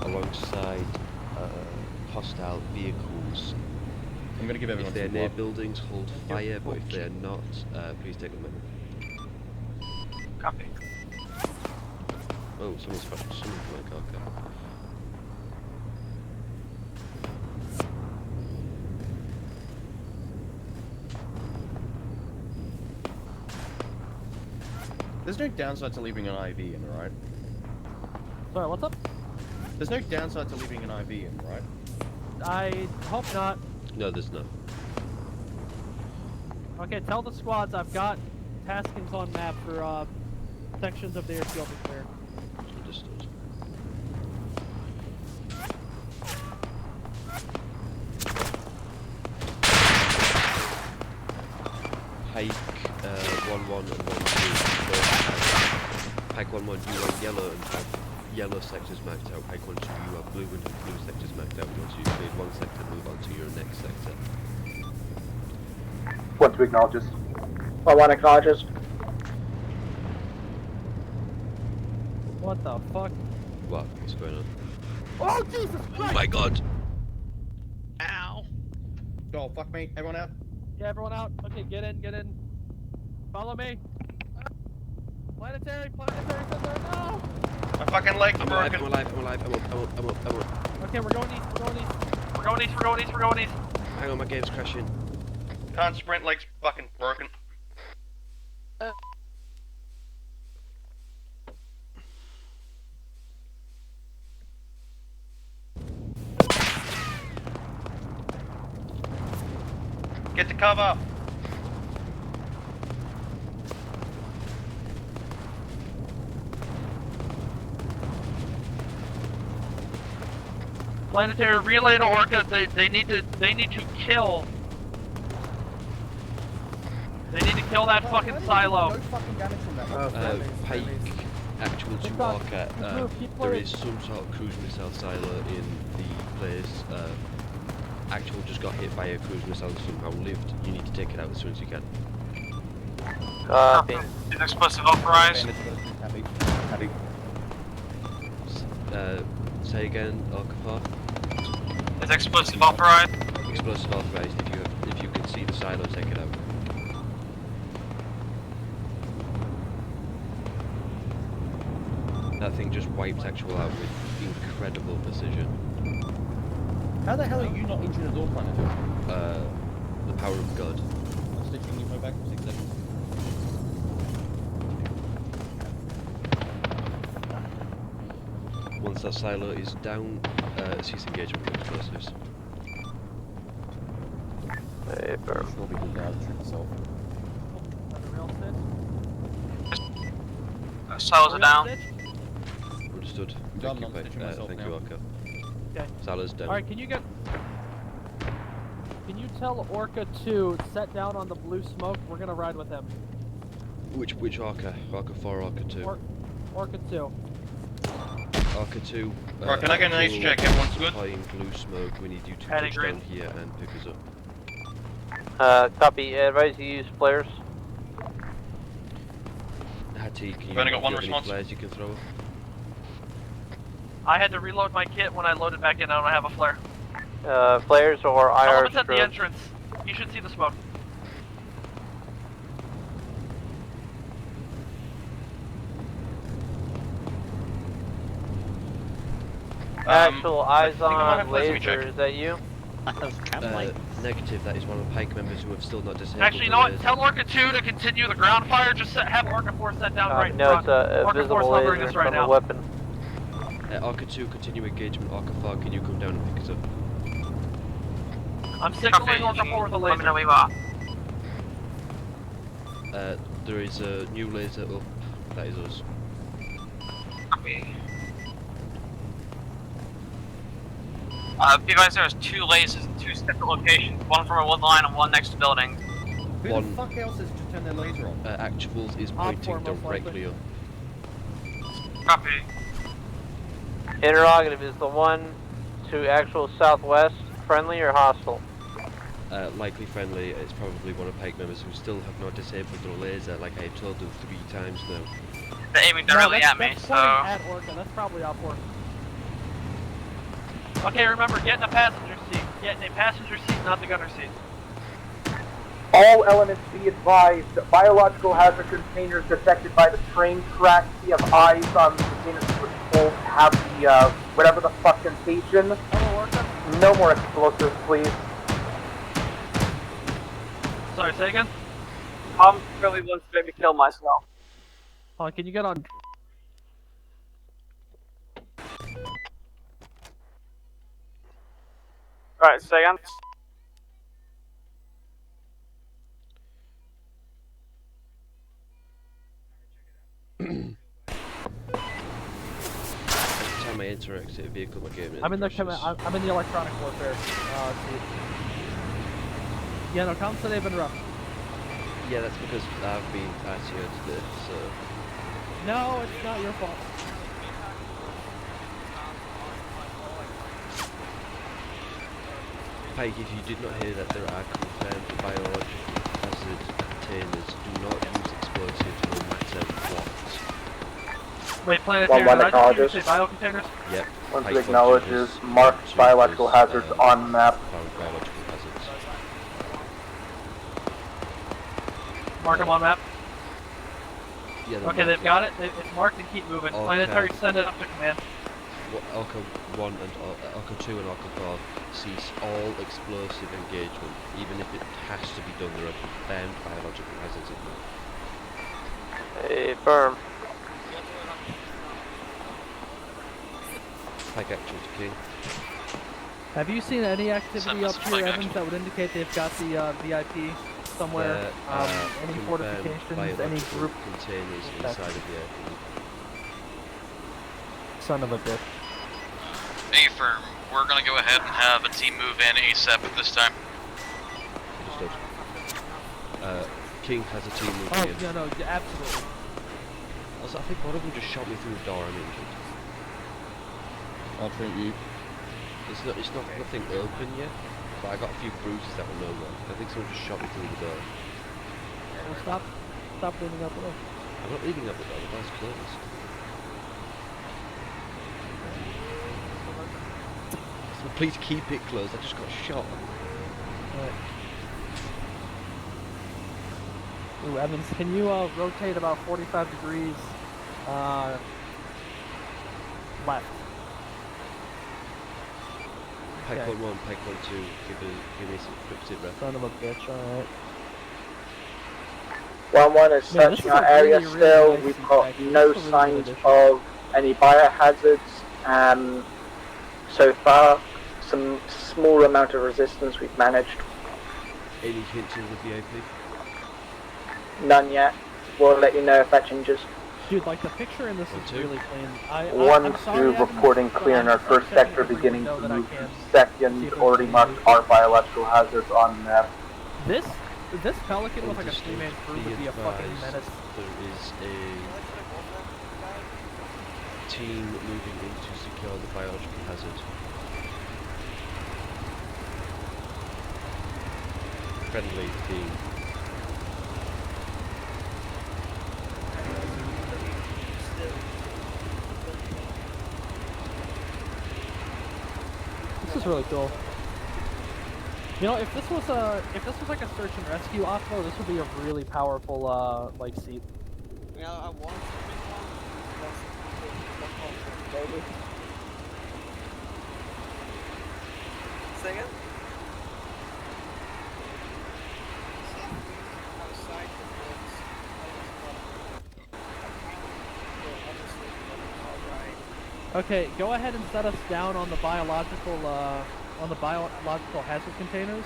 Alongside hostile vehicles. I'm gonna give everyone if they're some near love. buildings, hold fire, but if they're not, please take them out. Copy. Oh, someone's like Arca. There's no downside to leaving an IV in, right? Sorry, what's up? There's no downside to leaving an IV in, right? I hope not. No, there's not. Okay, tell the squads I've got taskings on map for sections of the airfield to clear. Understood. Pike 1-1 and 1-2. Pike 1-1, you are yellow and have yellow sectors marked out. Pike 1-2, you are blue and have blue sectors marked out. Once you've cleared one sector, move on to your next sector. 1-2 acknowledges. 1-1 acknowledges. What the fuck? What? What's going on? Oh, Jesus Christ! Oh my god! Ow! Oh, fuck me. Everyone out? Yeah, everyone out. Okay, get in, get in. Follow me. Planetary center, no! My fucking leg's broken. I'm alive. Okay, we're going east, We're going east. Hang on, my game's crashing. Can't sprint, leg's fucking broken. Get to cover. Planetary relay to Orca. They need to kill. They need to kill that fucking silo. No fucking damage from that. Pike, actual to Arca, there is some sort of cruise missile silo in the place. Actual just got hit by a cruise missile and somehow lived. You need to take it out as soon as you can. Copy. Is explosive authorized? Happy. Say again, Arca. Is explosive authorized? Explosive authorized. If you can see the silo, take it out. That thing just wiped actual out with incredible precision. How the hell are you not injured at all, Planetary? The power of God. I'm stitching you back for 6 seconds. Once that silo is down, cease engagement with explosives. Paper. Sure we can now trick yourself. Silos are down. Understood. Done, Thank you, I'm Pike. stitching myself Thank now. you, Arca. Okay. Silo's down. Alright, can you tell Orca 2 set down on the blue smoke? We're gonna ride with him. Which Arca? Arca 4, Arca 2? Orca 2. Arca 2. Right, can I get an ace check? Everyone's good? Applying blue smoke. We need you to Heading touch green. down here and pick us up. Copy. Advise you use flares. Hattie, can you I've only got one have any response. flares you can throw? I had to reload my kit when I loaded back in. I don't have a flare. Flares or IR Elements at the strobe. entrance. You should see the smoke. Actual eyes I might on have flares, let me laser. check. Is that you? Negative, that is one of the Pike members who have still not disabled. Actually, you know what? Tell Orca 2 to continue the ground fire. Just have Orca 4 set down right in No, front. it's a Orca 4 is visible hovering laser us right from the now. weapon. Arca 2, continue engagement. Arca 4, can you come down and pick us up? I'm signaling Orca 4 with a laser. Let me know where you are. There is a new laser up. That is us. Be advised there's 2 lasers in 2 separate locations. One from a wood line and one next to building. Who the fuck else is to turn their laser on? Actuals is pointing directly up. Copy. Interrogative, is the one to actual southwest friendly or hostile? Likely friendly. It's probably one of Pike members who still have not disabled their laser, like I have told them 3 times now. They're aiming directly at me, That's so... pointing at Orca. That's probably off Orca. Okay, remember, get in a passenger seat. Get in a passenger seat, not the gunner seat. All elements be advised. Biological hazard containers detected by the train track. We have eyes on the containers which will have the, whatever the fuck sensation. No more explosives, please. Sorry, say again? Really wants to make me kill myself. Can you get on? Alright, say again? Every time I interact with a vehicle, my game I'm in the electronic warfare. Seat. Yeah, no, comms today have been rough. Yeah, that's because I've been ITO today, so... No, it's not your fault. Pike, if you did not hear that there are confirmed biological hazard containers, do not use explosives no matter what. Wait, planetary horizon, you say biocontainers? Yep. Once Pike it acknowledges functions marked to biological use, hazards on map. Found biological hazards. Mark them on map. Yeah, Okay, they've got it. It's marked and keep moving. Okay. Planetary, send it up to command. Orca 1 and Orca 2 and Orca 4 cease all explosive engagement, even if it has to be done. There are confirmed biological hazards in there. Firm. Pike actual to King. Have you seen any activity up here, Evans, that would indicate they've got the VIP somewhere? Any fortifications, any group containers inside of the airfield. Son of a bitch. Hey, firm. We're gonna go ahead and have a team move in ASAP at this time. Understood. King has a team moving Oh, in. yeah, no, absolutely. Also, I think one of them just shot me through the door. I'm injured. I'll treat you. It's not nothing open yet, but I got a few bruises that were nowhere. I think someone just shot me through the door. Well, stop leaning up the door. I'm not leaving up the door. The door's closed. So please keep it closed. I just got shot. Right. Ooh, Evans, can you rotate about 45 degrees left? Pike Okay. 1-1, Pike 1-2, give me some quick sit rep. Son of a bitch, alright. 1-1 is Man, this searching is our a area really, really still. nice We've seat got back here. no This is a really signs good of any biohazards. So far, some small amount of resistance we've managed. Any hints of the VIP? None yet. We'll let you know if that changes. Dude, like the picture in this is really clean. I'm 1-2 sorry, Evans, reporting but clear in I'm our first checking sector, every beginning window to that I move can. to second. Already marked our biological hazards on map. This Pelican with like a 3-man crew would be a fucking advised. menace. there is a team moving in to secure the biological hazard. Friendly team. This is really cool. You know, if this was like a search and rescue Osmo, this would be a really powerful like seat. Yeah, I want to make one. Say again? Okay, go ahead and set us down on the biological hazard containers.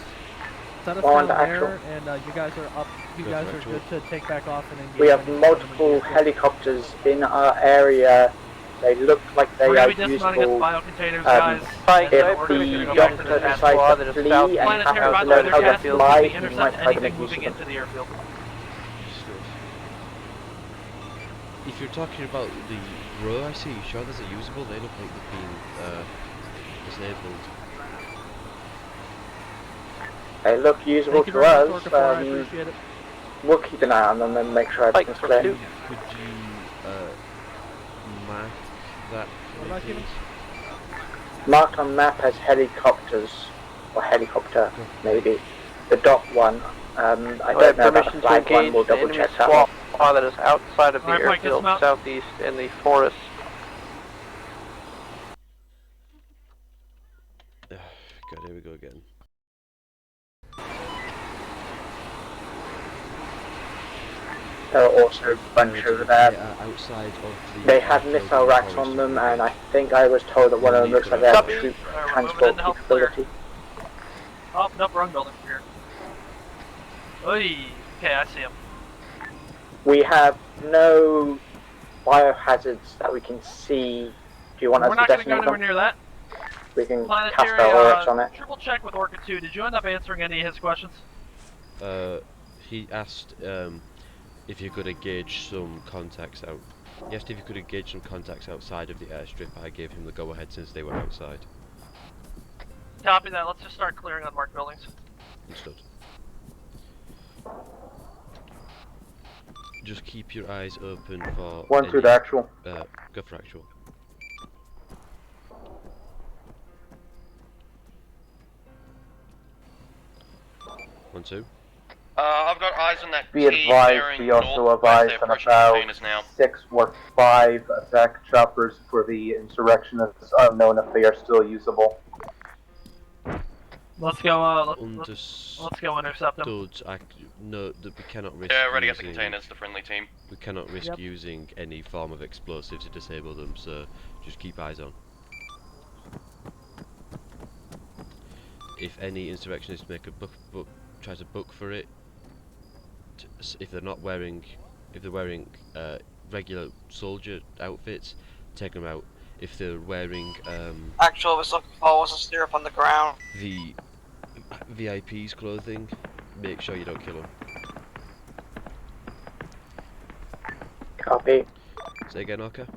Set us down there, and you guys are up. You guys are good to take back off and engage. We have multiple helicopters in our area. They look like they are useful. If the doctor decides to flee and happens to know how to fly, he might try to make use of them. If you're talking about the row, I see. Sure, there's a usable. They look like they've been disabled. They look usable to us. We'll keep an eye on them and make sure everything's clear. Could you mark that? Marked on map as helicopters, or helicopter, maybe. The dot one. I don't know about the flag one. We'll double check that one. That is outside of the airfield, southeast in the forest. God, here we go again. There are also a bunch over there. Outside of the they have missile racks on them, and I think I was told that one of them looks like they have troop transport capability. Oh, no, wrong building here. Oy, okay, I see him. We have no biohazards that we can see. Do you want us to We're not going to go detonate anywhere them? near that. We can cast Planetary, our aurats on it. triple check with Orca 2. Did you end up answering any of his questions? He asked if you could engage some contacts out. He asked if you could engage some contacts outside of the airstrip. I gave him the go-ahead since they were outside. Copy that. Let's just start clearing unmarked buildings. Understood. Just keep your eyes open for 1-2 to actual. Go for actual. One, two. I've got eyes on that Be team advised, bearing we also north have west. eyes They're on approaching about containers now. 6 or 5 attack choppers for the insurrectionists, unknown if they are still usable. Let's go, let's go intercept them. No, we cannot risk Yeah, ready at the using- containers, the friendly team. We cannot risk using any form of explosive to disable them, so just keep eyes on. If any insurrectionists make a try to book for it, if they're not wearing, if they're wearing regular soldier outfits, take them out. If they're wearing Actual was looking for was a stirrup on the ground. the VIP's clothing, make sure you don't kill them. Copy. Say again, Orca.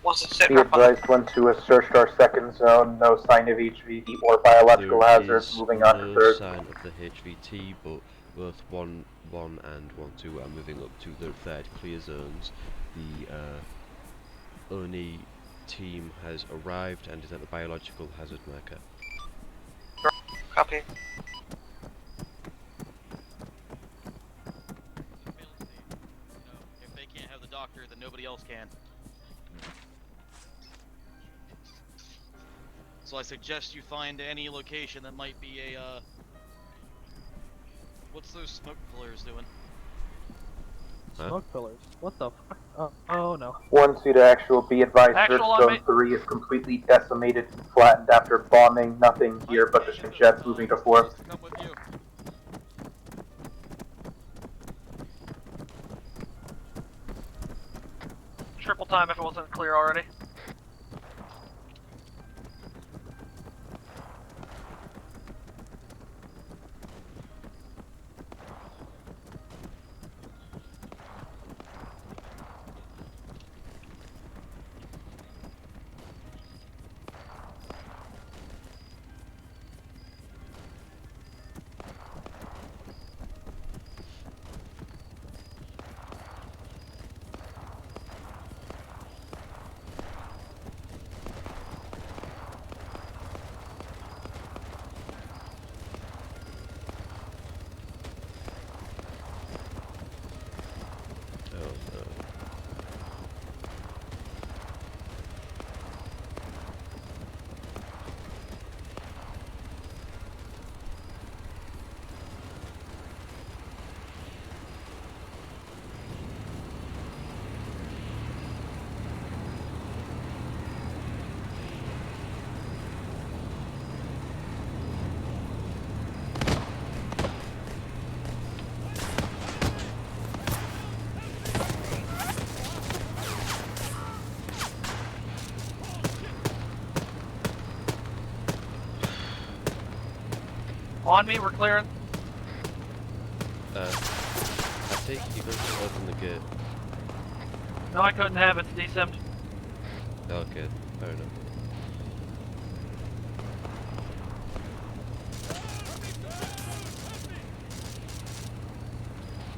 Was it Be stirrup on the advised, 1-2 has searched our second zone, no sign of HVT or biological hazards, moving on to no third. sign of the HVT, but both 1-1 and 1-2 are moving up to the third clear zones. The Oni team has arrived and is at the biological hazard marker. Copy. If they can't have the doctor, then nobody else can. So I suggest you find any location that might be a, what's those smoke pillars doing? Smoke pillars? What the fuck? Oh no. 1-2 to actual, be advised, Actual search on zone me. 3 is completely decimated and flattened after bombing. Nothing here but the jets moving to 4th. Come with you. triple time if it wasn't clear already. On me, we're clearing. I think you're going to open the gate. No, I couldn't have it. It's desimmed. Okay, fair enough.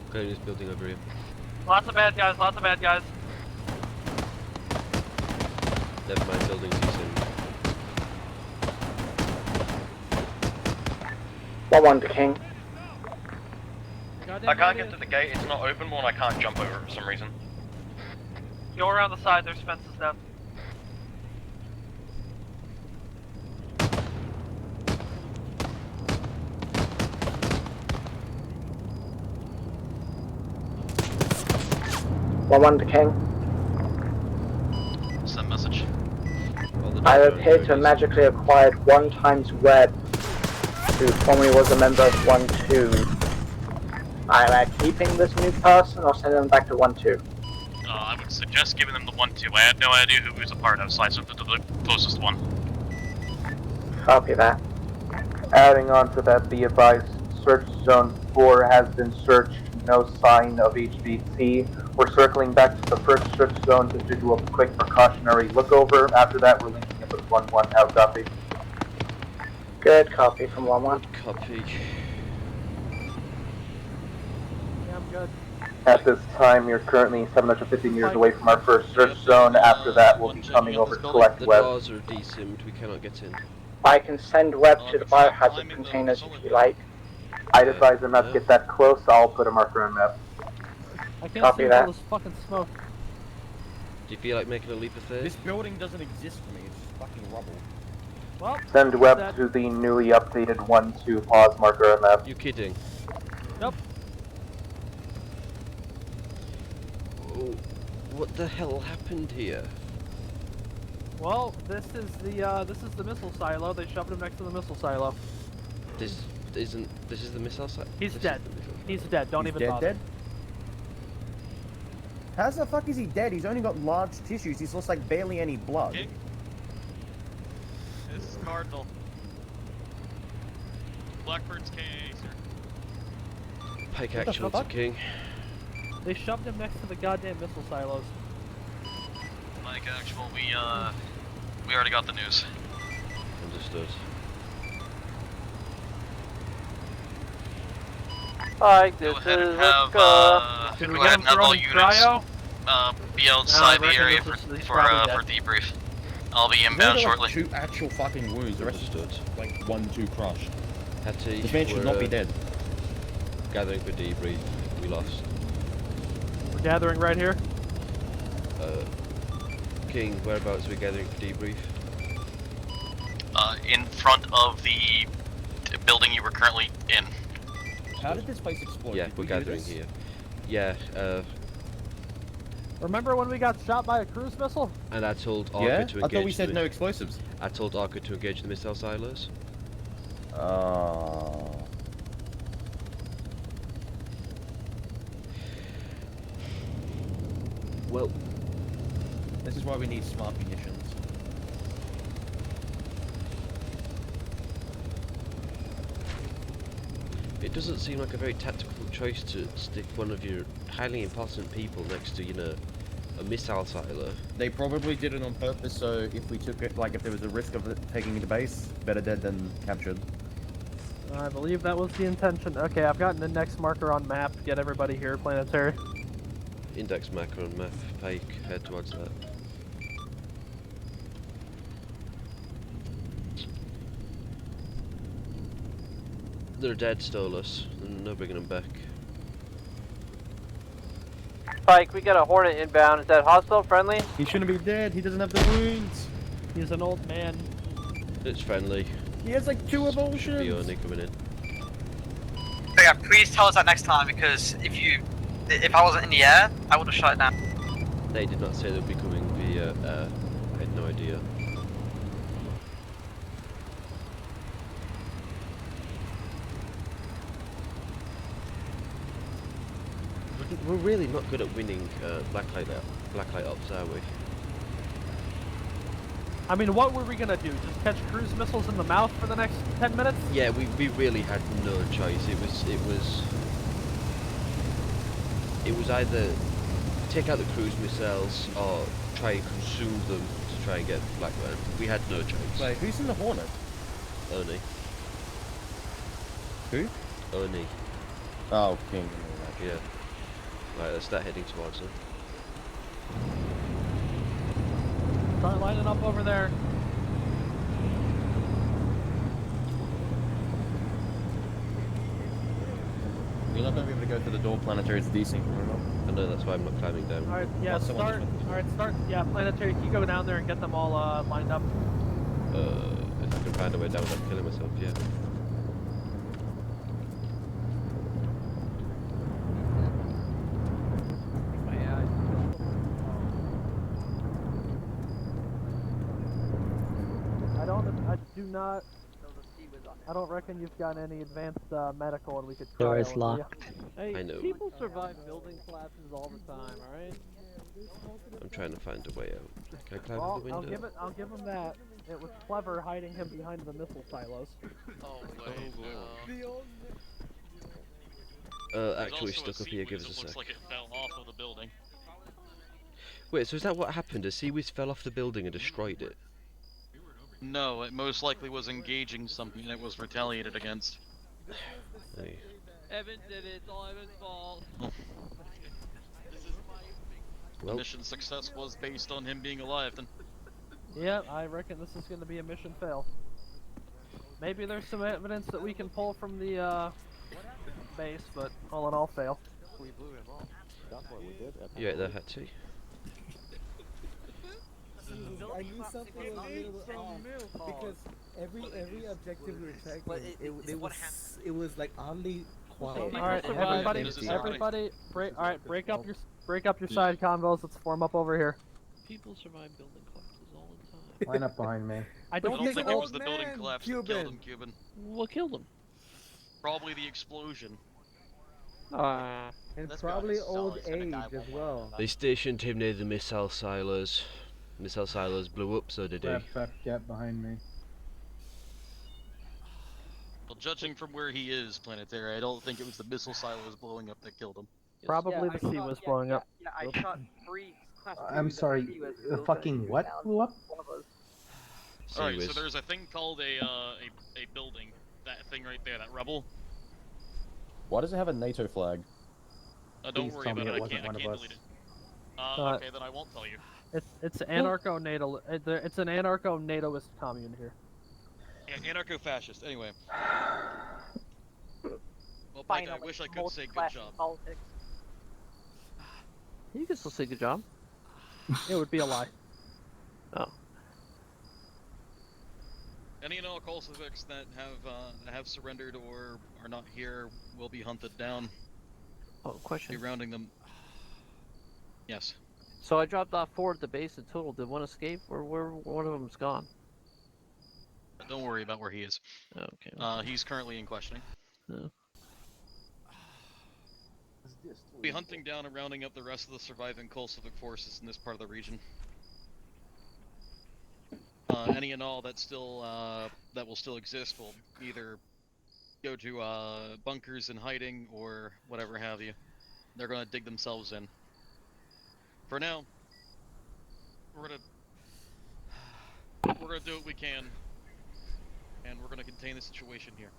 Clearing this building over here. Lots of bad guys, lots of bad guys. Never mind, buildings you see. 1-1 to King. I can't get to the gate, it's not openable and I can't jump over it for some reason. Go around the side, there's fences down. One to King. What's that message? I appear to have magically acquired 1 times Webb, who formerly was a member of 1-2. Am I keeping this new person or sending them back to 1-2? I would suggest giving them the 1-2. I had no idea who he was a part of, so I sent them to the closest one. Copy that. Adding on to that, be advised, search zone 4 has been searched, no sign of HVT. We're circling back to the first search zone to do a quick precautionary look over. After that, we're linking up with 1-1. How copy? Good copy from 1-1. Copy. Yeah, I'm good. At this time, you're currently 750 meters away from our first search zone. After that, we'll be coming over to collect The Webb. doors are desimmed, we cannot get in. I can send Webb to the biohazard containers if you like. I'd advise them not to get that close. I'll put a marker on map. I can't Copy see that. all this fucking smoke. Do you feel like making a leap of faith? This building doesn't exist for me, it's just fucking rubble. Well, Send Webb to the newly updated 1-2 pause marker on map. You kidding? Nope. Oh, what the hell happened here? Well, this is the missile silo. They shoved him next to the missile silo. This is the missile site? He's dead. He's dead. Don't even bother. Dead? How the fuck is he dead? He's only got large tissues. He's lost like barely any blood. King? This is Cardinal. Blackbird's KA, sir. Pike What the action fuck? to King. They shoved him next to the goddamn missile silos. Mike, actual, we already got the news. Understood. Alright, this Go ahead is and have, Did we go get ahead him and have all thrown in units, cryo? Be outside No, I the reckon area this is- he's for probably debrief. I'll be He's inbound only got, shortly. like, 2 actual fucking wounds. The rest is like 1-2 crush. Hattie, This man should not be dead. Gathering for debrief. We lost. We're gathering right here. King, whereabouts are we gathering for debrief? In front of the building you were currently in. How did this place explode? Yeah, Did we're we do gathering this? here. Yeah, Remember when we got shot by a cruise missile? and I told Arca Yeah? to I engage. thought we said no explosives. I told Arca to engage the missile silos. Well, this is why we need smart munitions. it doesn't seem like a very tactical choice to stick one of your highly important people next to, you know, a missile silo. They probably did it on purpose, so if we took it, like if there was a risk of it taking the base, better dead than captured. I believe that was the intention. Okay, I've gotten the next marker on map. Get everybody here, planetary. Index marker on map, Pike, head towards that. They're dead, Stolas. No bringing them back. Pike, we got a Hornet inbound. Is that hostile, friendly? He shouldn't be dead. He doesn't have the wounds. He's an old man. It's friendly. He has like 2 avulsions. The only coming in. But yeah, please tell us that next time, because if I wasn't in the air, I would have shot it down. They did not say they'd be coming via air. I had no idea. We're really not good at winning Blacklight ops, are we? I mean, what were we gonna do? Just catch cruise missiles in the mouth for the next 10 minutes? Yeah, we really had no choice. It was either take out the cruise missiles or try and consume them to try and get Blacklight. We had no choice. Wait, who's in the Hornet? Oni. Who? Oni. Oh, King. Yeah. Right, let's start heading towards them. Start lining up over there. You're not going to be able to go through the door planetary, it's desync, remember? I know, that's why I'm not climbing down. Alright, yeah, start, yeah, planetary, you go down there and get them all lined up. If I can find a way down without killing myself, yeah. I don't reckon you've got any advanced medical and we could Door try is locked. Hey, I know. people survive building collapses all the time, alright? I'm trying to find a way out. Can I climb Well, the window? I'll give him that. It was clever hiding him behind the missile silos. Oh wait, Actually stuck up here, give us a sec. Looks like it fell off of the building. Wait, so is that what happened? A Seaweed fell off the building and destroyed it? No, it most likely was engaging something that was retaliated against. Hey. Evan did it, it's all Evan's fault. The mission success was based on him being alive then. Yeah, I reckon this is going to be a mission fail. Maybe there's some evidence that we can pull from the base, but all in all, fail. We blew him off. That's what we did. You ate that, Hattie? I knew something was a little off because every objective we were checking, it was like oddly quiet. All right, everybody, break up your side convos. Let's form up over here. people survive building collapses all the time. Line up behind me. I don't think it was the building collapse that killed him, Cuban. What killed him? Probably the explosion. And probably old age as well. They stationed him near the missile silos. Missile silos blew up, so did he. Get behind me. Well, judging from where he is, Planetary, I don't think it was the missile silos blowing up that killed him. Probably the sea was blowing up. Yeah, I shot 3 class I'm sorry, the fucking what blew up? Alright, so there's a thing called a building. That thing right there, that rubble. Why does it have a NATO flag? Don't worry about it, I can't delete it. Okay, then I won't tell you. It's anarcho-NATO. It's an anarcho-NATOist commune here. Yeah, anarcho-fascist. Anyway. Well, Mike, I wish I could say good job. Politics. You can still say good job. It would be a lie. Oh. Any and all call civics that have surrendered or are not here will be hunted down. Oh, question. Be rounding them. Yes. So I dropped off 4 at the base in total. Did one escape, or where one of them's gone? Don't worry about where he is. Okay. He's currently in questioning. No. Be hunting down and rounding up the rest of the surviving Civic forces in this part of the region. Any and all that still that will still exist will either go to bunkers in hiding or whatever have you. They're gonna dig themselves in. For now, we're gonna do what we can, and we're gonna contain the situation here.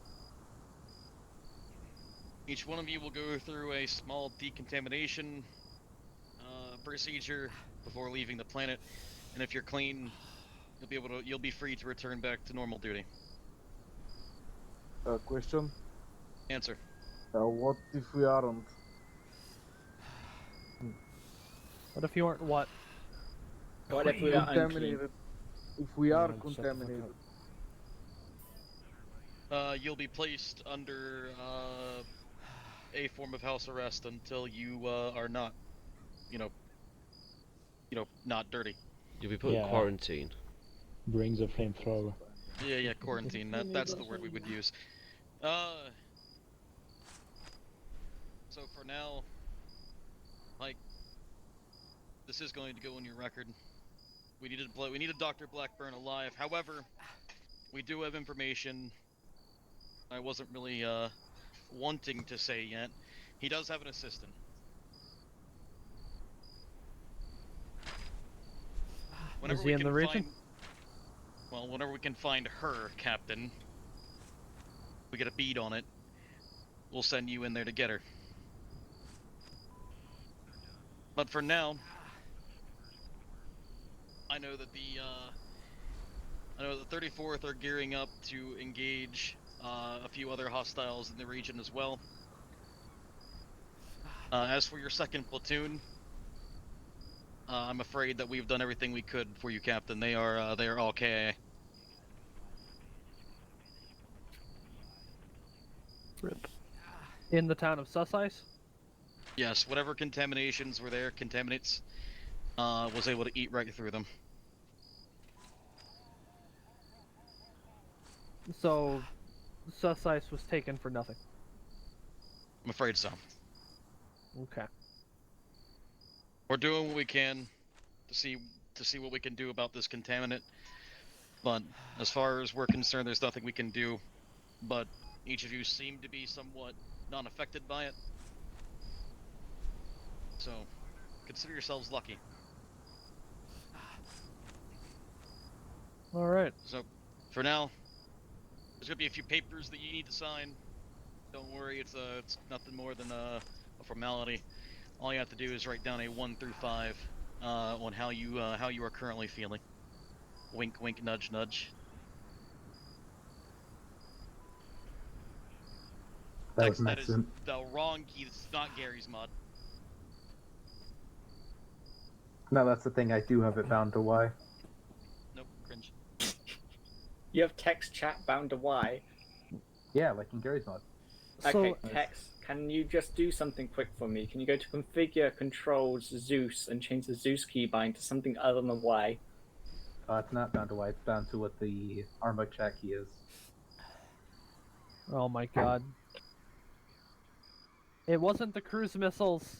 Each one of you will go through a small decontamination procedure before leaving the planet, and if you're clean, you'll be free to return back to normal duty. Question. Answer. What if we aren't? What if you aren't what? What if we are contaminated? If we are contaminated. You'll be placed under a form of house arrest until you are not, not dirty. You'll be put in quarantine. Brings a flamethrower. Yeah, quarantine. That's the word we would use. So for now, Mike, this is going to go on your record. We needed Dr. Blackburn alive. However, we do have information I wasn't really wanting to say yet. He does have an assistant. Whenever Is he in the region? Whenever we can find her, Captain, we get a bead on it, we'll send you in there to get her. But for now, I know that the 34th are gearing up to engage a few other hostiles in the region as well. As for your 2nd platoon, I'm afraid that we've done everything we could for you, Captain. They are all KIA. In the town of Sussice? Yes, whatever contaminations were there, contaminates, was able to eat right through them. So, Sussice was taken for nothing. I'm afraid so. Okay. We're doing what we can to see what we can do about this contaminant, but as far as we're concerned, there's nothing we can do. But each of you seem to be somewhat non-affected by it, so consider yourselves lucky. All right. So, for now, there's gonna be a few papers that you need to sign. Don't worry, it's nothing more than a formality. All you have to do is write down a 1 through 5 on how you are currently feeling. Wink, wink, nudge, nudge. That was That is Maxim. the wrong key. This is not Gary's mod. No, that's the thing. I do have it bound to Y. Nope, cringe. You have text chat bound to Y. Yeah, like in Gary's mod. Okay, text. Can you just do something quick for me? Can you go to configure controls Zeus and change the Zeus keybind to something other than Y? It's not bound to Y. It's bound to what the Arma chat key is. Oh my god. It wasn't the cruise missiles.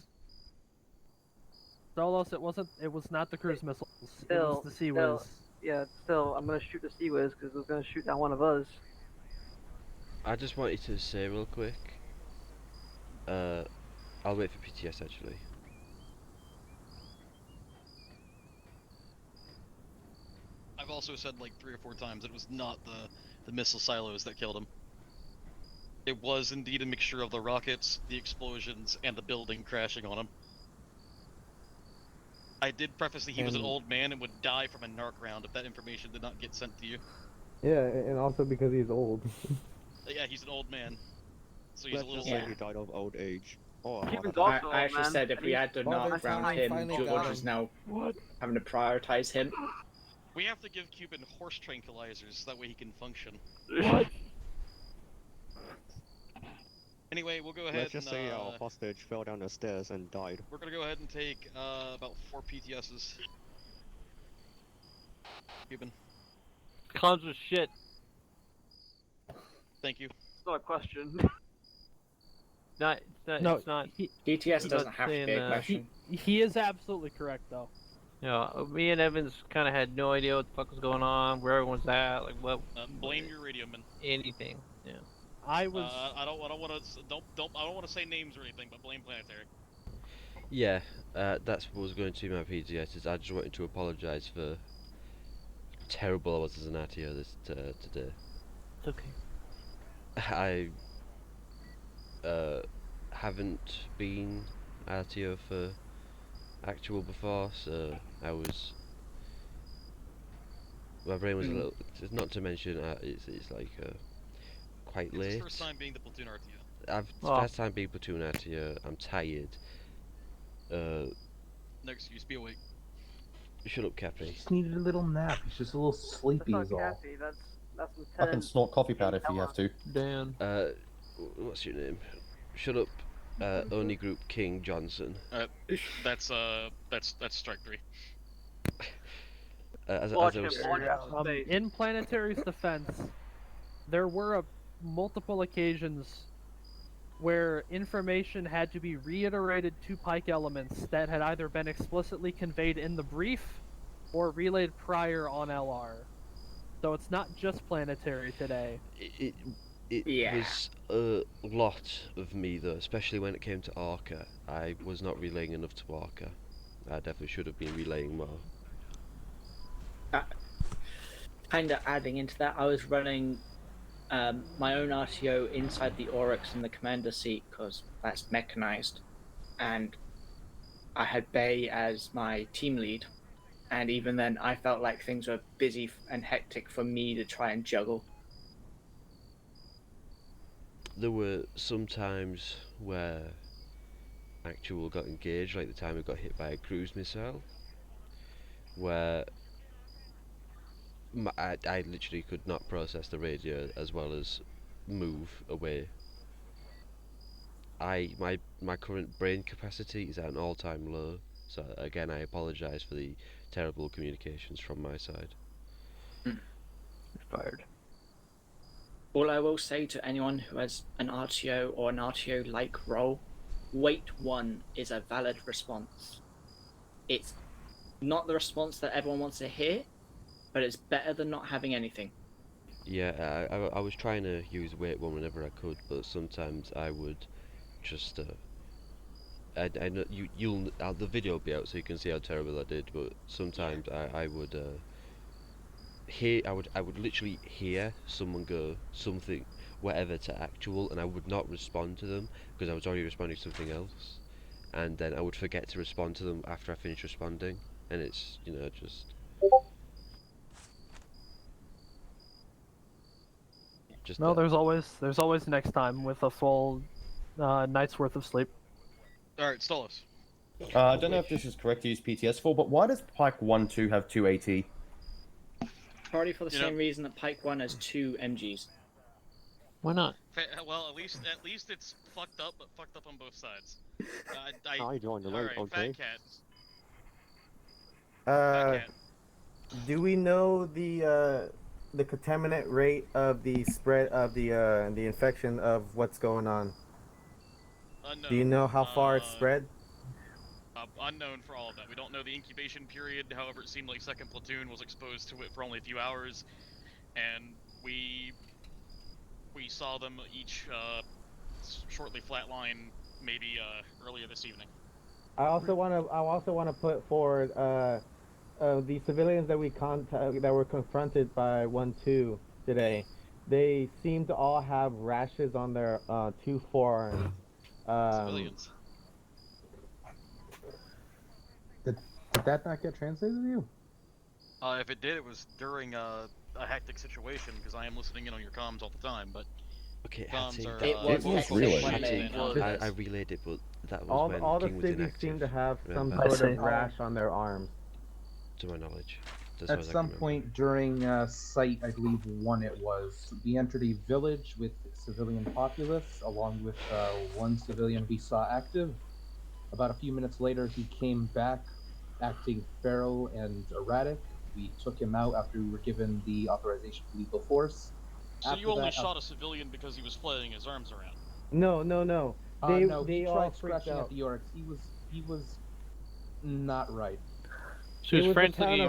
Solos, it was not the cruise missiles. It was the Sea Whiz. Yeah, still, I'm gonna shoot the Sea Whiz because it was gonna shoot down one of us. I just wanted to say real quick. I'll wait for PTS actually. I've also said like 3 or 4 times it was not the missile silos that killed him. It was indeed a mixture of the rockets, the explosions, and the building crashing on him. I did preface that he was an old man and would die from a narc round if that information did not get sent to you. Yeah, and also because he's old. Yeah, he's an old man. So he's Let's a little just say old. he died of old age. Oh, I actually said if we had to knock around him, George is now having to prioritize him. We have to give Cuban horse tranquilizers, that way he can function. What? Anyway, we'll go ahead Let's just say our hostage fell down the stairs and died. We're gonna go ahead and take about 4 PTSs. Cuban. Cons of shit. Thank you. It's not a question. No, it's not. DTS doesn't have to be a question. He is absolutely correct, though. Yeah, me and Evans kind of had no idea what the fuck was going on, where everyone was at, like what. Blame your radio man. Anything. Yeah. I was. I don't want to say names or anything, but blame Planetary. Yeah, that's what was going to be my PTS. Is I just wanted to apologise for terrible I was as an ATO this today. It's okay. I haven't been ATO for actual before, so I was. My brain was a little. Not to mention, it's like quite late. It's his first time being the platoon RTO. First time being platoon RTO. I'm tired. No excuse, be awake. Shut up, Cappy. Just needed a little nap. He's just a little sleepy is all. Cappy, that's Fucking snort coffee powder if you have to. Dan. What's your name? Shut up. Only Group King Johnson. That's strike 3. In Planetary's defense, there were multiple occasions where information had to be reiterated to Pike elements that had either been explicitly conveyed in the brief or relayed prior on LR. So it's not just planetary today. It was a lot of me though, especially when it came to Arca. I was not relaying enough to Arca. I definitely should have been relaying more. Kind of adding into that, I was running my own RTO inside the Oryx in the commander seat because that's mechanized, and I had Bay as my team lead, and even then I felt like things were busy and hectic for me to try and juggle. There were some times where Actual got engaged, like the time we got hit by a cruise missile, where I literally could not process the radio as well as move away. My current brain capacity is at an all-time low, so again I apologise for the terrible communications from my side. Fired. All I will say to anyone who has an RTO or an RTO-like role, wait 1 is a valid response. It's not the response that everyone wants to hear, but it's better than not having anything. Yeah, I was trying to use wait one whenever I could, but sometimes I would just I know you'll the video will be out so you can see how terrible I did, but sometimes I would hear I would literally hear someone go something whatever to Actual, and I would not respond to them because I was already responding to something else, and then I would forget to respond to them after I finished responding, and it's just No, there's always next time with a full night's worth of sleep. Alright, Stolas. I don't know if this is correct to use PTS for, but why does Pike 1-2 have 2 AT? Probably for the same reason that Pike 1 has 2 MGs. Why not? Well, at least it's fucked up, but fucked up on both sides. I joined the late, Alright, okay. Fat Cat. Do we know the contaminant rate of the spread of the infection of what's going on? Unknown. Do you know how far it's spread? Unknown for all of that. We don't know the incubation period. However, it seemed like 2nd Platoon was exposed to it for only a few hours, and we saw them each shortly flatline, maybe earlier this evening. I also want to put forward the civilians that that were confronted by 1-2 today. They seem to all have rashes on their 2 forearms. Civilians. Did that not get translated to you? If it did, it was during a hectic situation, because I am listening in on your comms all the time, but okay, comms are... it was relayed. I relayed it, but that was when all the King was cities inactive. seem to have some remember? sort of rash on their arms. To my knowledge. At some point during Site, I believe 1 it was, we entered a village with civilian populace, along with 1 civilian we saw active. About a few minutes later, he came back, acting feral and erratic. We took him out after we were given the authorization for lethal force. So you only shot a civilian because he was flailing his arms around? No. No, They he all tried freaked scratching out. at the Oryx. He was not right. She was frantically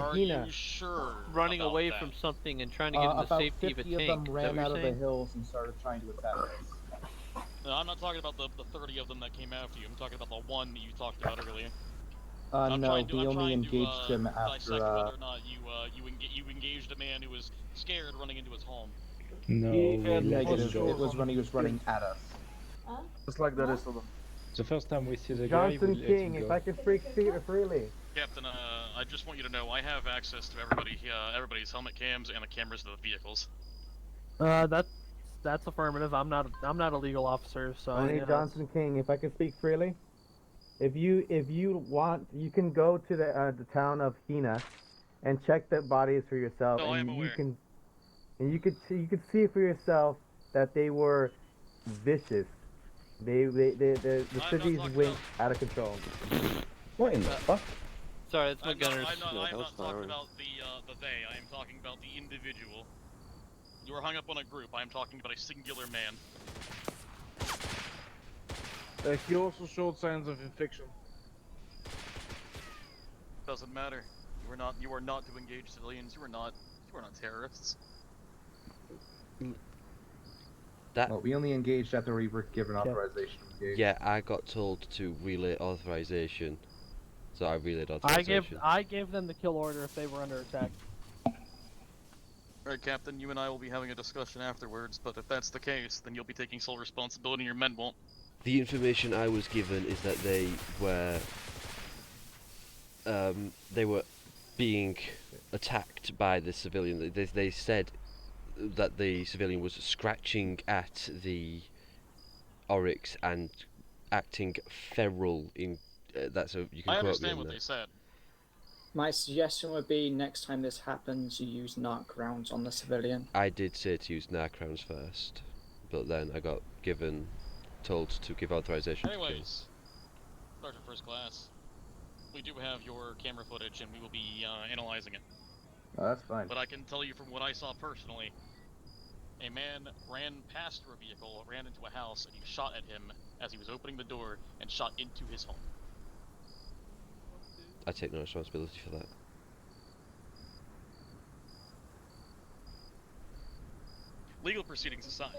running away from something and trying to get in the about safety of a 50 tank. of them Is that ran what out you're of the saying? hills and started trying to attack us. No, I'm not talking about the 30 of them that came after you. I'm talking about the one that you talked about earlier. No, we only engaged him Dissect after. whether or not you engaged a man who was scared running into his home. No, negative. It was when he was running at us. Just like the rest of them. The first time we see the guy, we Johnson let King, him if go. I can speak freely. Captain, I just want you to know I have access to everybody's helmet cams and the cameras of the vehicles. That's affirmative. I'm not a legal officer, so Only Johnson King, if I can speak freely. If you want, you can go to the town of Hina and check the bodies for yourself, No, I am and aware. you could see for yourself that they were vicious. The cities went out of control. What in the fuck? Sorry, it's my I'm gunners. not talking about the they. I am talking about the individual. You are hung up on a group. I am talking about a singular man. He also showed signs of infection. Doesn't matter. You are not to engage civilians. You are not terrorists. That. Well, we only engaged after we were given authorization to engage. Yeah, I got told to relay authorization, so I relayed authorization. I gave them the kill order if they were under attack. Alright, Captain, you and I will be having a discussion afterwards, but if that's the case, then you'll be taking sole responsibility and your men won't. The information I was given is that they were being attacked by the civilian. They said that the civilian was scratching at the Oryx and acting feral in that's a you can I quote me understand on what that. they said. My suggestion would be next time this happens, you use narc rounds on the civilian. I did say to use narc rounds first, but then I got told to give authorization to kill. Anyways, Sergeant First Class, we do have your camera footage and we will be analyzing it. Oh, that's fine. But I can tell you from what I saw personally, a man ran past your vehicle, ran into a house, and you shot at him as he was opening the door and shot into his home. I take no responsibility for that. Legal proceedings aside.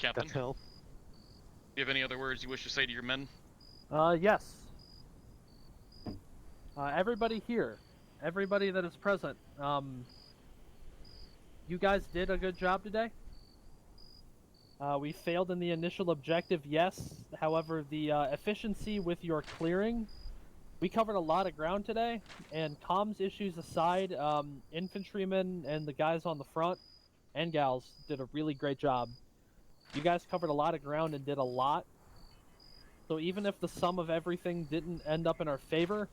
Captain, do you have any other words you wish to say to your men? Yes. Everybody here, everybody that is present, you guys did a good job today. We failed in the initial objective, yes. However, the efficiency with your clearing, we covered a lot of ground today, and comms issues aside, infantrymen and the guys on the front, and gals, did a really great job. You guys covered a lot of ground and did a lot. So even if the sum of everything didn't end up in our favor,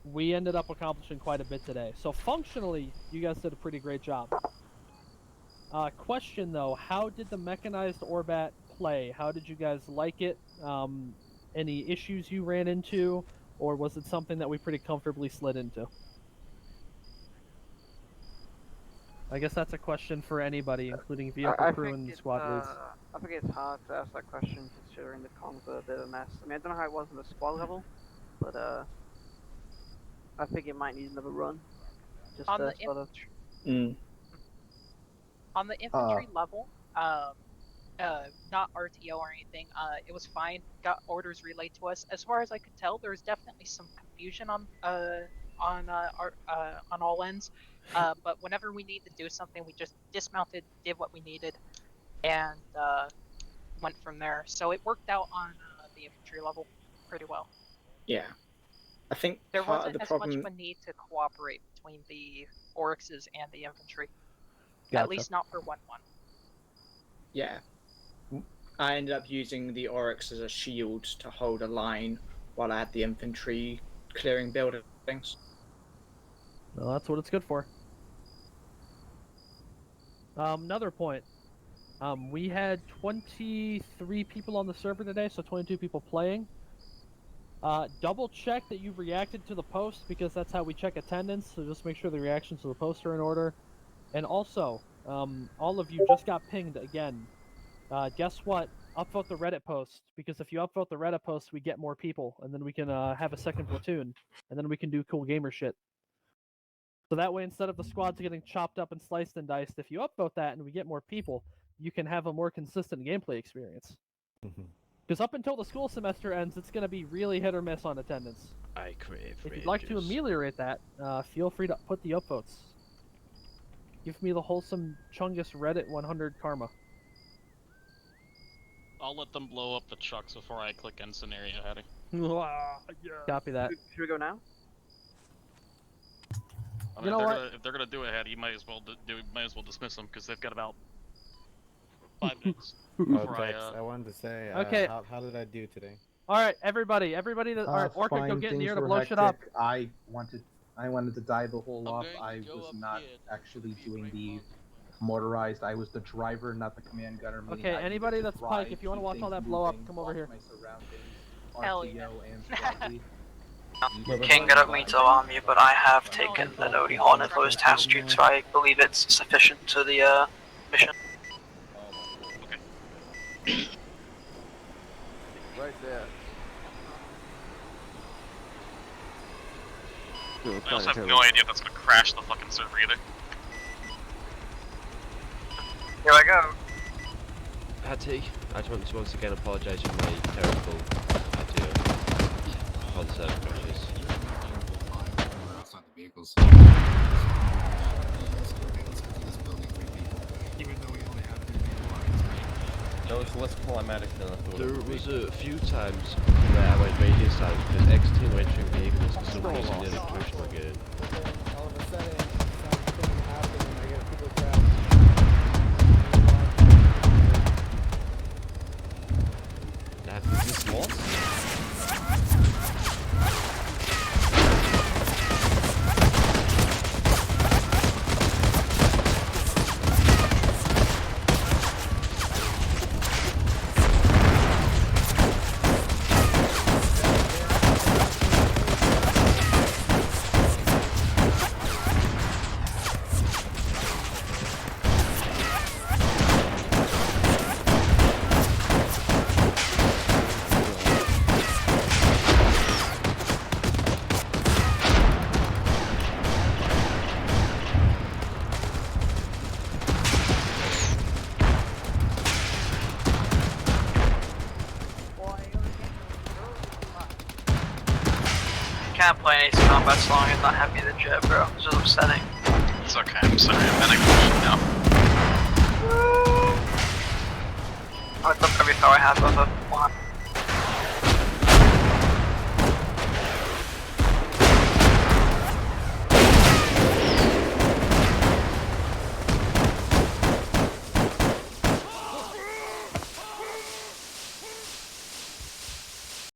we ended up accomplishing quite a bit today. So functionally, you guys did a pretty great job. Question though, how did the mechanized Orbat play? How did you guys like it? Any issues you ran into, or was it something that we pretty comfortably slid into? I guess that's a question for anybody, including vehicle crew and squad leads. I think it's hard to ask that question considering the comms are a bit of a mess. I mean, I don't know how it was on the squad level, but I think it might need another run. Just On the sort of. On the infantry level, not RTO or anything, it was fine. Got orders relayed to us. As far as I could tell, there was definitely some confusion on all ends. But whenever we needed to do something, we just dismounted, did what we needed, and went from there. So it worked out on the infantry level pretty well. Yeah. I think there part wasn't of the as problem... much of a need to cooperate between the Oryxes and the infantry. Gotcha. At least not for 1-1. Yeah. I ended up using the Oryx as a shield to hold a line while I had the infantry clearing buildings. Well, that's what it's good for. Another point. We had 23 people on the server today, so 22 people playing. Double check that you reacted to the post, because that's how we check attendance, so just make sure the reactions to the post are in order. And also, all of you just got pinged again. Guess what? Upvote the Reddit post, because if you upvote the Reddit post, we get more people, and then we can have a second platoon, and then we can do cool gamer shit. So that way, instead of the squads getting chopped up and sliced and diced, if you upvote that and we get more people, you can have a more consistent gameplay experience. Because up until the school semester ends, it's going to be really hit or miss on attendance. I crave If you'd like to ameliorate that, feel free to put the upvotes. Give me the wholesome Chungus Reddit 100 karma. I'll let them blow up the trucks before I click end scenario heading. Copy that. Should we go now? I mean, if they're gonna do it, you might as well dismiss them because they've got about 5 minutes. I wanted to say, Okay. How did I do today? All right, everybody that Orchid, go get in the air to blow shit up. I wanted to die the whole off. I was not actually doing the motorized. I was the driver, not the command gunner. Okay, anybody that's Pike, if you want to watch all that blow up, come over here. Hell yeah. King, I don't mean to alarm you, but I have taken the Nodi Hornet for his task streak, so I believe it's sufficient to the mission. Right there. I also have no idea if that's gonna crash the fucking server either. Here I go. Hattie, I just want to once again apologise for my terrible idea for the server crashes. Outside the vehicles. That was less climatic than I thought. There was a few times where I went radio silent because exiting or entering vehicles for some reason nearly crashed my game. All of a sudden, something happened and I get people trapped. Is this lost? Can't play any combat song and not have me the jet, bro. It's just upsetting. It's okay, I'm sorry, I'm in a question now. I took every power I have of a one.